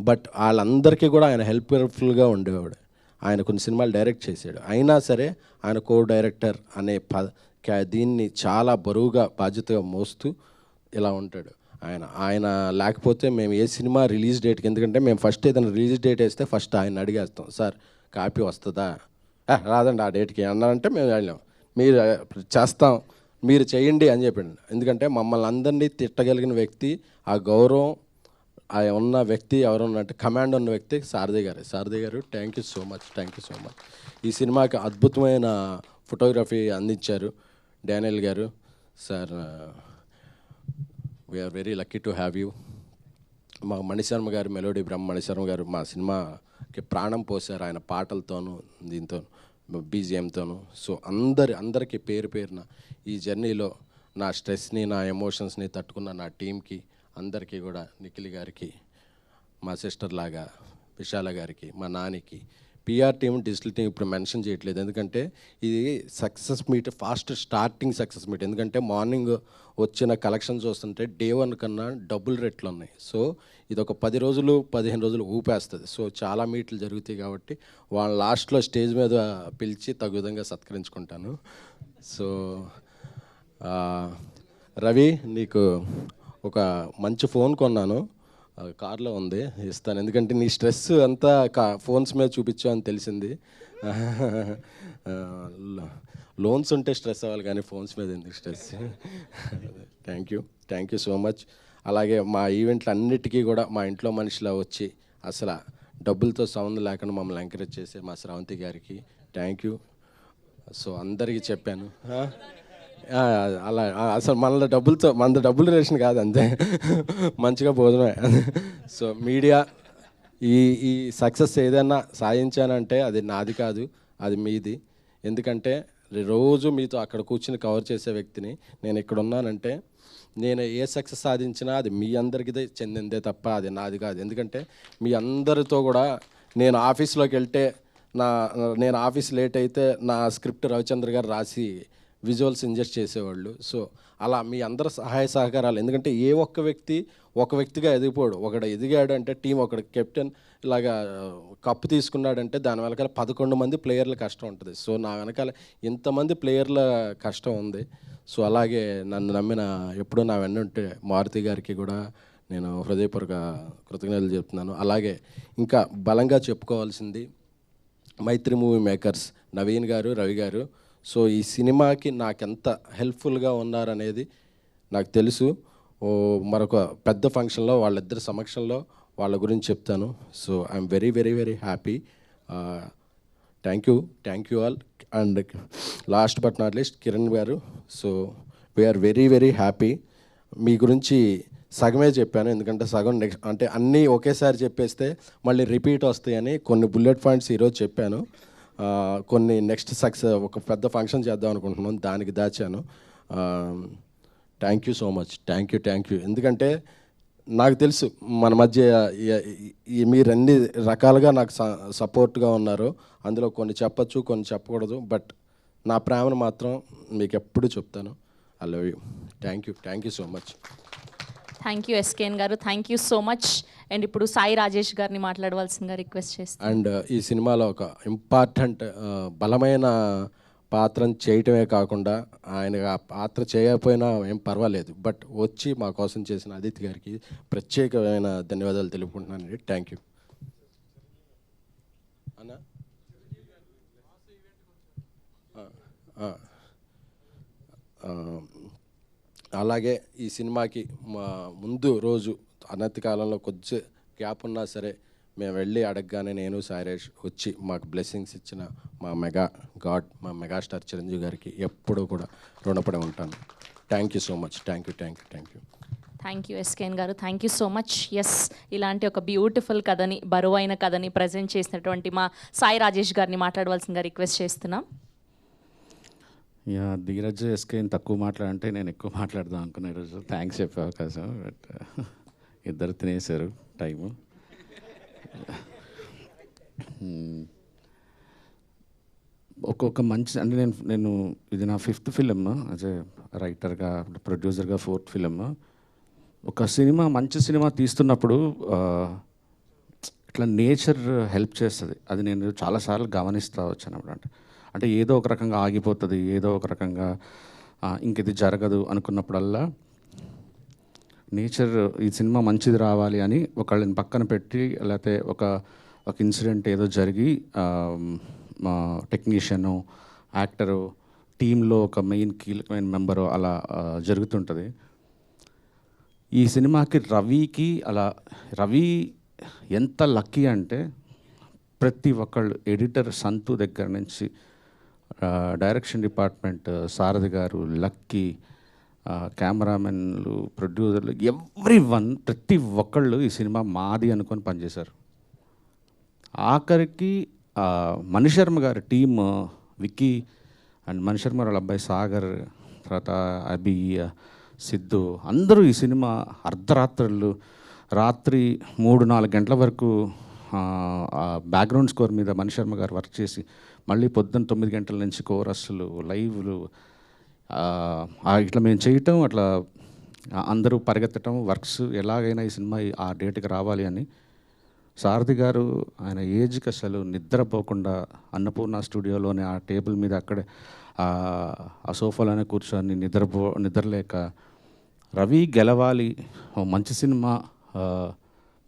బట్ వాళ్ళందరికీ కూడా ఆయన హెల్ప్ఫుల్గా ఉండేవాడు. ఆయన కొన్ని సినిమాలు డైరెక్ట్ చేశాడు, అయినా సరే ఆయన కో డైరెక్టర్ అనే దీన్ని చాలా బరువుగా బాధ్యతగా మోస్తూ ఇలా ఉంటాడు ఆయన లేకపోతే మేము ఏ సినిమా రిలీజ్ డేట్కి, ఎందుకంటే మేము ఫస్ట్ ఏదైనా రిలీజ్ డేట్ వేస్తే ఫస్ట్ ఆయన అడిగేస్తాం, సార్ కాపీ వస్తుందా, రాదండి ఆ డేట్కి అన్నారంటే మేము వెళ్ళాం, మీరు చేస్తాం మీరు చేయండి అని చెప్పండి. ఎందుకంటే మమ్మల్ని అందరినీ తిట్టగలిగిన వ్యక్తి, ఆ గౌరవం ఆ ఉన్న వ్యక్తి ఎవరున్నంటే కమాండ్ ఉన్న వ్యక్తి Sarathi garu. Thank you so much. ఈ సినిమాకి అద్భుతమైన ఫోటోగ్రఫీ అందించారు Daniel garu. Sir we are very lucky to have you. మా మణిశర్మ గారు, మెలోడీ బ్రహ్మ మణిశర్మ గారు మా సినిమాకి ప్రాణం పోసారు ఆయన పాటలతోనూ దీంతో బీజిఎంతోనూ. సో అందరికీ పేరున ఈ జర్నీలో నా స్ట్రెస్ని నా ఎమోషన్స్ని తట్టుకున్న నా టీంకి అందరికీ కూడా, నిఖిల్ గారికి, మా సిస్టర్ లాగా విశాల గారికి, మా నానికి, పిఆర్ టీం, డిజిటల్ టీం ఇప్పుడు మెన్షన్ చేయట్లేదు ఎందుకంటే ఇది success meet, fast starting success meet. ఎందుకంటే మార్నింగ్ వచ్చిన కలెక్షన్ చూస్తుంటే డే 1 కన్నా డబుల్ రేట్లు ఉన్నాయి. సో ఇది ఒక 10 రోజులు 15 రోజులు ఊపేస్తుంది. సో చాలా మీట్లు జరుగుతాయి కాబట్టి వాళ్ళ లాస్ట్లో స్టేజ్ మీద పిలిచి తగు విధంగా సత్కరించుకుంటాను. సో రవి, నీకు ఒక మంచి ఫోన్ కొన్నాను, కార్లో ఉంది, ఇస్తాను. ఎందుకంటే నీ స్ట్రెస్ అంతా ఫోన్స్ మీద చూపించావు అని తెలిసింది. లోన్స్ ఉంటే స్ట్రెస్ అవ్వాలి కానీ ఫోన్స్ మీద ఎందుకు stress. Thank you so much. అలాగే మా ఈవెంట్లు అన్నిటికీ కూడా మా ఇంట్లో మనిషిలా వచ్చి అసలు డబ్బులతో సంబంధం లేకుండా మమ్మల్ని ఎంకరేజ్ చేసే మా శ్రావంతి గారికి థ్యాంక్ యూ. సో అందరికీ చెప్పాను. అలా అసలు మనది డబ్బులు రేషన్ కాదు, అంతే. మంచిగా భోజనమే. సో మీడియా ఈ సక్సెస్ ఏదైనా సాధించానంటే అది నాది కాదు, అది మీది. ఎందుకంటే రోజు మీతో అక్కడ కూర్చుని కవర్ చేసే వ్యక్తిని. నేను ఇక్కడ ఉన్నానంటే నేను ఏ సక్సెస్ సాధించినా అది మీ అందరికీ చెందిందే తప్ప అది నాది కాదు. ఎందుకంటే మీ అందరితో కూడా నేను ఆఫీస్లోకి వెళ్తే నేను ఆఫీస్ లేట్ అయితే నా స్క్రిప్ట్ రవిచంద్ర గారు రాసి విజువల్స్ ఇంజెస్ట్ చేసేవాళ్ళు. సో అలా మీ అందరి సహాయ సహకారాలు. ఎందుకంటే ఏ ఒక్క వ్యక్తి ఒక వ్యక్తిగా ఎదిగిపోడు. ఒకడు ఎదిగాడు అంటే టీం, ఒకడు కెప్టెన్ ఇలాగా కప్పు తీసుకున్నాడంటే దాని వెనకాల 11 మంది ప్లేయర్ల కష్టం ఉంటుంది. సో నా వెనకాల ఇంతమంది ప్లేయర్ల కష్టం ఉంది. సో అలాగే నన్ను నమ్మిన ఎప్పుడూ నా వెన్నుంటే మారుతి గారికి కూడా నేను హృదయపూర్వక కృతజ్ఞతలు చెప్తున్నాను. అలాగే ఇంకా బలంగా చెప్పుకోవాల్సింది మైత్రి మూవీ మేకర్స్ నవీన్ గారు, రవి గారు. సో ఈ సినిమాకి నాకెంత హెల్ప్ఫుల్గా ఉన్నారనేది నాకు తెలుసు. మరొక పెద్ద ఫంక్షన్లో వాళ్ళిద్దరి సమక్షంలో వాళ్ళ గురించి చెప్తాను. So I'm very very very happy. Thank you all. And last but not least Kiran garu. So we're very very happy. మీ గురించి సగమే చెప్పాను, ఎందుకంటే సగం నెక్స్ట్ అంటే అన్నీ ఒకేసారి చెప్పేస్తే మళ్ళీ రిపీట్ వస్తాయని కొన్ని బుల్లెట్ పాయింట్స్ ఈరోజు చెప్పాను. కొన్ని నెక్స్ట్ సక్సెస్ ఒక పెద్ద ఫంక్షన్ చేద్దాం అనుకుంటున్నాను, దానికి దాచాను. Thank you so much. Thank you. ఎందుకంటే నాకు తెలుసు మన మధ్య మీరు అన్ని రకాలుగా నాకు సపోర్ట్గా ఉన్నారు. అందులో కొన్ని చెప్పచ్చు, కొన్ని చెప్పకూడదు. బట్ నా ప్రేమను మాత్రం మీకు ఎప్పుడు చెప్తాను. I love you. Thank you so much. Thank you SKN garu, thank you so much. And ఇప్పుడు సాయి రాజేష్ గారిని మాట్లాడవలసిందిగా రిక్వెస్ట్ చేస్తాను. అండ్ ఈ సినిమాలో ఒక ఇంపార్టెంట్ బలమైన పాత్రను చేయటమే కాకుండా ఆయన ఆ పాత్ర చేయకపోయినా ఏం పర్వాలేదు, బట్ వచ్చి మా కోసం చేసిన అదితి గారికి ప్రత్యేకమైన ధన్యవాదాలు తెలుపుకుంటున్నానండి. థ్యాంక్ యూ అన్న. అలాగే ఈ సినిమాకి మా ముందు రోజు అనతి కాలంలో కొద్ది గ్యాప్ ఉన్నా సరే మేము వెళ్ళి అడగగానే నేను సాయిరేష్ వచ్చి మాకు బ్లెస్సింగ్స్ ఇచ్చిన మా మెగాస్టార్ చిరంజీవి గారికి ఎప్పుడూ కూడా రుణపడి ఉంటాను. Thank you so much. Thank you SKN garu, thank you so much. Yes, ఇలాంటి ఒక బ్యూటిఫుల్ కథని, బరువైన కథని ప్రజెంట్ చేసినటువంటి మా సాయి రాజేష్ గారిని మాట్లాడవలసిందిగా రిక్వెస్ట్ చేస్తున్నాం. ధీరజ్ ఎస్కేన్ తక్కువ మాట్లాడంటే నేను ఎక్కువ మాట్లాడదాం అనుకున్నా ఈరోజు. థ్యాంక్స్ చెప్పే అవకాశం, బట్ ఇద్దరు తినేశారు టైము. ఒక్కొక్క మంచి అంటే నేను ఇది నా 5th ఫిలిం యాజ్ ఏ రైటర్గా, ప్రొడ్యూసర్గా 4th ఫిలిం. ఒక సినిమా మంచి సినిమా తీస్తున్నప్పుడు ఇట్లా నేచర్ హెల్ప్ చేస్తుంది. అది నేను చాలాసార్లు గమనిస్తూ వచ్చాను. అంటే ఏదో ఒక రకంగా ఆగిపోతుంది, ఏదో ఒక రకంగా ఇంక ఇది జరగదు అనుకున్నప్పుడల్లా నేచర్ ఈ సినిమా మంచిది రావాలి అని ఒకళ్ళని పక్కన పెట్టి, లేకపోతే ఒక ఇన్సిడెంట్ ఏదో జరిగి టెక్నీషియను, యాక్టరు, టీంలో ఒక మెయిన్ కీలకమైన మెంబరు అలా జరుగుతుంటుంది. ఈ సినిమాకి రవి ఎంత లక్కీ అంటే ప్రతి ఒక్కళ్ళు ఎడిటర్ సంతు దగ్గర నుంచి డైరెక్షన్ డిపార్ట్మెంట్ సారథి గారు, లక్కీ, కెమెరామెన్లు, ప్రొడ్యూసర్లు, ఎవ్రీవన్ ప్రతి ఒక్కళ్ళు ఈ సినిమా మాది అనుకొని పనిచేశారు. ఆఖరికి మణిశర్మ గారి టీమ్, విక్కీ అండ్ మణిశర్మ వాళ్ళ అబ్బాయి సాగర్, తర్వాత అభి, సిద్ధు, అందరూ ఈ సినిమా అర్ధరాత్రులు, రాత్రి 3-4 గంటల వరకు బ్యాక్గ్రౌండ్ స్కోర్ మీద మణిశర్మ గారు వర్క్ చేసి, మళ్ళీ పొద్దున్న 9 గంటల నుంచి కోరస్లు, లైవ్లు ఇట్లా మేము చేయటం, అట్లా అందరూ పరిగెత్తటం, వర్క్స్ ఎలాగైనా ఈ సినిమా ఆ డేట్కి రావాలి అని. సారథి గారు ఆయన ఏజ్కి అసలు నిద్రపోకుండా అన్నపూర్ణ స్టూడియోలోనే ఆ టేబుల్ మీద అక్కడే ఆ సోఫాలోనే కూర్చొని నిద్రలేక రవి గెలవాలి, మంచి సినిమా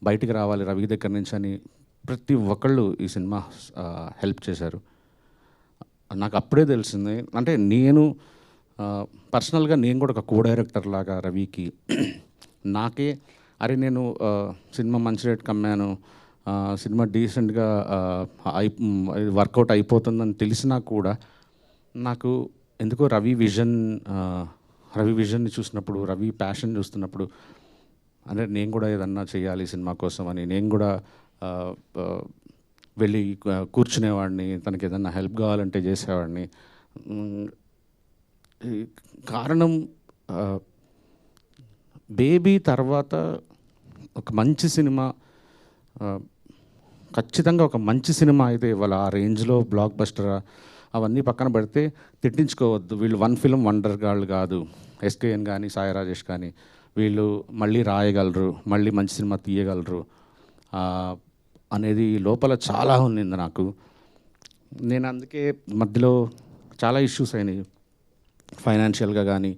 బయటికి రావాలి రవి దగ్గర నుంచి అని ప్రతి ఒక్కళ్ళు ఈ సినిమా హెల్ప్ చేశారు. నాకు అప్పుడే తెలిసింది, అంటే నేను పర్సనల్గా నేను కూడా ఒక కో డైరెక్టర్ లాగా రవికి నేను సినిమా మంచి రేట్కి అమ్మాను, సినిమా డీసెంట్గా వర్కౌట్ అయిపోతుందని తెలిసినా కూడా నాకు ఎందుకో రవి విజన్ని చూసినప్పుడు, రవి ప్యాషన్ చూస్తున్నప్పుడు, అంటే నేను కూడా ఏదన్నా చేయాలి సినిమా కోసం అని నేను కూడా వెళ్ళి కూర్చునేవాడిని, తనకి ఏదన్నా హెల్ప్ కావాలంటే చేసేవాడిని. కారణం బేబీ తర్వాత ఒక మంచి సినిమా, ఖచ్చితంగా ఒక మంచి సినిమా అయితే ఇవాళ ఆ రేంజ్లో బ్లాక్ బస్టర్ అవన్నీ పక్కన పెడితే తిట్టించుకోవద్దు. వీళ్ళు వన్ ఫిల్మ్ వండర్ గాళ్ళు కాదు. ఎస్కేఎన్ కానీ సాయి రాజేష్ కానీ వీళ్ళు మళ్ళీ రాయగలరు, మళ్ళీ మంచి సినిమా తీయగలరు అనేది లోపల చాలా ఉన్నింది నాకు. నేను అందుకే మధ్యలో చాలా ఇష్యూస్ అయినాయి ఫైనాన్షియల్గా కానీ,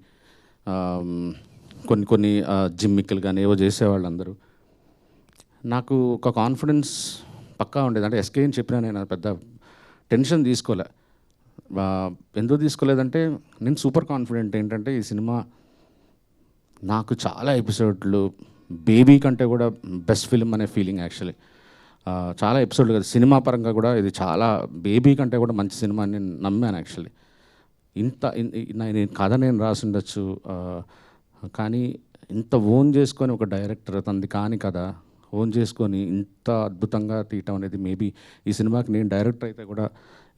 కొన్ని జిమ్మిక్కులు కానీ ఏవో చేసేవాళ్ళు అందరూ. నాకు ఒక కాన్ఫిడెన్స్ పక్కా ఉండేది. అంటే ఎస్కేఎన్ చెప్పినా నేను పెద్ద టెన్షన్ తీసుకోలే. ఎందుకు తీసుకోలేదంటే నేను సూపర్ కాన్ఫిడెంట్ ఏంటంటే ఈ సినిమా నాకు చాలా ఎపిసోడ్లు బేబీ కంటే కూడా బెస్ట్ ఫిల్మ్ అనే ఫీలింగ్ యాక్చువల్లీ. చాలా ఎపిసోడ్లు కదా, సినిమా పరంగా కూడా ఇది చాలా బేబీ కంటే కూడా మంచి సినిమా అని నేను నమ్మాను యాక్చువల్లీ. నేను కథ నేను రాసి ఉండొచ్చు, కానీ ఇంత ఓన్ చేసుకొని ఒక డైరెక్టర్ తనది కాని కదా ఓన్ చేసుకొని ఇంత అద్భుతంగా తీయటం అనేది మేబీ ఈ సినిమాకి నేను డైరెక్టర్ అయితే కూడా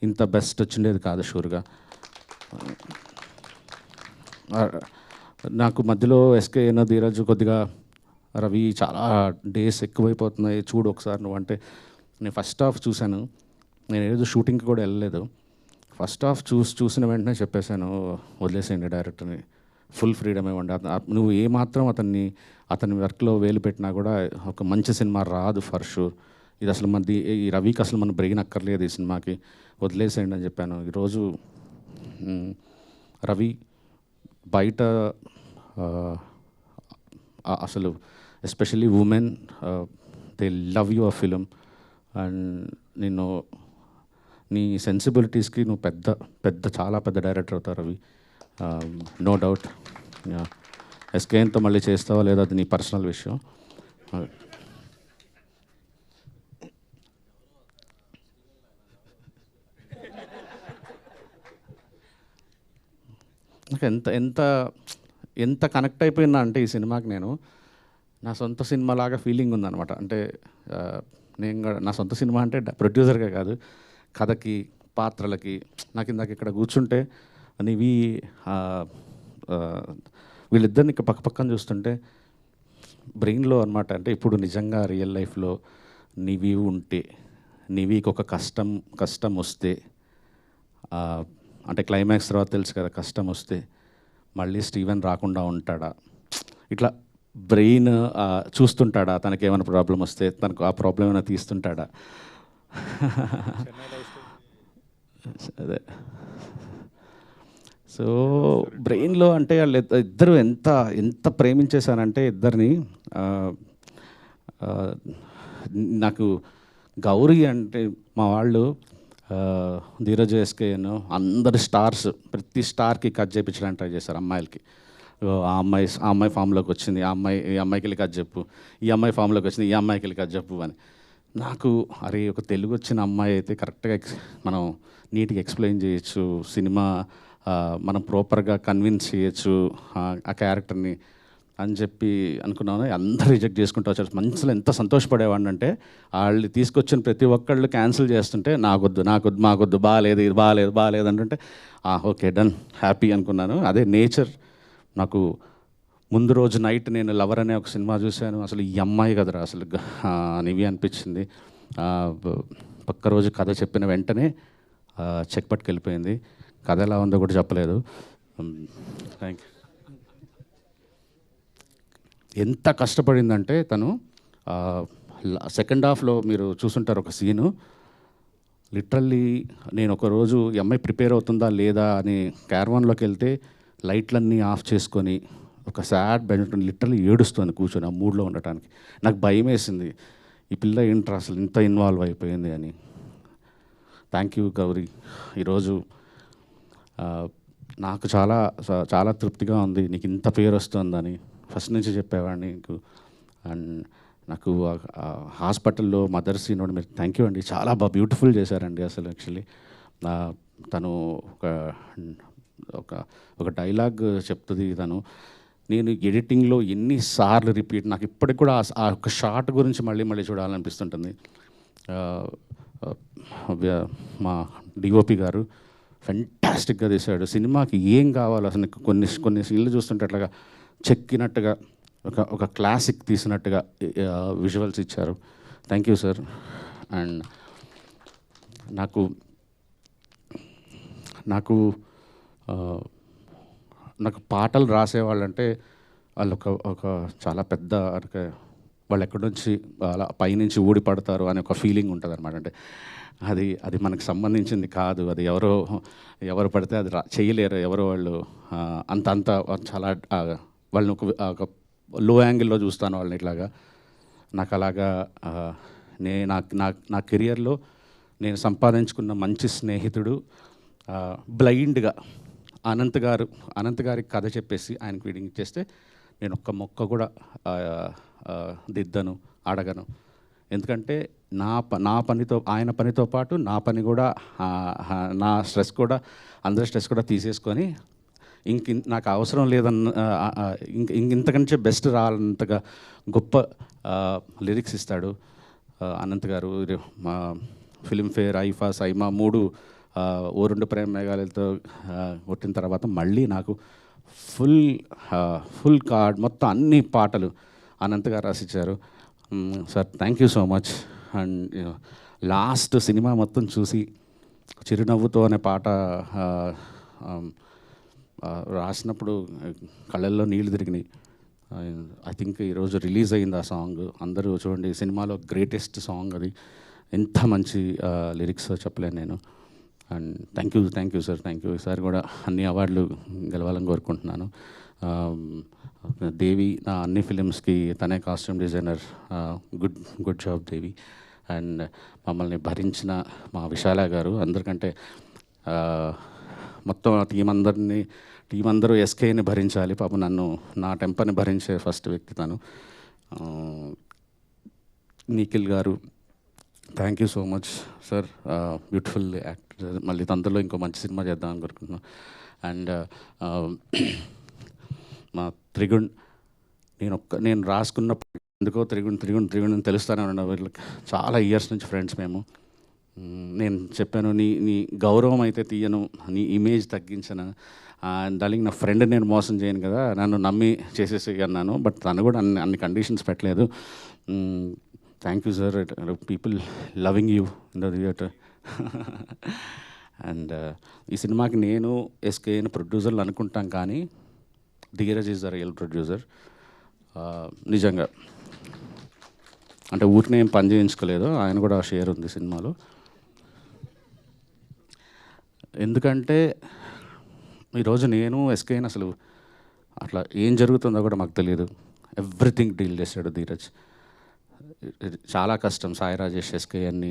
ఇంత బెస్ట్ వచ్చిండేది కాదు షూర్గా. నాకు మధ్యలో ఎస్కేఎన్ ధీరజ్ కొద్దిగా రవి చాలా డేస్ ఎక్కువైపోతున్నాయి చూడు ఒకసారి నువ్వు అంటే, నేను ఫస్ట్ హాఫ్ చూశాను. నేను ఏదో షూటింగ్కి కూడా వెళ్ళలేదు. ఫస్ట్ హాఫ్ చూసిన వెంటనే చెప్పేశాను వదిలేసేయండి డైరెక్టర్ని, ఫుల్ ఫ్రీడమ్ ఇవ్వండి. నువ్వు ఏమాత్రం అతని వర్క్లో వేలు పెట్టినా కూడా ఒక మంచి సినిమా రాదు ఫర్ షూర్. ఇది అసలు ఈ రవికి అసలు మన బ్రెయిన్ అక్కర్లేదు ఈ సినిమాకి, వదిలేసేయండి అని చెప్పాను. ఈరోజు రవి బయట అసలు especially women they love you a film. And నేను నీ సెన్సిబిలిటీస్కి నువ్వు చాలా పెద్ద డైరెక్టర్ అవుతావు రవి, నో డౌట్. ఎస్కేఎన్తో మళ్ళీ చేస్తావా లేదా అది నీ పర్సనల్ విషయం. నాకు ఎంత కనెక్ట్ అయిపోయినా అంటే ఈ సినిమాకి నేను నా సొంత సినిమా లాగా ఫీలింగ్ ఉందన్నమాట. అంటే నేను నా సొంత సినిమా అంటే ప్రొడ్యూసర్గా కాదు, కథకి పాత్రలకి. నాకు ఇందాక ఇక్కడ కూర్చుంటే నీవి వీళ్ళిద్దరిని ఇక్కడ పక్కన చూస్తుంటే బ్రెయిన్లో అనమాట. అంటే ఇప్పుడు నిజంగా రియల్ లైఫ్లో నీవి ఉంటే, నీవికి ఒక కష్టం వస్తే, అంటే క్లైమాక్స్ తర్వాత తెలుసు కదా కష్టం వస్తే మళ్ళీ స్టీవెన్ రాకుండా ఉంటాడా, ఇట్లా బ్రెయిన్ చూస్తుంటాడా, తనకి ఏమైనా ప్రాబ్లం వస్తే తనకు ఆ ప్రాబ్లం ఏమైనా తీస్తుంటాడా. అదే సో బ్రెయిన్లో అంటే వాళ్ళు ఇద్దరు ఎంత ప్రేమించేశానంటే ఇద్దరిని. నాకు గౌరీ అంటే మా వాళ్ళు ధీరజ్ ఎస్కేఎన్ అందరు స్టార్స్ ప్రతి స్టార్కి కట్ చేయించడానికి ట్రై చేశారు అమ్మాయిలకి. ఆ అమ్మాయి ఫామ్లోకి వచ్చింది, ఈ అమ్మాయికి వెళ్ళి కట్ చెప్పు, ఈ అమ్మాయి ఫామ్లోకి వచ్చింది, ఈ అమ్మాయికి వెళ్ళి కట్ చెప్పు అని. నాకు అరే ఒక తెలుగు వచ్చిన అమ్మాయి అయితే కరెక్ట్గా మనం నీట్గా ఎక్స్ప్లెయిన్ చేయొచ్చు, సినిమా మనం ప్రాపర్గా కన్విన్స్ చేయొచ్చు ఆ క్యారెక్టర్ని అని చెప్పి అనుకున్నాను. అందరూ రిజెక్ట్ చేసుకుంటూ వచ్చారు. మనసులో ఎంత సంతోషపడేవాడిని అంటే వాళ్ళు తీసుకొచ్చిన ప్రతి ఒక్కళ్ళు క్యాన్సిల్ చేస్తుంటే మాకొద్దు బాగాలేదు ఇది బాగాలేదు అంటుంటే ఓకే డన్ హ్యాపీ అనుకున్నాను. అదే నేచర్. నాకు ముందు రోజు నైట్ నేను లవర్ అనే ఒక సినిమా చూశాను. అసలు ఈ అమ్మాయి కదరా అసలు నివి అనిపించింది. పక్క రోజు కథ చెప్పిన వెంటనే చెక్ పట్టుకెళ్ళిపోయింది. కథ ఎలా ఉందో కూడా చెప్పలేదు. Thank you. ఎంత కష్టపడిందంటే తను సెకండ్ హాఫ్లో మీరు చూసుంటారు ఒక సీను. లిటరల్లీ నేను ఒకరోజు ఈ అమ్మాయి ప్రిపేర్ అవుతుందా లేదా అని క్యారవాన్లోకి వెళ్తే లైట్లన్నీ ఆఫ్ చేసుకొని ఒక సాడ్ బెడ్ లిటరల్లీ ఏడుస్తుంది కూర్చొని ఆ మూడ్లో ఉండటానికి. నాకు భయం వేసింది, ఈ పిల్ల ఏంట్రా అసలు ఇంత ఇన్వాల్వ్ అయిపోయింది అని. Thank you Gauri. ఈరోజు నాకు చాలా చాలా తృప్తిగా ఉంది నీకు ఇంత పేరు వస్తుందని. ఫస్ట్ నుంచి చెప్పేవాడిని నీకు. అండ్ నాకు హాస్పిటల్లో మదర్ సీన్ మీరు థ్యాంక్ యూ అండి, చాలా బ్యూటిఫుల్ చేశారండి అసలు యాక్చువల్లీ. తను ఒక డైలాగ్ చెప్తుంది. తను నేను ఎడిటింగ్లో ఎన్నిసార్లు రిపీట్, నాకు ఇప్పటికి కూడా ఆ ఒక షార్ట్ గురించి మళ్ళీ మళ్ళీ చూడాలనిపిస్తుంటుంది. మా డిఓపి గారు ఫెంటాస్టిక్గా తీశాడు. సినిమాకి ఏం కావాలో అసలు కొన్ని సీన్లు చూస్తుంటే అట్లాగా చెక్కినట్టుగా ఒక క్లాసిక్ తీసినట్టుగా విజువల్స్ ఇచ్చారు. Thank you sir. అండ్ నాకు పాటలు రాసేవాళ్ళంటే వాళ్ళు ఒక చాలా పెద్ద వాళ్ళు ఎక్కడి నుంచి అలా పైనుంచి ఊడి పడతారు అనే ఒక ఫీలింగ్ ఉంటుంది అనమాట. అంటే అది మనకు సంబంధించింది కాదు. అది ఎవరు పడితే అది చేయలేరు. ఎవరో వాళ్ళు అంత చాలా వాళ్ళని ఒక లో యాంగిల్లో చూస్తాను వాళ్ళని ఇట్లాగా. నాకు అలాగా నా కెరియర్లో నేను సంపాదించుకున్న మంచి స్నేహితుడు బ్లైండ్గా అనంత్ గారికి కథ చెప్పేసి ఆయనకి ఫీడింగ్ ఇచ్చేస్తే నేను ఒక్క మొక్క కూడా దిద్దను, అడగను. ఎందుకంటే నా పనితో ఆయన పనితో పాటు నా పని కూడా నా స్ట్రెస్ కూడా అందరి స్ట్రెస్ కూడా తీసేసుకొని నాకు అవసరం లేదన్న ఇంతకంటే బెస్ట్ రానంతగా గొప్ప లిరిక్స్ ఇస్తాడు అనంత్ గారు. మా ఫిల్మ్ఫేర్, ఐఫా, సైమా 3 ఓ 2 ప్రేమ మేఘాలతో కొట్టిన తర్వాత మళ్ళీ నాకు ఫుల్ కార్డ్ మొత్తం అన్ని పాటలు అనంత్ గారు రాసిచ్చారు. Sir thank you so much. And last cinema మొత్తం చూసి చిరునవ్వుతో అనే పాట రాసినప్పుడు కళ్ళల్లో నీళ్లు తిరిగినాయి. ఐ థింక్ ఈరోజు రిలీజ్ అయింది ఆ సాంగ్. అందరూ చూడండి, సినిమాలో గ్రేటెస్ట్ సాంగ్ అది. ఎంత మంచి లిరిక్స్ చెప్పలేను నేను. And thank you sir, thank you. ఈసారి కూడా అన్ని అవార్డులు గెలవాలని కోరుకుంటున్నాను. దేవి నా అన్ని ఫిలిమ్స్కి తనే costume designer. Good job Devi. And మమ్మల్ని భరించిన మా విశాల గారు, అందరికంటే మొత్తం టీం అందరూ ఎస్కేని భరించాలి. పాపం నా టెంపర్ని భరించే ఫస్ట్ వ్యక్తి తను. నిఖిల్ గారు thank you so much sir, beautiful actor. మళ్ళీ తొందరలో ఇంకో మంచి సినిమా చేద్దాం అనుకుంటున్నాను. అండ్ మా త్రిగుణ్, నేను రాసుకున్నప్పుడు ఎందుకో త్రిగుణ్ తెలుస్తానే ఉన్నాను. వీళ్ళకి చాలా ఇయర్స్ నుంచి ఫ్రెండ్స్ మేము. నేను చెప్పాను, నీ గౌరవం అయితే తీయను, నీ ఇమేజ్ తగ్గించను. దానికి నా ఫ్రెండ్ నేను మోసం చేయను కదా, నన్ను నమ్మి చేసేసి అన్నాను. బట్ తను కూడా అన్ని కండిషన్స్ పెట్టలేదు. Thank you sir. People loving you in the theatre. And ఈ సినిమాకి నేను ఎస్కేని ప్రొడ్యూసర్లు అనుకుంటాం, కానీ Dheeraj is the real producer. నిజంగా అంటే ఊరినే ఏం పని చేయించుకోలేదు, ఆయన కూడా షేర్ ఉంది సినిమాలో. ఎందుకంటే ఈరోజు నేను ఎస్కేని అసలు అట్లా ఏం జరుగుతుందో కూడా మాకు తెలియదు. ఎవ్రీథింగ్ డీల్ చేశాడు ధీరజ్. చాలా కష్టం సాయి రాజేష్ ఎస్కే అన్ని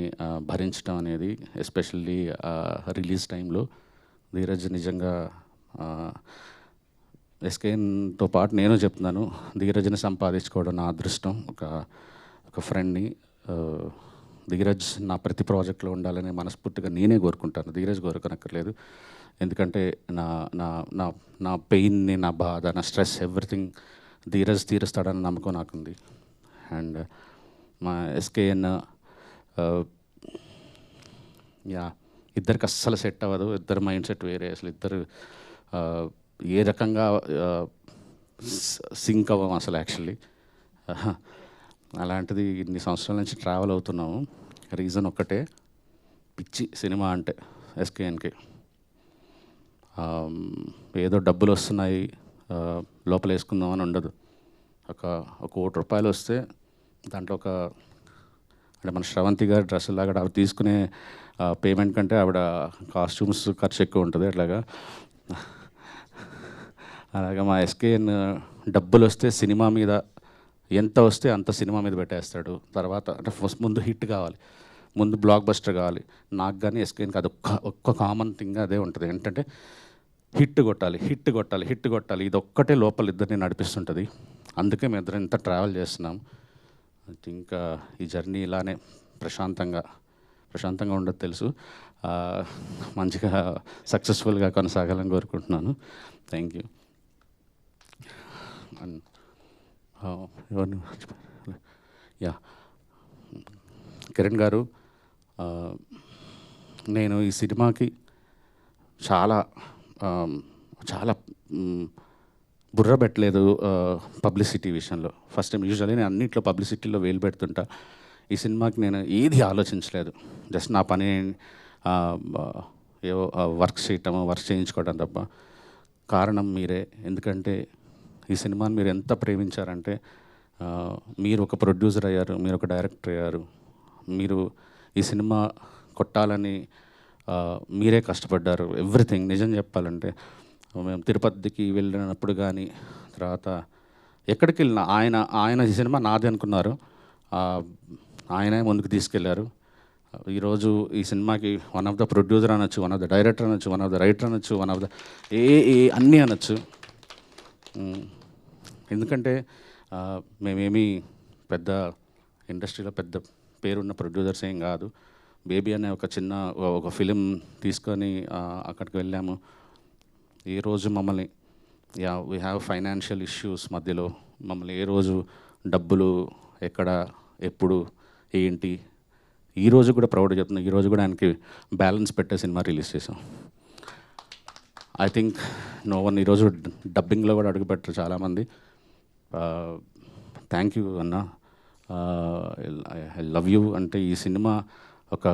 భరించడం అనేది, ఎస్పెషల్లీ రిలీజ్ టైంలో. ధీరజ్ నిజంగా ఎస్కేతో పాటు నేను చెప్తున్నాను, ధీరజ్ని సంపాదించుకోవడం నా అదృష్టం. ఒక ఫ్రెండ్ని. ధీరజ్ నా ప్రతి ప్రాజెక్ట్లో ఉండాలని మనస్ఫూర్తిగా నేనే కోరుకుంటాను, ధీరజ్ కోరుకోనక్కర్లేదు. ఎందుకంటే నా పెయిన్ని, నా బాధ, నా స్ట్రెస్, ఎవ్రీథింగ్ ధీరజ్ తీరుస్తాడని నమ్మకం నాకుంది. అండ్ మా ఎస్కేఎన్ ఇద్దరికి అస్సలు సెట్ అవ్వదు. ఇద్దరు మైండ్ సెట్ వేరే. అసలు ఇద్దరు ఏ రకంగా సింక్ అవ్వం అసలు యాక్చువల్లీ. అలాంటిది ఇన్ని సంవత్సరాల నుంచి ట్రావెల్ అవుతున్నాము. రీజన్ ఒక్కటే, పిచ్చి సినిమా అంటే ఎస్కేఎన్కి. ఏదో డబ్బులు వస్తున్నాయి లోపల వేసుకుందామని ఉండదు. ఒక ₹1 వస్తే దాంట్లో అంటే మన శ్రవంతి గారి డ్రెస్సులాగా ఆవిడ తీసుకునే పేమెంట్ కంటే ఆవిడ కాస్ట్యూమ్స్ ఖర్చు ఎక్కువ ఉంటుంది. అలాగా మా ఎస్కేఎన్ డబ్బులు వస్తే సినిమా మీద ఎంత వస్తే అంత సినిమా మీద పెట్టేస్తాడు. తర్వాత అంటే ఫస్ట్ ముందు హిట్ కావాలి, ముందు బ్లాక్ బస్టర్ కావాలి. నాకు కానీ ఎస్కేఎన్కి అది ఒక్క కామన్ థింగ్ అదే ఉంటుంది. ఏంటంటే హిట్ కొట్టాలి. ఇది ఒక్కటే లోపల ఇద్దరిని నడిపిస్తుంటుంది. అందుకే మేము ఇద్దరం ఇంత ట్రావెల్ చేస్తున్నాం. ఇంకా ఈ జర్నీ ఇలానే ప్రశాంతంగా ఉండదు తెలుసు. మంచిగా సక్సెస్ఫుల్గా కొనసాగాలని కోరుకుంటున్నాను. Thank you. ఎవరిని యా, కిరణ్ గారు, నేను ఈ సినిమాకి చాలా చాలా బుర్ర పెట్టలేదు పబ్లిసిటీ విషయంలో. First time. యూజువల్లీ నేను అన్నింటిలో పబ్లిసిటీలో వేలు పెడుతుంటా. ఈ సినిమాకి నేను ఏది ఆలోచించలేదు. జస్ట్ నా పని ఏవో వర్క్ చేయటము, వర్క్ చేయించుకోవడం తప్ప. కారణం మీరే. ఎందుకంటే ఈ సినిమాని మీరు ఎంత ప్రేమించారంటే, మీరు ఒక ప్రొడ్యూసర్ అయ్యారు, మీరు ఒక డైరెక్టర్ అయ్యారు, మీరు ఈ సినిమా కొట్టాలని మీరే కష్టపడ్డారు. ఎవ్రీథింగ్. నిజం చెప్పాలంటే మేము తిరుపతికి వెళ్ళినప్పుడు కానీ, తర్వాత ఎక్కడికి వెళ్ళినా ఆయన ఈ సినిమా నాది అనుకున్నారు. ఆయనే ముందుకు తీసుకెళ్లారు. ఈరోజు ఈ సినిమాకి వన్ ఆఫ్ ద ప్రొడ్యూసర్ అనొచ్చు, వన్ ఆఫ్ ద డైరెక్టర్ అనొచ్చు, వన్ ఆఫ్ ద రైటర్ అనొచ్చు, వన్ ఆఫ్ ద అన్నీ అనొచ్చు. ఎందుకంటే మేమేమీ పెద్ద ఇండస్ట్రీలో పెద్ద పేరున్న ప్రొడ్యూసర్స్ ఏం కాదు. బేబీ అనే ఒక ఫిలిం తీసుకొని అక్కడికి వెళ్ళాము. ఏ రోజు మమ్మల్ని వీ హ్యావ్ ఫైనాన్షియల్ ఇష్యూస్ మధ్యలో మమ్మల్ని ఏ రోజు డబ్బులు ఎక్కడ ఎప్పుడు ఏంటి, ఈరోజు కూడా ప్రౌడ్ చెప్తున్నాం. ఈరోజు కూడా ఆయనకి బ్యాలెన్స్ పెట్టే సినిమా రిలీజ్ చేసాం. ఐ థింక్ నో వన్ ఈరోజు డబ్బింగ్లో కూడా అడుగుపెట్టరు చాలామంది. థ్యాంక్ యూ అన్న. I love you. అంటే ఈ సినిమా ఒక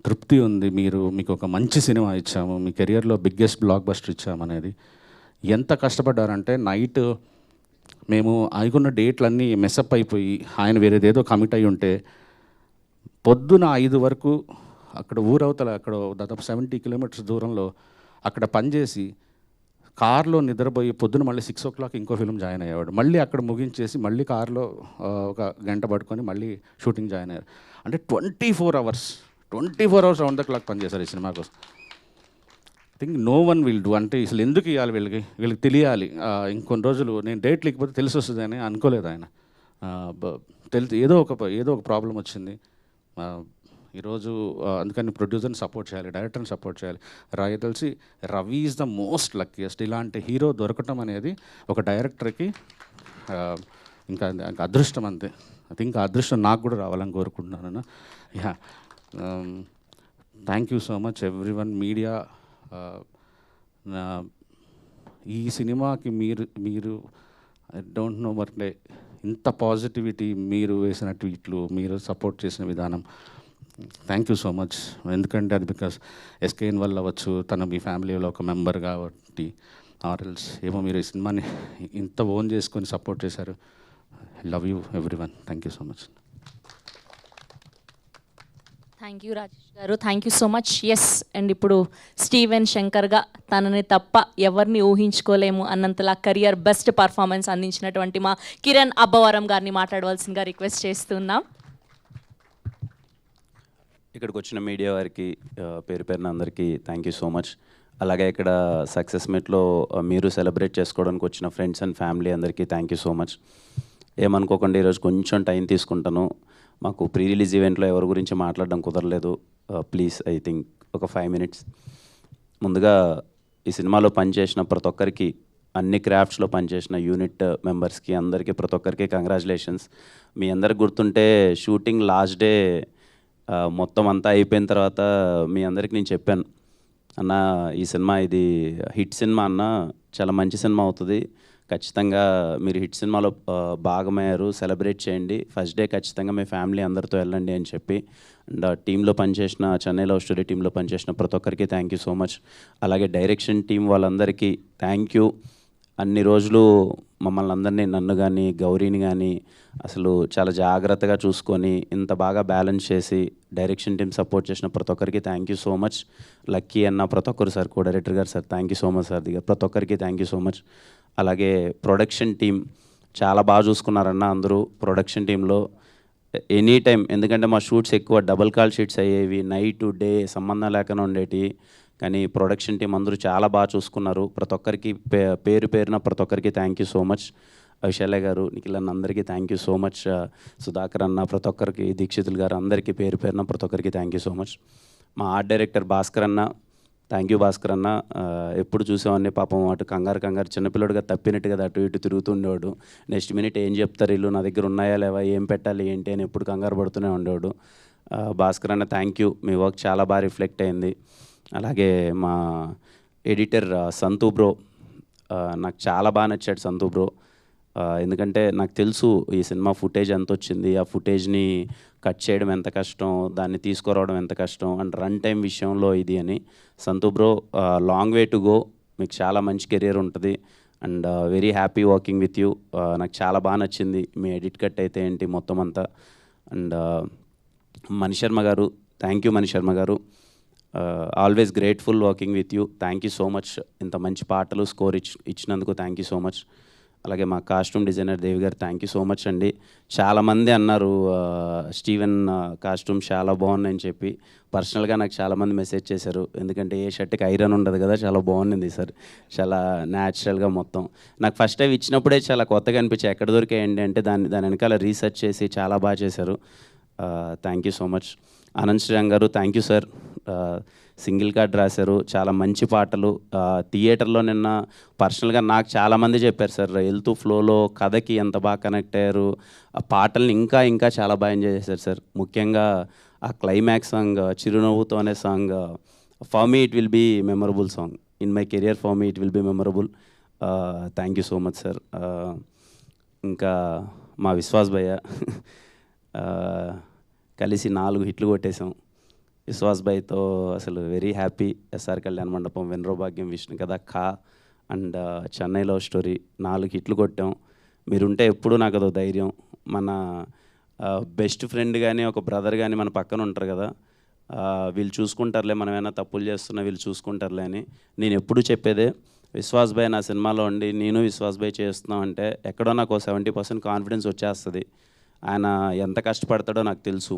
తృప్తి ఉంది. మీకు ఒక మంచి సినిమా ఇచ్చాము, మీ కెరియర్లో బిగ్గెస్ట్ బ్లాక్ బస్టర్ ఇచ్చామనేది. ఎంత కష్టపడ్డారంటే నైట్ మేము అనుకున్న డేట్లన్నీ మెస్అప్ అయిపోయి ఆయన వేరేదేదో కమిట్ అయి ఉంటే పొద్దున 5 వరకు అక్కడ ఊరవతల అక్కడ దాదాపు 70 కిలోమీటర్స్ దూరంలో అక్కడ పనిచేసి కార్లో నిద్రపోయి పొద్దున మళ్ళీ 6 o'clock ఇంకో ఫిల్మ్ జాయిన్ అయ్యేవాడు. మళ్ళీ అక్కడ ముగించేసి మళ్ళీ కార్లో ఒక గంట పట్టుకొని మళ్ళీ షూటింగ్ జాయిన్ అయ్యారు. అంటే 24 hours రౌండ్ ద క్లాక్ పనిచేశారు ఈ సినిమా కోసం. Think no one will do. అంటే అసలు ఎందుకు ఇవ్వాలి వీళ్ళకి తెలియాలి. ఇంకొన్ని రోజులు నేను డేట్ లేకపోతే తెలిసి వస్తుంది అని అనుకోలేదు ఆయన. ఏదో ఒక ప్రాబ్లం వచ్చింది ఈరోజు. అందుకని ప్రొడ్యూసర్ని సపోర్ట్ చేయాలి, డైరెక్టర్ని సపోర్ట్ చేయాలి. తెలిసి Ravi is the most luckiest. ఇలాంటి హీరో దొరకటం అనేది ఒక డైరెక్టర్కి ఇంకా అదృష్టం అంతే. ఐ థింక్ ఆ అదృష్టం నాకు కూడా రావాలని కోరుకుంటున్నాను. Yeah, thank you so much everyone. Media, ఈ సినిమాకి మీరు ఐ డోంట్ నో బట్ ఇంత పాజిటివిటీ, మీరు వేసిన ట్వీట్లు, మీరు సపోర్ట్ చేసిన విధానం, థ్యాంక్ యూ సో మచ్. ఎందుకంటే అది బికాస్ ఎస్కేఎన్ వల్ల అవ్వచ్చు, తన మీ ఫ్యామిలీలో ఒక మెంబర్ కాబట్టి, ఆర్ఎల్స్ ఏమో మీరు ఈ సినిమాని ఇంత ఓన్ చేసుకొని సపోర్ట్ చేశారు. Love you everyone. Thank you so much. Thank you Rajesh garu. Thank you so much. Yes, and ఇప్పుడు స్టీవెన్ శంకర్గా తనని తప్ప ఎవరిని ఊహించుకోలేము అన్నంతలా కెరియర్ బెస్ట్ పర్ఫార్మెన్స్ అందించినటువంటి మా కిరణ్ అబ్బవరం గారిని మాట్లాడవలసిందిగా రిక్వెస్ట్ చేస్తున్నాం. ఇక్కడికి వచ్చిన మీడియా వారికి పేరు పేరున అందరికీ థ్యాంక్ యూ సో మచ్. అలాగే ఇక్కడ సక్సెస్ మీట్లో మీరు సెలబ్రేట్ చేసుకోవడానికి వచ్చిన ఫ్రెండ్స్ అండ్ ఫ్యామిలీ అందరికీ థ్యాంక్ యూ సో మచ్. ఏమనుకోకండి, ఈరోజు కొంచెం టైం తీసుకుంటాను. మాకు ప్రీ రిలీజ్ ఈవెంట్లో ఎవరి గురించి మాట్లాడడం కుదరలేదు. ప్లీజ్ ఐ థింక్ ఒక 5 minutes. ముందుగా ఈ సినిమాలో పనిచేసిన ప్రతి ఒక్కరికి, అన్ని క్రాఫ్ట్స్లో పనిచేసిన యూనిట్ మెంబర్స్కి అందరికీ ప్రతి ఒక్కరికి కంగ్రాచులేషన్స్. మీ అందరికి గుర్తుంటే షూటింగ్ లాస్ట్ డే మొత్తం అంతా అయిపోయిన తర్వాత మీ అందరికి నేను చెప్పాను, అన్న ఈ సినిమా ఇది హిట్ సినిమా అన్న, చాలా మంచి సినిమా అవుతుంది, ఖచ్చితంగా మీరు హిట్ సినిమాలో భాగమయ్యారు, సెలబ్రేట్ చేయండి, ఫస్ట్ డే ఖచ్చితంగా మీ ఫ్యామిలీ అందరితో వెళ్ళండి అని చెప్పి. అండ్ టీంలో పనిచేసిన, చెన్నై లవ్ స్టోరీ టీంలో పనిచేసిన ప్రతి ఒక్కరికి థ్యాంక్ యూ సో మచ్. అలాగే డైరెక్షన్ టీం వాళ్ళందరికీ థ్యాంక్ యూ. అన్ని రోజులు మమ్మల్ని అందరినీ, నన్ను కానీ గౌరీని కానీ అసలు చాలా జాగ్రత్తగా చూసుకొని ఇంత బాగా బ్యాలెన్స్ చేసి డైరెక్షన్ టీం సపోర్ట్ చేసిన ప్రతి ఒక్కరికి thank you so much. Lucky అన్న ప్రతి ఒక్కరు సార్, కో డైరెక్టర్ గారు sir thank you so much sir. దిగా ప్రతి ఒక్కరికి థ్యాంక్ యూ సో మచ్. అలాగే ప్రొడక్షన్ టీం చాలా బాగా చూసుకున్నారన్న అందరూ ప్రొడక్షన్ టీంలో ఎనీ టైం. ఎందుకంటే మా షూట్స్ ఎక్కువ డబుల్ కాల్ షీట్స్ అయ్యేవి, నైట్ డే సంబంధం లేకుండా ఉండేవి. కానీ ప్రొడక్షన్ టీం అందరూ చాలా బాగా చూసుకున్నారు. ప్రతి ఒక్కరికి పేరు పేరున ప్రతి ఒక్కరికి థ్యాంక్ యూ సో మచ్. విశాల గారు, నిఖిల్ అన్న అందరికీ thank you so much. Sudhakar అన్న, ప్రతి ఒక్కరికి, దీక్షితులు గారు అందరికీ పేరు పేరున ప్రతి ఒక్కరికి థ్యాంక్ యూ సో మచ్. మా ఆర్ట్ డైరెక్టర్ భాస్కర్ అన్న, థ్యాంక్ యూ భాస్కర్ అన్న. ఎప్పుడు చూసేవాడిని పాపం అటు కంగారు చిన్నపిల్లడుగా తప్పినట్టుగా అటు ఇటు తిరుగుతూ ఉండేవాడు. నెక్స్ట్ మినిట్ ఏం చెప్తారు వీళ్ళు, నా దగ్గర ఉన్నాయా లేవా, ఏం పెట్టాలి ఏంటి అని ఎప్పుడు కంగారు పడుతూనే ఉండేవాడు. భాస్కర్ అన్న థ్యాంక్ యూ, మీ వర్క్ చాలా బాగా రిఫ్లెక్ట్ అయింది. అలాగే మా ఎడిటర్ సంతూ బ్రో, నాకు చాలా బాగా నచ్చాడు సంతూ బ్రో. ఎందుకంటే నాకు తెలుసు ఈ సినిమా ఫుటేజ్ ఎంత వచ్చింది, ఆ ఫుటేజ్ని కట్ చేయడం ఎంత కష్టం, దాన్ని తీసుకురావడం ఎంత కష్టం, అండ్ రన్ టైం విషయంలో ఇది అని. సంతూ bro, long way to go, మీకు చాలా మంచి కెరియర్ ఉంటుంది and very happy working with you. నాకు చాలా బాగా నచ్చింది మీ ఎడిట్ కట్ అయితే ఏంటి మొత్తం అంతా. అండ్ మణిశర్మ గారు, థ్యాంక్ యూ మణిశర్మ గారు, always grateful working with you. Thank you so much, ఇంత మంచి పాటలు స్కోర్ ఇచ్చినందుకు థ్యాంక్ యూ సో మచ్. అలాగే మా కాస్ట్యూమ్ డిజైనర్ దేవి గారు థ్యాంక్ యూ సో మచ్ అండి. చాలామంది అన్నారు స్టీవెన్ కాస్ట్యూమ్ చాలా బాగుందని చెప్పి. పర్సనల్గా నాకు చాలామంది మెసేజ్ చేశారు, ఎందుకంటే ఏ షర్ట్కి ఐరన్ ఉండదు కదా, చాలా బాగుంది సార్, చాలా న్యాచురల్గా మొత్తం. నాకు ఫస్ట్ టైం ఇచ్చినప్పుడే చాలా కొత్తగా అనిపించాయి, ఎక్కడ దొరికాయండి అంటే దాని వెనకాల రీసెర్చ్ చేసి చాలా బాగా చేశారు. Thank you so much. Anand Sriram garu thank you sir, single card రాశారు, చాలా మంచి పాటలు. థియేటర్లో నిన్న పర్సనల్గా నాకు చాలామంది చెప్పారు సార్, వెళ్తూ ఫ్లోలో కథకి ఎంత బాగా కనెక్ట్ అయ్యారు, ఆ పాటల్ని ఇంకా చాలా బాగా ఎంజాయ్ చేశారు సార్. ముఖ్యంగా ఆ క్లైమాక్స్ సాంగ్, చిరునవ్వుతో అనే song, for me it will be memorable song in my career, for me it will be memorable. Thank you so much sir. ఇంకా మా విశ్వాస్ భయ్య, కలిసి 4 హిట్లు కొట్టేశాం. విశ్వాస్ భాయ్తో అసలు వెరీ హ్యాపీ. ఎస్ఆర్ కళ్యాణ మండపం, వెన్రో భాగ్యం, విష్ణు కథ, ఖా అండ్ చెన్నై లవ్ స్టోరీ 4 హిట్లు కొట్టాం. మీరుంటే ఎప్పుడు నాకు అదో ధైర్యం. మన బెస్ట్ ఫ్రెండ్ కానీ ఒక బ్రదర్ కానీ మన పక్కన ఉంటారు కదా, వీళ్ళు చూసుకుంటారులే, మనం ఏమైనా తప్పులు చేస్తున్నా వీళ్ళు చూసుకుంటారులే అని నేను ఎప్పుడు చెప్పేదే. విశ్వాస్ భాయ్ నా సినిమాలో ఉండి నేను విశ్వాస్ భాయ్ చేస్తున్నాం అంటే ఎక్కడో నాకు 70% కాన్ఫిడెన్స్ వచ్చేస్తుంది. ఆయన ఎంత కష్టపడతాడో నాకు తెలుసు.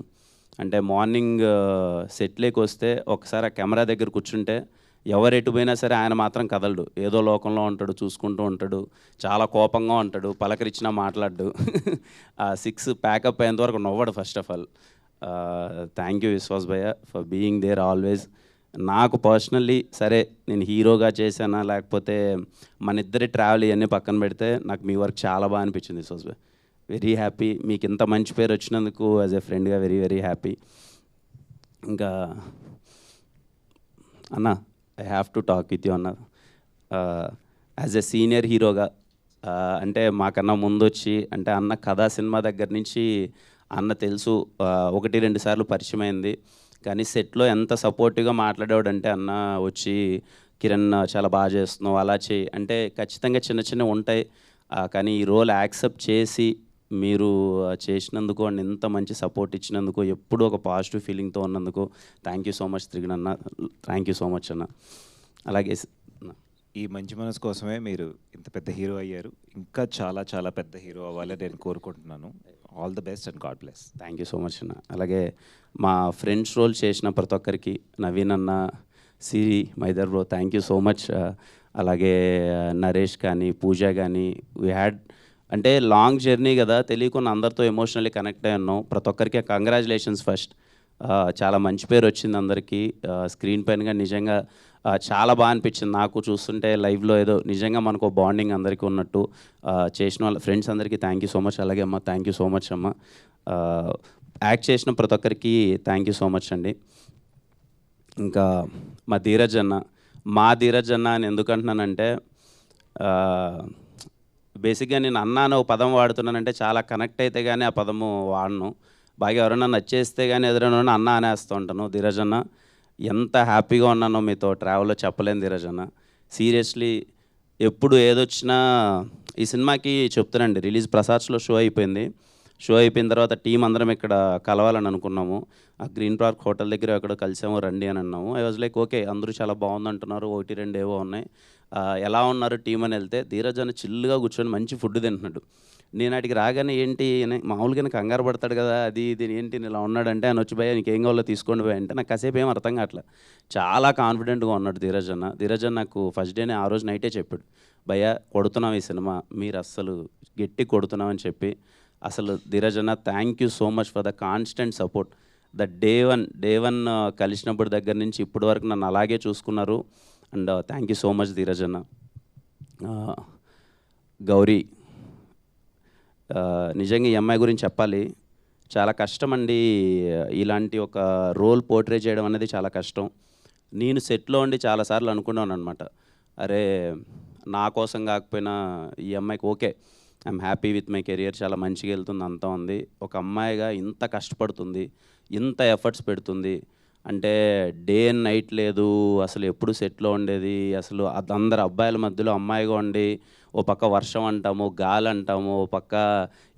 అంటే మార్నింగ్ సెట్లోకి వస్తే ఒకసారి ఆ కెమెరా దగ్గర కూర్చుంటే ఎవరు ఎటు పోయినా సరే ఆయన మాత్రం కదలడు, ఏదో లోకంలో ఉంటాడు, చూసుకుంటూ ఉంటాడు, చాలా కోపంగా ఉంటాడు, పలకరించినా మాట్లాడు. ఆ 6 ప్యాకప్ అయ్యేంతవరకు నవ్వడు first of all. Thank you Vishwas భయ్య ఫర్ బీయింగ్ దేర్ ఆల్వేస్. నాకు పర్సనల్లీ సరే నేను హీరోగా చేశానా లేకపోతే మన ఇద్దరి ట్రావెల్ ఇవన్నీ పక్కన పెడితే నాకు మీ వర్క్ చాలా బాగా అనిపించింది విశ్వాస్ భయ్య. వెరీ హ్యాపీ, మీకు ఇంత మంచి పేరు వచ్చినందుకు యాజ్ ఎ ఫ్రెండ్గా వెరీ హ్యాపీ. ఇంకా అన్న I have to talk with you అన్న. యాజ్ ఎ సీనియర్ హీరోగా అంటే మాకన్నా ముందు వచ్చి అంటే అన్న కథా సినిమా దగ్గర నుంచి అన్న తెలుసు, 1-2 సార్లు పరిచయం అయింది. కానీ సెట్లో ఎంత సపోర్టివ్గా మాట్లాడేవాడంటే అన్న వచ్చి కిరణ్ చాలా బాగా చేస్తున్నావు అలా చేయి అంటే ఖచ్చితంగా చిన్న ఉంటాయి. కానీ ఈ రోల్ యాక్సెప్ట్ చేసి మీరు చేసినందుకు అండ్ ఇంత మంచి సపోర్ట్ ఇచ్చినందుకు ఎప్పుడూ ఒక పాజిటివ్ ఫీలింగ్తో ఉన్నందుకు థ్యాంక్ యూ సో మచ్ త్రిగణ్ అన్న. థ్యాంక్ యూ సో మచ్ అన్న. అలాగే ఈ మంచి మనసు కోసమే మీరు ఇంత పెద్ద హీరో అయ్యారు, ఇంకా చాలా పెద్ద హీరో అవ్వాలని నేను కోరుకుంటున్నాను. All the best and God bless. Thank you so much అన్న. అలాగే మా ఫ్రెండ్స్ రోల్ చేసిన ప్రతి ఒక్కరికి, నవీన్ అన్న, సిరి, మైదర్ bro thank you so much. అలాగే నరేష్ కానీ పూజ కానీ వీ హ్యాడ్ అంటే లాంగ్ జర్నీ కదా, తెలియకుండా అందరితో ఎమోషనల్లీ కనెక్ట్ అయి ఉన్నాం. ప్రతి ఒక్కరికి కంగ్రాచులేషన్స్ ఫస్ట్. చాలా మంచి పేరు వచ్చింది అందరికీ. స్క్రీన్ పైన నిజంగా చాలా బాగా అనిపించింది నాకు చూస్తుంటే లైవ్లో ఏదో నిజంగా మనకు బాండింగ్ అందరికీ ఉన్నట్టు. చేసిన వాళ్ళ ఫ్రెండ్స్ అందరికీ థ్యాంక్ యూ సో మచ్. అలాగే అమ్మ థ్యాంక్ యూ సో మచ్ అమ్మ. యాక్ట్ చేసిన ప్రతి ఒక్కరికి థ్యాంక్ యూ సో మచ్ అండి. ఇంకా మా ధీరజ్ అన్న అని ఎందుకు అంటున్నానంటే బేసిక్గా నేను అన్న అనే ఒక పదం వాడుతున్నానంటే చాలా కనెక్ట్ అయితే కానీ ఆ పదము వాడను. బాగా ఎవరైనా నచ్చేస్తే కానీ ఎదురైనా అన్న అనేస్తూ ఉంటాను. ధీరజ్ అన్న ఎంత హ్యాపీగా ఉన్నానో మీతో ట్రావెల్లో చెప్పలేను ధీరజ్ అన్న. సీరియస్లీ ఎప్పుడు ఏదొచ్చినా ఈ సినిమాకి చెప్తానండి, రిలీజ్ ప్రసాద్స్లో షో అయిపోయింది. షో అయిపోయిన తర్వాత టీం అందరం ఇక్కడ కలవాలని అనుకున్నాము. ఆ గ్రీన్ పార్క్ హోటల్ దగ్గర ఎక్కడ కలిసాము, రండి అని అన్నాము. ఐ వాజ్ లైక్ ఓకే, అందరూ చాలా బాగుంది అంటున్నారు, 1-2 ఏవో ఉన్నాయి, ఎలా ఉన్నారు టీం అని వెళ్తే ధీరజ్ అని చిల్లుగా కూర్చొని మంచి ఫుడ్ తింటున్నాడు. నేను అడిగి రాగానే ఏంటి మామూలుగానే కంగారు పడతాడు కదా, అది ఇది ఏంటి ఇలా ఉన్నాడంటే ఆయన వచ్చి భయ్యా నీకేం కావాలో తీసుకోండి భయ్య అంటే నాకు కాసేపు ఏం అర్థం కావట్లేదు. చాలా కాన్ఫిడెంట్గా ఉన్నాడు ధీరజ్ అన్న. నాకు ఫస్ట్ డేనే ఆ రోజు నైటే చెప్పాడు, భయ్యా కొడుతున్నాం ఈ సినిమా, మీరు అస్సలు గట్టి కొడుతున్నామని చెప్పి అసలు ధీరజ్ అన్న thank you so much for the constant support. The day one కలిసినప్పుడు దగ్గర నుంచి ఇప్పటి వరకు నన్ను అలాగే చూసుకున్నారు. And thank you so much Dheeraj అన్న. గౌరీ, నిజంగా ఈ అమ్మాయి గురించి చెప్పాలి, చాలా కష్టం అండి. ఇలాంటి ఒక రోల్ పోర్ట్రే చేయడం అనేది చాలా కష్టం. నేను సెట్లో ఉండి చాలాసార్లు అనుకున్నాను అనమాట, అరే నా కోసం కాకపోయినా ఈ అమ్మాయికి okay, I'm happy with my career, చాలా మంచిగా వెళ్తుంది, అంతా ఉంది. ఒక అమ్మాయిగా ఇంత కష్టపడుతుంది, ఇంత ఎఫర్ట్స్ పెడుతుంది అంటే డే అండ్ నైట్ లేదు, అసలు ఎప్పుడు సెట్లో ఉండేది. అసలు అందరు అబ్బాయిల మధ్యలో అమ్మాయిగా ఉండి ఓ పక్క వర్షం అంటాము, గాలి అంటాము, ఓ పక్క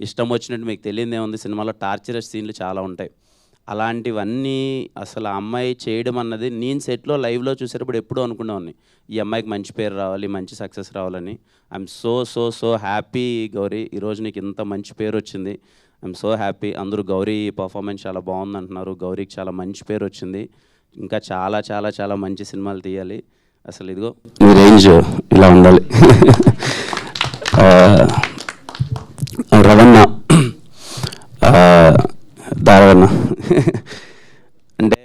ఇష్టం వచ్చినట్టు మీకు తెలియదే ఉంది, సినిమాలో టార్చరస్ సీన్లు చాలా ఉంటాయి. అలాంటివన్నీ అసలు ఆ అమ్మాయి చేయడం అన్నది నేను సెట్లో లైవ్లో చూసేటప్పుడు ఎప్పుడూ అనుకునేవాడిని, ఈ అమ్మాయికి మంచి పేరు రావాలి, మంచి సక్సెస్ రావాలని. ఐఎమ్ సో హ్యాపీ గౌరీ, ఈరోజు నీకు ఇంత మంచి పేరు వచ్చింది. I'm so happy. అందరూ గౌరీ పర్ఫార్మెన్స్ చాలా బాగుంది అంటున్నారు. గౌరీకి చాలా మంచి పేరు వచ్చింది. ఇంకా చాలా చాలా చాలా మంచి సినిమాలు తీయాలి. అసలు ఇదిగో ఈ రేంజ్ ఇలా ఉండాలి. రవణ, దారవన్న అంటే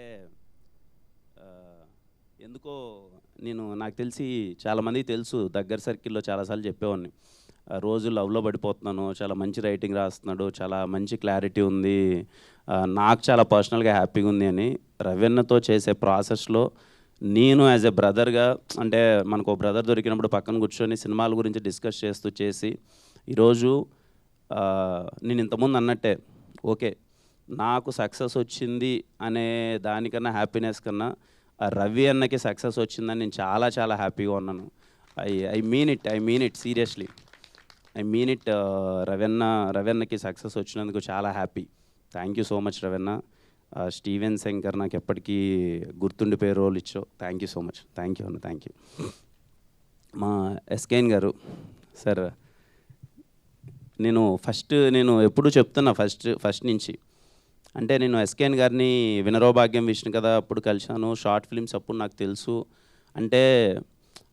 ఎందుకో నాకు తెలిసి చాలామందికి తెలుసు, దగ్గర సర్కిల్లో చాలాసార్లు చెప్పేవాడిని, రోజు లవ్లో పడిపోతున్నాను, చాలా మంచి రైటింగ్ రాస్తున్నాడు, చాలా మంచి క్లారిటీ ఉంది, నాకు చాలా పర్సనల్గా హ్యాపీగా ఉంది అని. రవీణతో చేసే ప్రాసెస్లో నేను యాజ్ ఎ బ్రదర్గా, అంటే మనకు బ్రదర్ దొరికినప్పుడు పక్కన కూర్చొని సినిమాల గురించి డిస్కస్ చేసి ఈరోజు నేను ఇంతకుముందు అన్నట్టే ఓకే నాకు సక్సెస్ వచ్చింది అనే దానికన్నా హ్యాపీనెస్ కన్నా రవి అన్నకి సక్సెస్ వచ్చిందని నేను చాలా చాలా హ్యాపీగా ఉన్నాను. I mean it seriously, I mean it. రవన్నకి సక్సెస్ వచ్చినందుకు చాలా happy. Thank you so much Ravanna. Steven Shankar నాకు ఎప్పటికీ గుర్తుండిపోయే రోల్ ఇచ్చో. Thank you so much. Thank you అన్న, థ్యాంక్ యూ. మా ఎస్కేఎన్ గారు సార్, నేను ఎప్పుడూ చెప్తున్నా ఫస్ట్ నుంచి, అంటే నేను ఎస్కేఎన్ గారిని వినరో భాగ్యం విష్ణు కదా అప్పుడు కలిశాను, షార్ట్ ఫిల్మ్స్ అప్పుడు నాకు తెలుసు. అంటే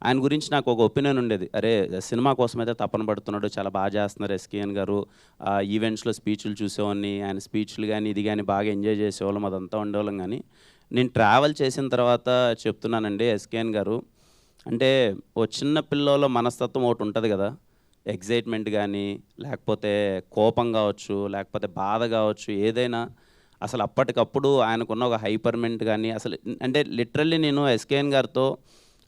ఆయన గురించి నాకు ఒక ఒపీనియన్ ఉండేది, అరే సినిమా కోసం అయితే తపన పడుతున్నాడు, చాలా బాగా చేస్తున్నారు ఎస్కేఎన్ గారు. ఈవెంట్స్లో స్పీచ్లు చూసేవాడిని, ఆయన స్పీచ్లు కానీ ఇది కానీ బాగా ఎంజాయ్ చేసేవాళ్ళం, అదంతా ఉండేవాళ్ళం. కానీ నేను ట్రావెల్ చేసిన తర్వాత చెప్తున్నానండి, ఎస్కేఎన్ గారు అంటే ఓ చిన్న పిల్లలో మనస్తత్వం ఒకటి ఉంటుంది కదా, ఎగ్జైట్మెంట్ కానీ లేకపోతే కోపం కావచ్చు లేకపోతే బాధ కావచ్చు, ఏదైనా అసలు అప్పటికప్పుడు ఆయనకున్న ఒక హైపర్మెంట్ కానీ అసలు, అంటే లిటరల్లీ నేను ఎస్కేఎన్ గారితో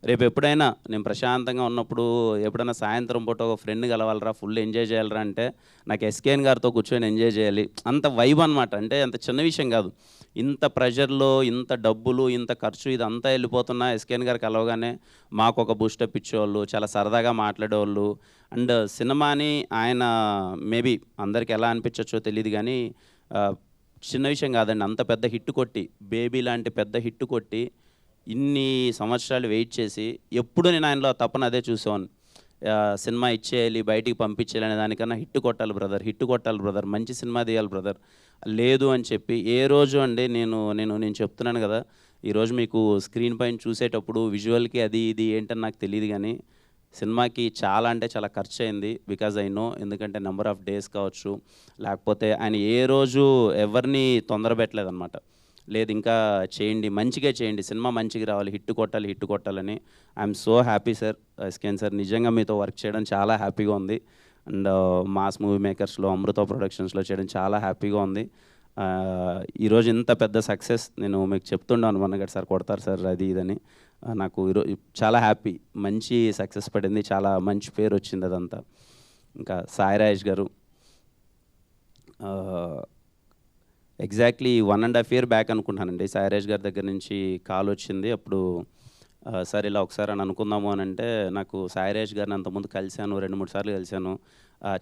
రేపు ఎప్పుడైనా నేను ప్రశాంతంగా ఉన్నప్పుడు ఎప్పుడైనా సాయంత్రం పూట ఒక ఫ్రెండ్ కలవాలరా, ఫుల్ ఎంజాయ్ చేయాలరా అంటే నాకు ఎస్కేఎన్ గారితో కూర్చొని ఎంజాయ్ చేయాలి, అంత వైబ్ అనమాట. అంటే అంత చిన్న విషయం కాదు, ఇంత ప్రెషర్లో ఇంత డబ్బులు ఇంత ఖర్చు ఇదంతా వెళ్ళిపోతున్నా ఎస్కేఎన్ గారు కలవగానే మాకు ఒక బూస్టప్ ఇచ్చేవాళ్ళు, చాలా సరదాగా మాట్లాడేవాళ్ళు. అండ్ సినిమాని ఆయన మేబీ అందరికి ఎలా అనిపించవచ్చో తెలియదు కానీ చిన్న విషయం కాదండి, అంత పెద్ద హిట్ కొట్టి, బేబీ లాంటి పెద్ద హిట్ కొట్టి ఇన్ని సంవత్సరాలు వెయిట్ చేసి ఎప్పుడు నేను ఆయనలో తప్పని అదే చూసేవాను, సినిమా ఇచ్చేయాలి బయటికి పంపించేయాలి అనే దానికన్నా హిట్ కొట్టాలి బ్రదర్, మంచి సినిమా తీయాలి బ్రదర్, లేదు అని చెప్పి ఏ రోజు అండి నేను చెప్తున్నాను కదా, ఈరోజు మీకు స్క్రీన్ పైన చూసేటప్పుడు విజువల్కి అది ఇది ఏంటని నాకు తెలియదు కానీ సినిమాకి చాలా అంటే చాలా ఖర్చు అయింది. బికాజ్ ఐ నో, ఎందుకంటే నెంబర్ ఆఫ్ డేస్ కావచ్చు, లేకపోతే ఆయన ఏ రోజు ఎవరిని తొందర పెట్టలేదన్నమాట, లేదు ఇంకా చేయండి, మంచిగా చేయండి, సినిమా మంచిగా రావాలి, హిట్ కొట్టాలని. I'm so happy sir, SKN sir, నిజంగా మీతో వర్క్ చేయడం చాలా హ్యాపీగా ఉంది. అండ్ మాస్ మూవీ మేకర్స్లో అమృత ప్రొడక్షన్స్లో చేయడం చాలా హ్యాపీగా ఉంది. ఈరోజు ఇంత పెద్ద సక్సెస్ నేను మీకు చెప్తుండాను, మనగడ్ సార్ కొడతారు సార్ అది ఇదని, నాకు ఈరోజు చాలా హ్యాపీ, మంచి సక్సెస్ పడింది, చాలా మంచి పేరు వచ్చింది అదంతా. ఇంకా సాయి రాజేష్ గారు, ఎగ్జాక్ట్లీ 1.5 year బ్యాక్ అనుకుంటానండి, సాయి రాజేష్ గారి దగ్గర నుంచి కాల్ వచ్చింది. అప్పుడు సార్ ఇలా ఒకసారి అని అనుకుందాము అని అంటే, నాకు సాయి రాజేష్ గారిని అంతకుముందు కలిశాను, 2-3 సార్లు కలిశాను.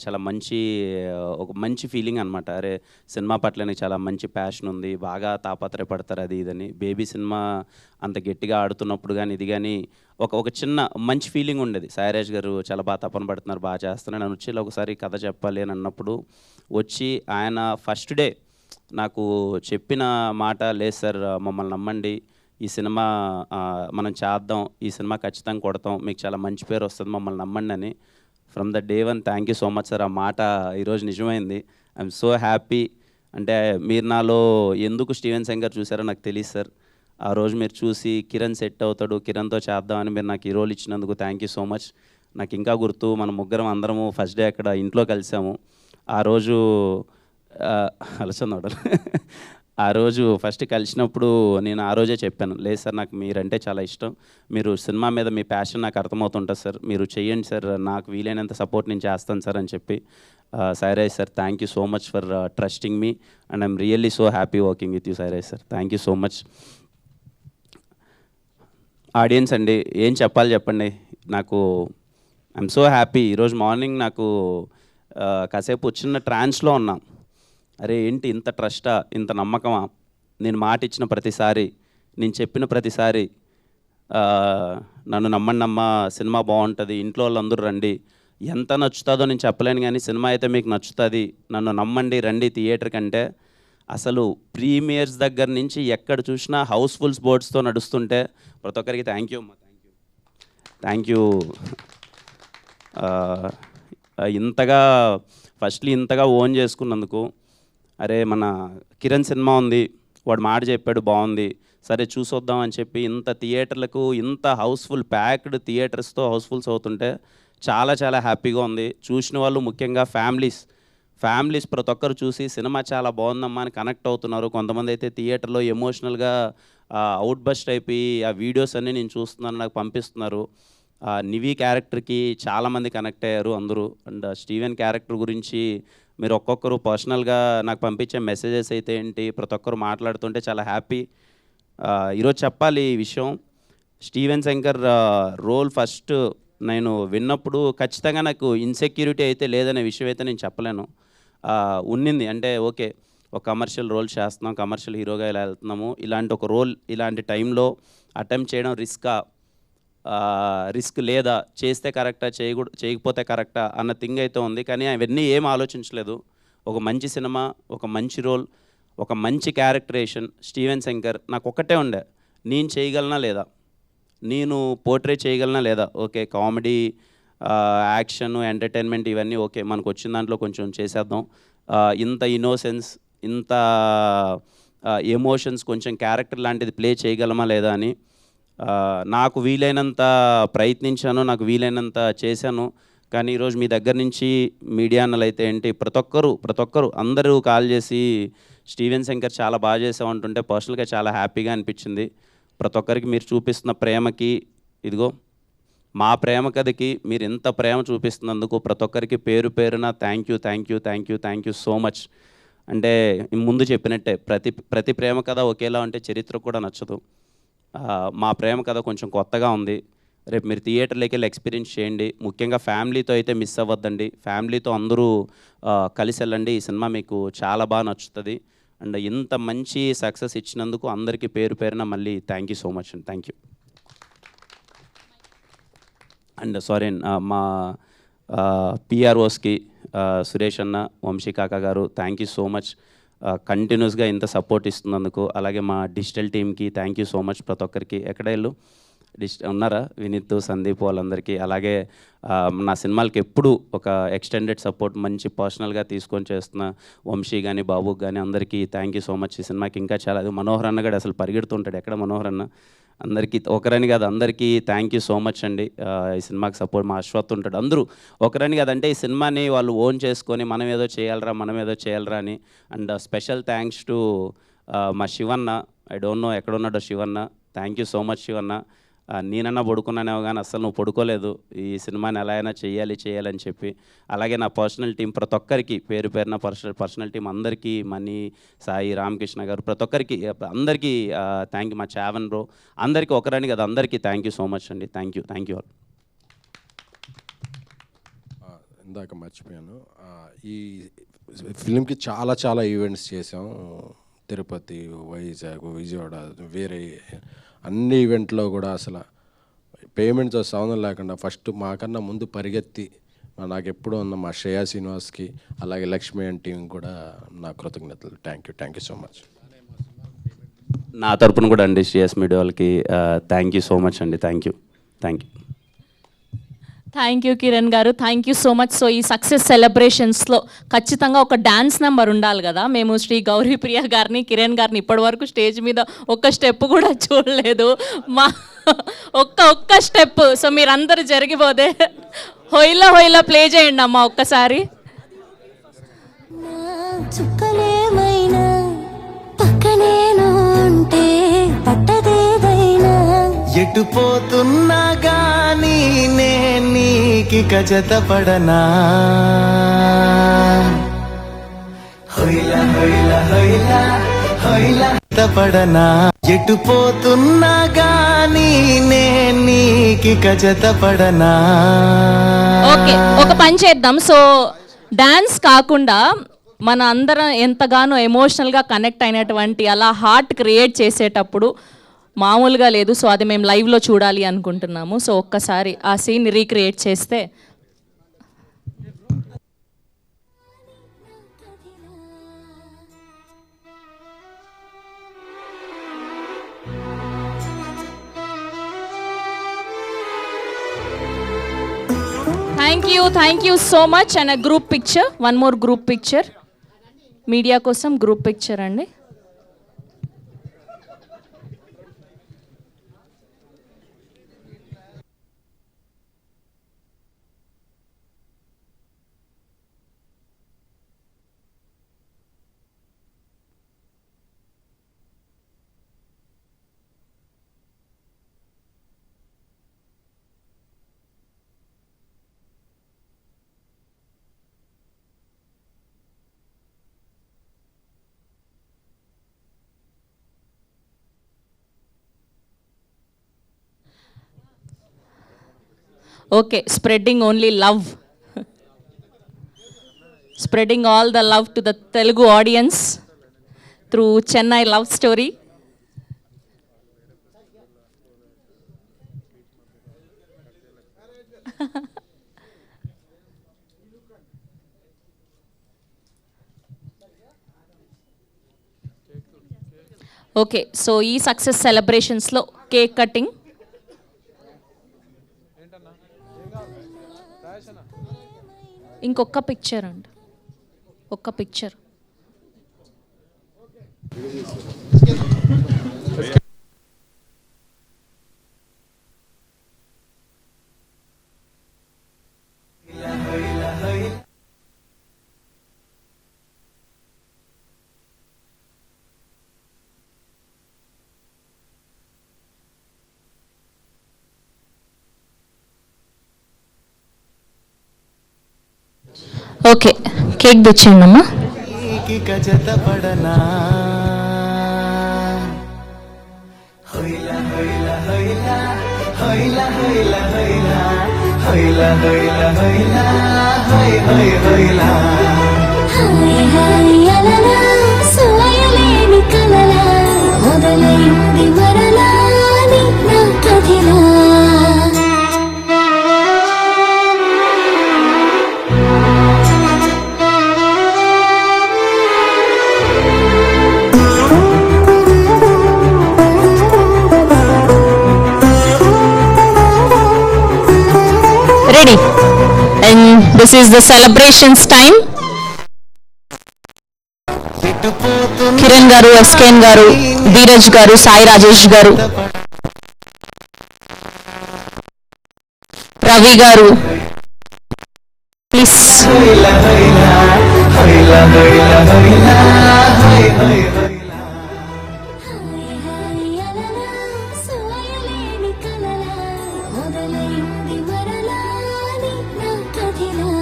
చాలా ఒక మంచి ఫీలింగ్ అనమాట, అరే సినిమా పట్ల నాకు చాలా మంచి ప్యాషన్ ఉంది, బాగా తాపత్రయపడతారు అది ఇదని. బేబీ సినిమా అంత గట్టిగా ఆడుతున్నప్పుడు కానీ ఇది కానీ ఒక చిన్న మంచి ఫీలింగ్ ఉండేది, సాయిరాజ్ గారు చాలా బాగా తపన పడుతున్నారు, బాగా చేస్తున్నారు, నేను వచ్చి ఒకసారి కథ చెప్పాలి అని అన్నప్పుడు వచ్చి ఆయన ఫస్ట్ డే నాకు చెప్పిన మాట, లేదు సార్ మమ్మల్ని నమ్మండి, ఈ సినిమా మనం చేద్దాం, ఈ సినిమా ఖచ్చితంగా కొడతాం, మీకు చాలా మంచి పేరు వస్తుంది, మమ్మల్ని నమ్మండి అని from the day one. Thank you so much sir. ఆ మాట ఈరోజు నిజమైంది. I'm so happy. అంటే మీరు నాలో ఎందుకు స్టీవెన్ శంకర్ చూసారో నాకు తెలియదు సార్. ఆ రోజు మీరు చూసి కిరణ్ సెట్ అవుతాడు, కిరణ్తో చేద్దామని మీరు నాకు ఈ రోల్ ఇచ్చినందుకు థ్యాంక్ యూ సో మచ్. నాకు ఇంకా గుర్తు, మన ముగ్గురం అందరము ఫస్ట్ డే అక్కడ ఇంట్లో కలిసాము. ఆ రోజు అలసందోడలు ఆ రోజు ఫస్ట్ కలిసినప్పుడు నేను ఆ రోజే చెప్పాను, లేదు సార్ నాకు మీరంటే చాలా ఇష్టం, మీరు సినిమా మీద మీ ప్యాషన్ నాకు అర్థమవుతుంటుంది సార్, మీరు చెయ్యండి సార్, నాకు వీలైనంత సపోర్ట్ నేను చేస్తాను సార్ అని చెప్పి. Sairaj sir, thank you so much for trusting me and I'm really so happy working with you Sairaj sir. Thank you so much. Audience అండి, ఏం చెప్పాలి చెప్పండి. నాకు ఐఎమ్ సో హ్యాపీ. ఈరోజు మార్నింగ్ నాకు కాసేపు చిన్న ట్రాన్స్లో ఉన్నా. అరే ఏంటి ఇంత ట్రస్టా, ఇంత నమ్మకమా, నేను మాట ఇచ్చిన ప్రతిసారి, నేను చెప్పిన ప్రతిసారి నన్ను నమ్మండమ్మా, సినిమా బాగుంటుంది, ఇంట్లో వాళ్ళందరూ రండి, ఎంత నచ్చుతుందో నేను చెప్పలేను కానీ సినిమా అయితే మీకు నచ్చుతుంది, నన్ను నమ్మండి, రండి థియేటర్ కంటే. అసలు ప్రీమియర్స్ దగ్గర నుంచి ఎక్కడ చూసినా హౌస్ఫుల్స్ బోర్డ్స్తో నడుస్తుంటే ప్రతి ఒక్కరికి థ్యాంక్ యూ అమ్మా, థ్యాంక్ యూ. ఇంతగా ఫస్ట్లీ ఇంతగా ఓన్ చేసుకున్నందుకు. అరే మన కిరణ్ సినిమా ఉంది, వాడు మాట చెప్పాడు బాగుంది, సరే చూసొద్దాం అని చెప్పి ఇంత థియేటర్లకు, ఇంత హౌస్ఫుల్ ప్యాక్డ్ థియేటర్స్తో హౌస్ఫుల్స్ అవుతుంటే చాలా చాలా హ్యాపీగా ఉంది. చూసిన వాళ్ళు ముఖ్యంగా ఫ్యామిలీస్ ప్రతి ఒక్కరు చూసి సినిమా చాలా బాగుందమ్మా అని కనెక్ట్ అవుతున్నారు. కొంతమంది అయితే థియేటర్లో ఎమోషనల్గా అవుట్ బస్ట్ అయిపోయి ఆ వీడియోస్ అన్నీ నేను చూస్తున్నాను నాకు పంపిస్తున్నారు. నివీ క్యారెక్టర్కి చాలామంది కనెక్ట్ అయ్యారు అందరూ. అండ్ స్టీవెన్ క్యారెక్టర్ గురించి మీరు ఒక్కొక్కరు పర్సనల్గా నాకు పంపించే మెసేజెస్ అయితే ఏంటి, ప్రతి ఒక్కరు మాట్లాడుతుంటే చాలా హ్యాపీ. ఈరోజు చెప్పాలి ఈ విషయం, స్టీవెన్ శంకర్ రోల్ ఫస్ట్ నేను విన్నప్పుడు ఖచ్చితంగా నాకు ఇన్సెక్యూరిటీ అయితే లేదనే విషయం అయితే నేను చెప్పలేను. ఉన్నింది అంటే ఓకే, ఒక కమర్షియల్ రోల్ చేస్తున్నాం, కమర్షియల్ హీరోగా ఇలా వెళ్తున్నాము, ఇలాంటి ఒక రోల్ ఇలాంటి టైంలో అటెంప్ట్ చేయడం రిస్క్ లేదా, చేస్తే కరెక్టా, చేయకపోతే కరెక్టా అన్న థింగ్ అయితే ఉంది. కానీ అవన్నీ ఏం ఆలోచించలేదు. ఒక మంచి సినిమా, ఒక మంచి రోల్, ఒక మంచి క్యారెక్టరేషన్, స్టీవెన్ శంకర్ నాకు ఒక్కటే ఉండే, నేను చేయగలనా లేదా, నేను పోర్ట్రే చేయగలనా లేదా. ఓకే కామెడీ, యాక్షన్, ఎంటర్టైన్మెంట్ ఇవన్నీ ఓకే, మనకు వచ్చిన దాంట్లో కొంచెం చేసేద్దాం. ఇంత ఇన్నోసెన్స్, ఇంత ఎమోషన్స్, కొంచెం క్యారెక్టర్ లాంటిది ప్లే చేయగలమా లేదా అని నాకు వీలైనంత ప్రయత్నించాను, నాకు వీలైనంత చేశాను. కానీ ఈరోజు మీ దగ్గర నుంచి మీడియా అన్నలు అయితే ఏంటి, ప్రతి ఒక్కరు అందరూ కాల్ చేసి స్టీవెన్ శంకర్ చాలా బాగా చేసామంటుంటే పర్సనల్గా చాలా హ్యాపీగా అనిపించింది. ప్రతి ఒక్కరికి మీరు చూపిస్తున్న ప్రేమకి, ఇదిగో మా ప్రేమ కథకి మీరు ఎంత ప్రేమ చూపిస్తున్నందుకు ప్రతి ఒక్కరికి పేరు పేరున థ్యాంక్ యూ సో మచ్. అంటే ముందు చెప్పినట్టే ప్రతి ప్రేమ కథ ఒకేలా ఉంటే చరిత్ర కూడా నచ్చదు. మా ప్రేమ కథ కొంచెం కొత్తగా ఉంది. రేపు మీరు థియేటర్లోకి వెళ్ళి ఎక్స్పీరియన్స్ చేయండి. ముఖ్యంగా ఫ్యామిలీతో అయితే మిస్ అవ్వద్దండి, ఫ్యామిలీతో అందరూ కలిసి వెళ్ళండి. ఈ సినిమా మీకు చాలా బాగా నచ్చుతుంది. అండ్ ఇంత మంచి సక్సెస్ ఇచ్చినందుకు అందరికీ పేరు పేరున మళ్ళీ థ్యాంక్ యూ సో మచ్ అండి. Thank you. అండ్ సారీ మా పిఆర్ఓస్కి సురేష్ అన్న, వంశీ కాకా గారు థ్యాంక్ యూ సో మచ్, కంటిన్యూస్గా ఇంత సపోర్ట్ ఇస్తున్నందుకు. అలాగే మా డిజిటల్ టీమ్కి థ్యాంక్ యూ సో మచ్. ప్రతి ఒక్కరికి ఎక్కడ వెళ్ళు ఉన్నారా, వినీత్, సందీప్ వాళ్ళందరికీ. అలాగే నా సినిమాలకి ఎప్పుడు ఒక ఎక్స్టెండెడ్ సపోర్ట్ మంచి పర్సనల్గా తీసుకొని చేస్తున్న వంశీ కానీ బాబుకి కానీ అందరికీ థ్యాంక్ యూ సో మచ్. ఈ సినిమాకి ఇంకా చాలా, అది మనోహర్ అన్న కూడా అసలు పరిగెడుతుంటాడు, ఎక్కడ మనోహర్ అన్న, అందరికీ ఒకరని కాదు అందరికీ థ్యాంక్ యూ సో మచ్ అండి. ఈ సినిమాకి సపోర్ట్ మా అశ్వత్ ఉంటాడు, అందరూ ఒకరని కాదంటే ఈ సినిమాని వాళ్ళు ఓన్ చేసుకొని మనం ఏదో చేయాలరా అని. అండ్ స్పెషల్ థ్యాంక్స్ టు మా శివన్న, ఐ డోంట్ నో ఎక్కడున్నాడో Shivanna, thank you so much Shivanna. నేనన్నా పడుకున్నానేమో కానీ అసలు నువ్వు పడుకోలేదు, ఈ సినిమాని ఎలా అయినా చేయాలని చెప్పి. అలాగే నా పర్సనల్ టీం ప్రతి ఒక్కరికి పేరు పేరున పర్సనల్ టీం అందరికీ, మనీ, సాయి, రామకృష్ణ గారు, ప్రతి ఒక్కరికి అందరికీ థ్యాంక్ యూ. మా చావన్ బ్రో అందరికీ ఒకరని కదా అందరికీ థ్యాంక్ యూ సో మచ్ అండి. Thank you all. ఇందాక మర్చిపోయాను, ఈ ఫిలింకి చాలా ఈవెంట్స్ చేసాం. తిరుపతి, వైజాగ్, విజయవాడ, వేరే అన్ని ఈవెంట్లో కూడా అసలు పేమెంట్తో సంబంధం లేకుండా ఫస్ట్ మాకన్నా ముందు పరిగెత్తి నాకు ఎప్పుడూ ఉన్న మా శ్రేయా శ్రీనివాస్కి, అలాగే లక్ష్మీ అండ్ టీం కూడా నా కృతజ్ఞతలు. Thank you so much. నా తరపున కూడా అండి శ్రీఎస్ మీడియా వాళ్ళకి థ్యాంక్ యూ సో మచ్ అండి. Thank you. Thank you Kiran గారు, thank you so much. So ఈ సక్సెస్ సెలబ్రేషన్స్లో ఖచ్చితంగా ఒక డ్యాన్స్ నెంబర్ ఉండాలి కదా. మేము శ్రీ గౌరీప్రియ గారిని, కిరణ్ గారిని ఇప్పటివరకు స్టేజ్ మీద ఒక్క స్టెప్ కూడా చూడలేదు. మా ఒక్క స్టెప్. సో మీరందరూ జరిగిపోతే హొయిలా హొయిలా ప్లే చేయండి అమ్మా ఒక్కసారి. చుక్కలేమైనా పక్కనేను ఉంటే పట్టదేదైనా ఎటు పోతున్నా గానీ నే నీకిక జతపడనా హొయిలా హొయిలా హొయిలా హొయిలా జతపడనా ఎటు పోతున్నా గానీ నే నీకిక జతపడనా. ఓకే, ఒక పని చేద్దాం. సో డాన్స్ కాకుండా మన అందరం ఎంతగానో ఎమోషనల్గా కనెక్ట్ అయినటువంటి అలా హార్ట్ క్రియేట్ చేసేటప్పుడు మామూలుగా లేదు. సో అది మేము లైవ్లో చూడాలి అనుకుంటున్నాము. సో ఒక్కసారి ఆ సీన్ రీక్రియేట్ చేస్తే. Thank you so much. And group picture, one more group picture media కోసం. గ్రూప్ పిక్చర్ అండి. Okay, spreading only love. Spreading all the love to the Telugu audience through Chennai Love Story. Okay, so ee success celebrations lo cake cutting. ఇంకొక picture అండి, ఒక్క picture. Okay, cake తెచ్చేయండి అమ్మా. మొదలైంది మరలా నా కథిలా Ready, and this is the celebrations time. Kiran గారు, ఎస్కేన్ గారు, ధీరజ్ గారు, సాయి రాజేష్ గారు, రవి గారు, ప్లీజ్. మొదలైంది మరలా నా కథిలా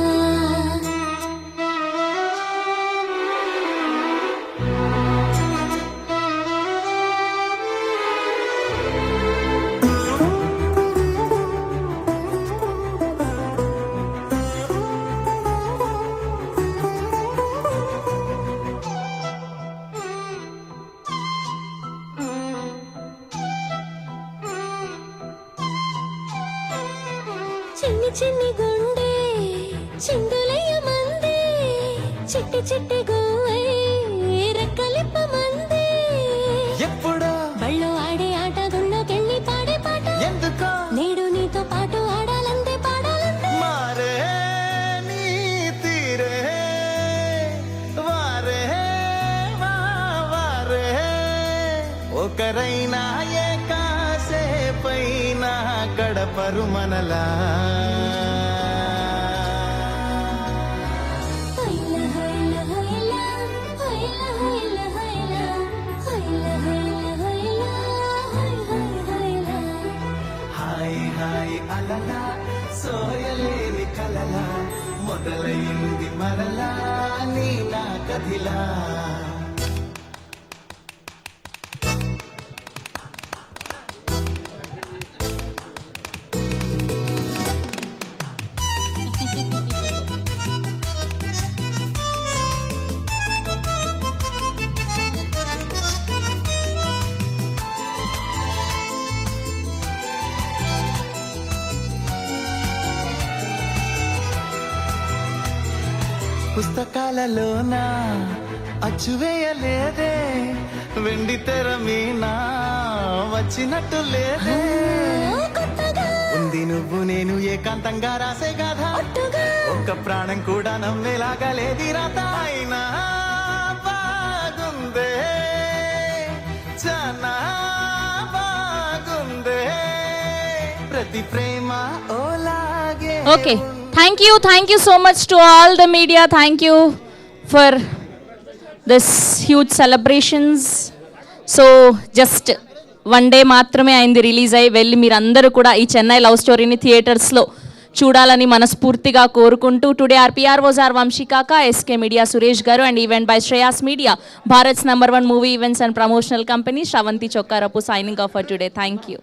చిన్ని చిన్ని గుండె చిందులయ్య మందే చిట్టి చిట్టి గువ్వై రెక్కలిప్ప మందే ఎప్పుడో బళ్ళో ఆడే ఆట గుళ్ళోకెళ్ళి పాడే పాట ఎందుకో నేడు నీతో పాటు ఆడాలంతే పాడాలంతే మారే నీ తీరే వారే వారే ఒకరైనా ఏ కాసేపైనా గడపరు మనలా హాయ్ హాయ్ అలలా సోయలేని కలలా మొదలైంది మరలా నీ నా కథిలా పుస్తకాలలోన అచ్చువేయలేదే వెండి తెర మీనా వచ్చినట్టు లేదే ఉంది నువ్వు నేను ఏకాంతంగా రాసే గాథ ఒక్క ప్రాణం కూడా నమ్మేలాగా లేది రాత అయినా బాగుందే చాలా బాగుందే ప్రతి ప్రేమ ఓలాగే okay, thank you so much to all the media. Thank you for this huge celebrations. So just one day మాత్రమే అయింది రిలీజ్ అయ్యి. వెళ్ళి మీరందరూ కూడా ఈ చెన్నై లవ్ స్టోరీని థియేటర్స్లో చూడాలని మనస్ఫూర్తిగా కోరుకుంటూ today are was are వంశీకాక, SK media Suresh గారు and event by Shreyas media, Bharats #1 movie events and promotional company Sravanthi Chokkarapu signing off for today. Thank you.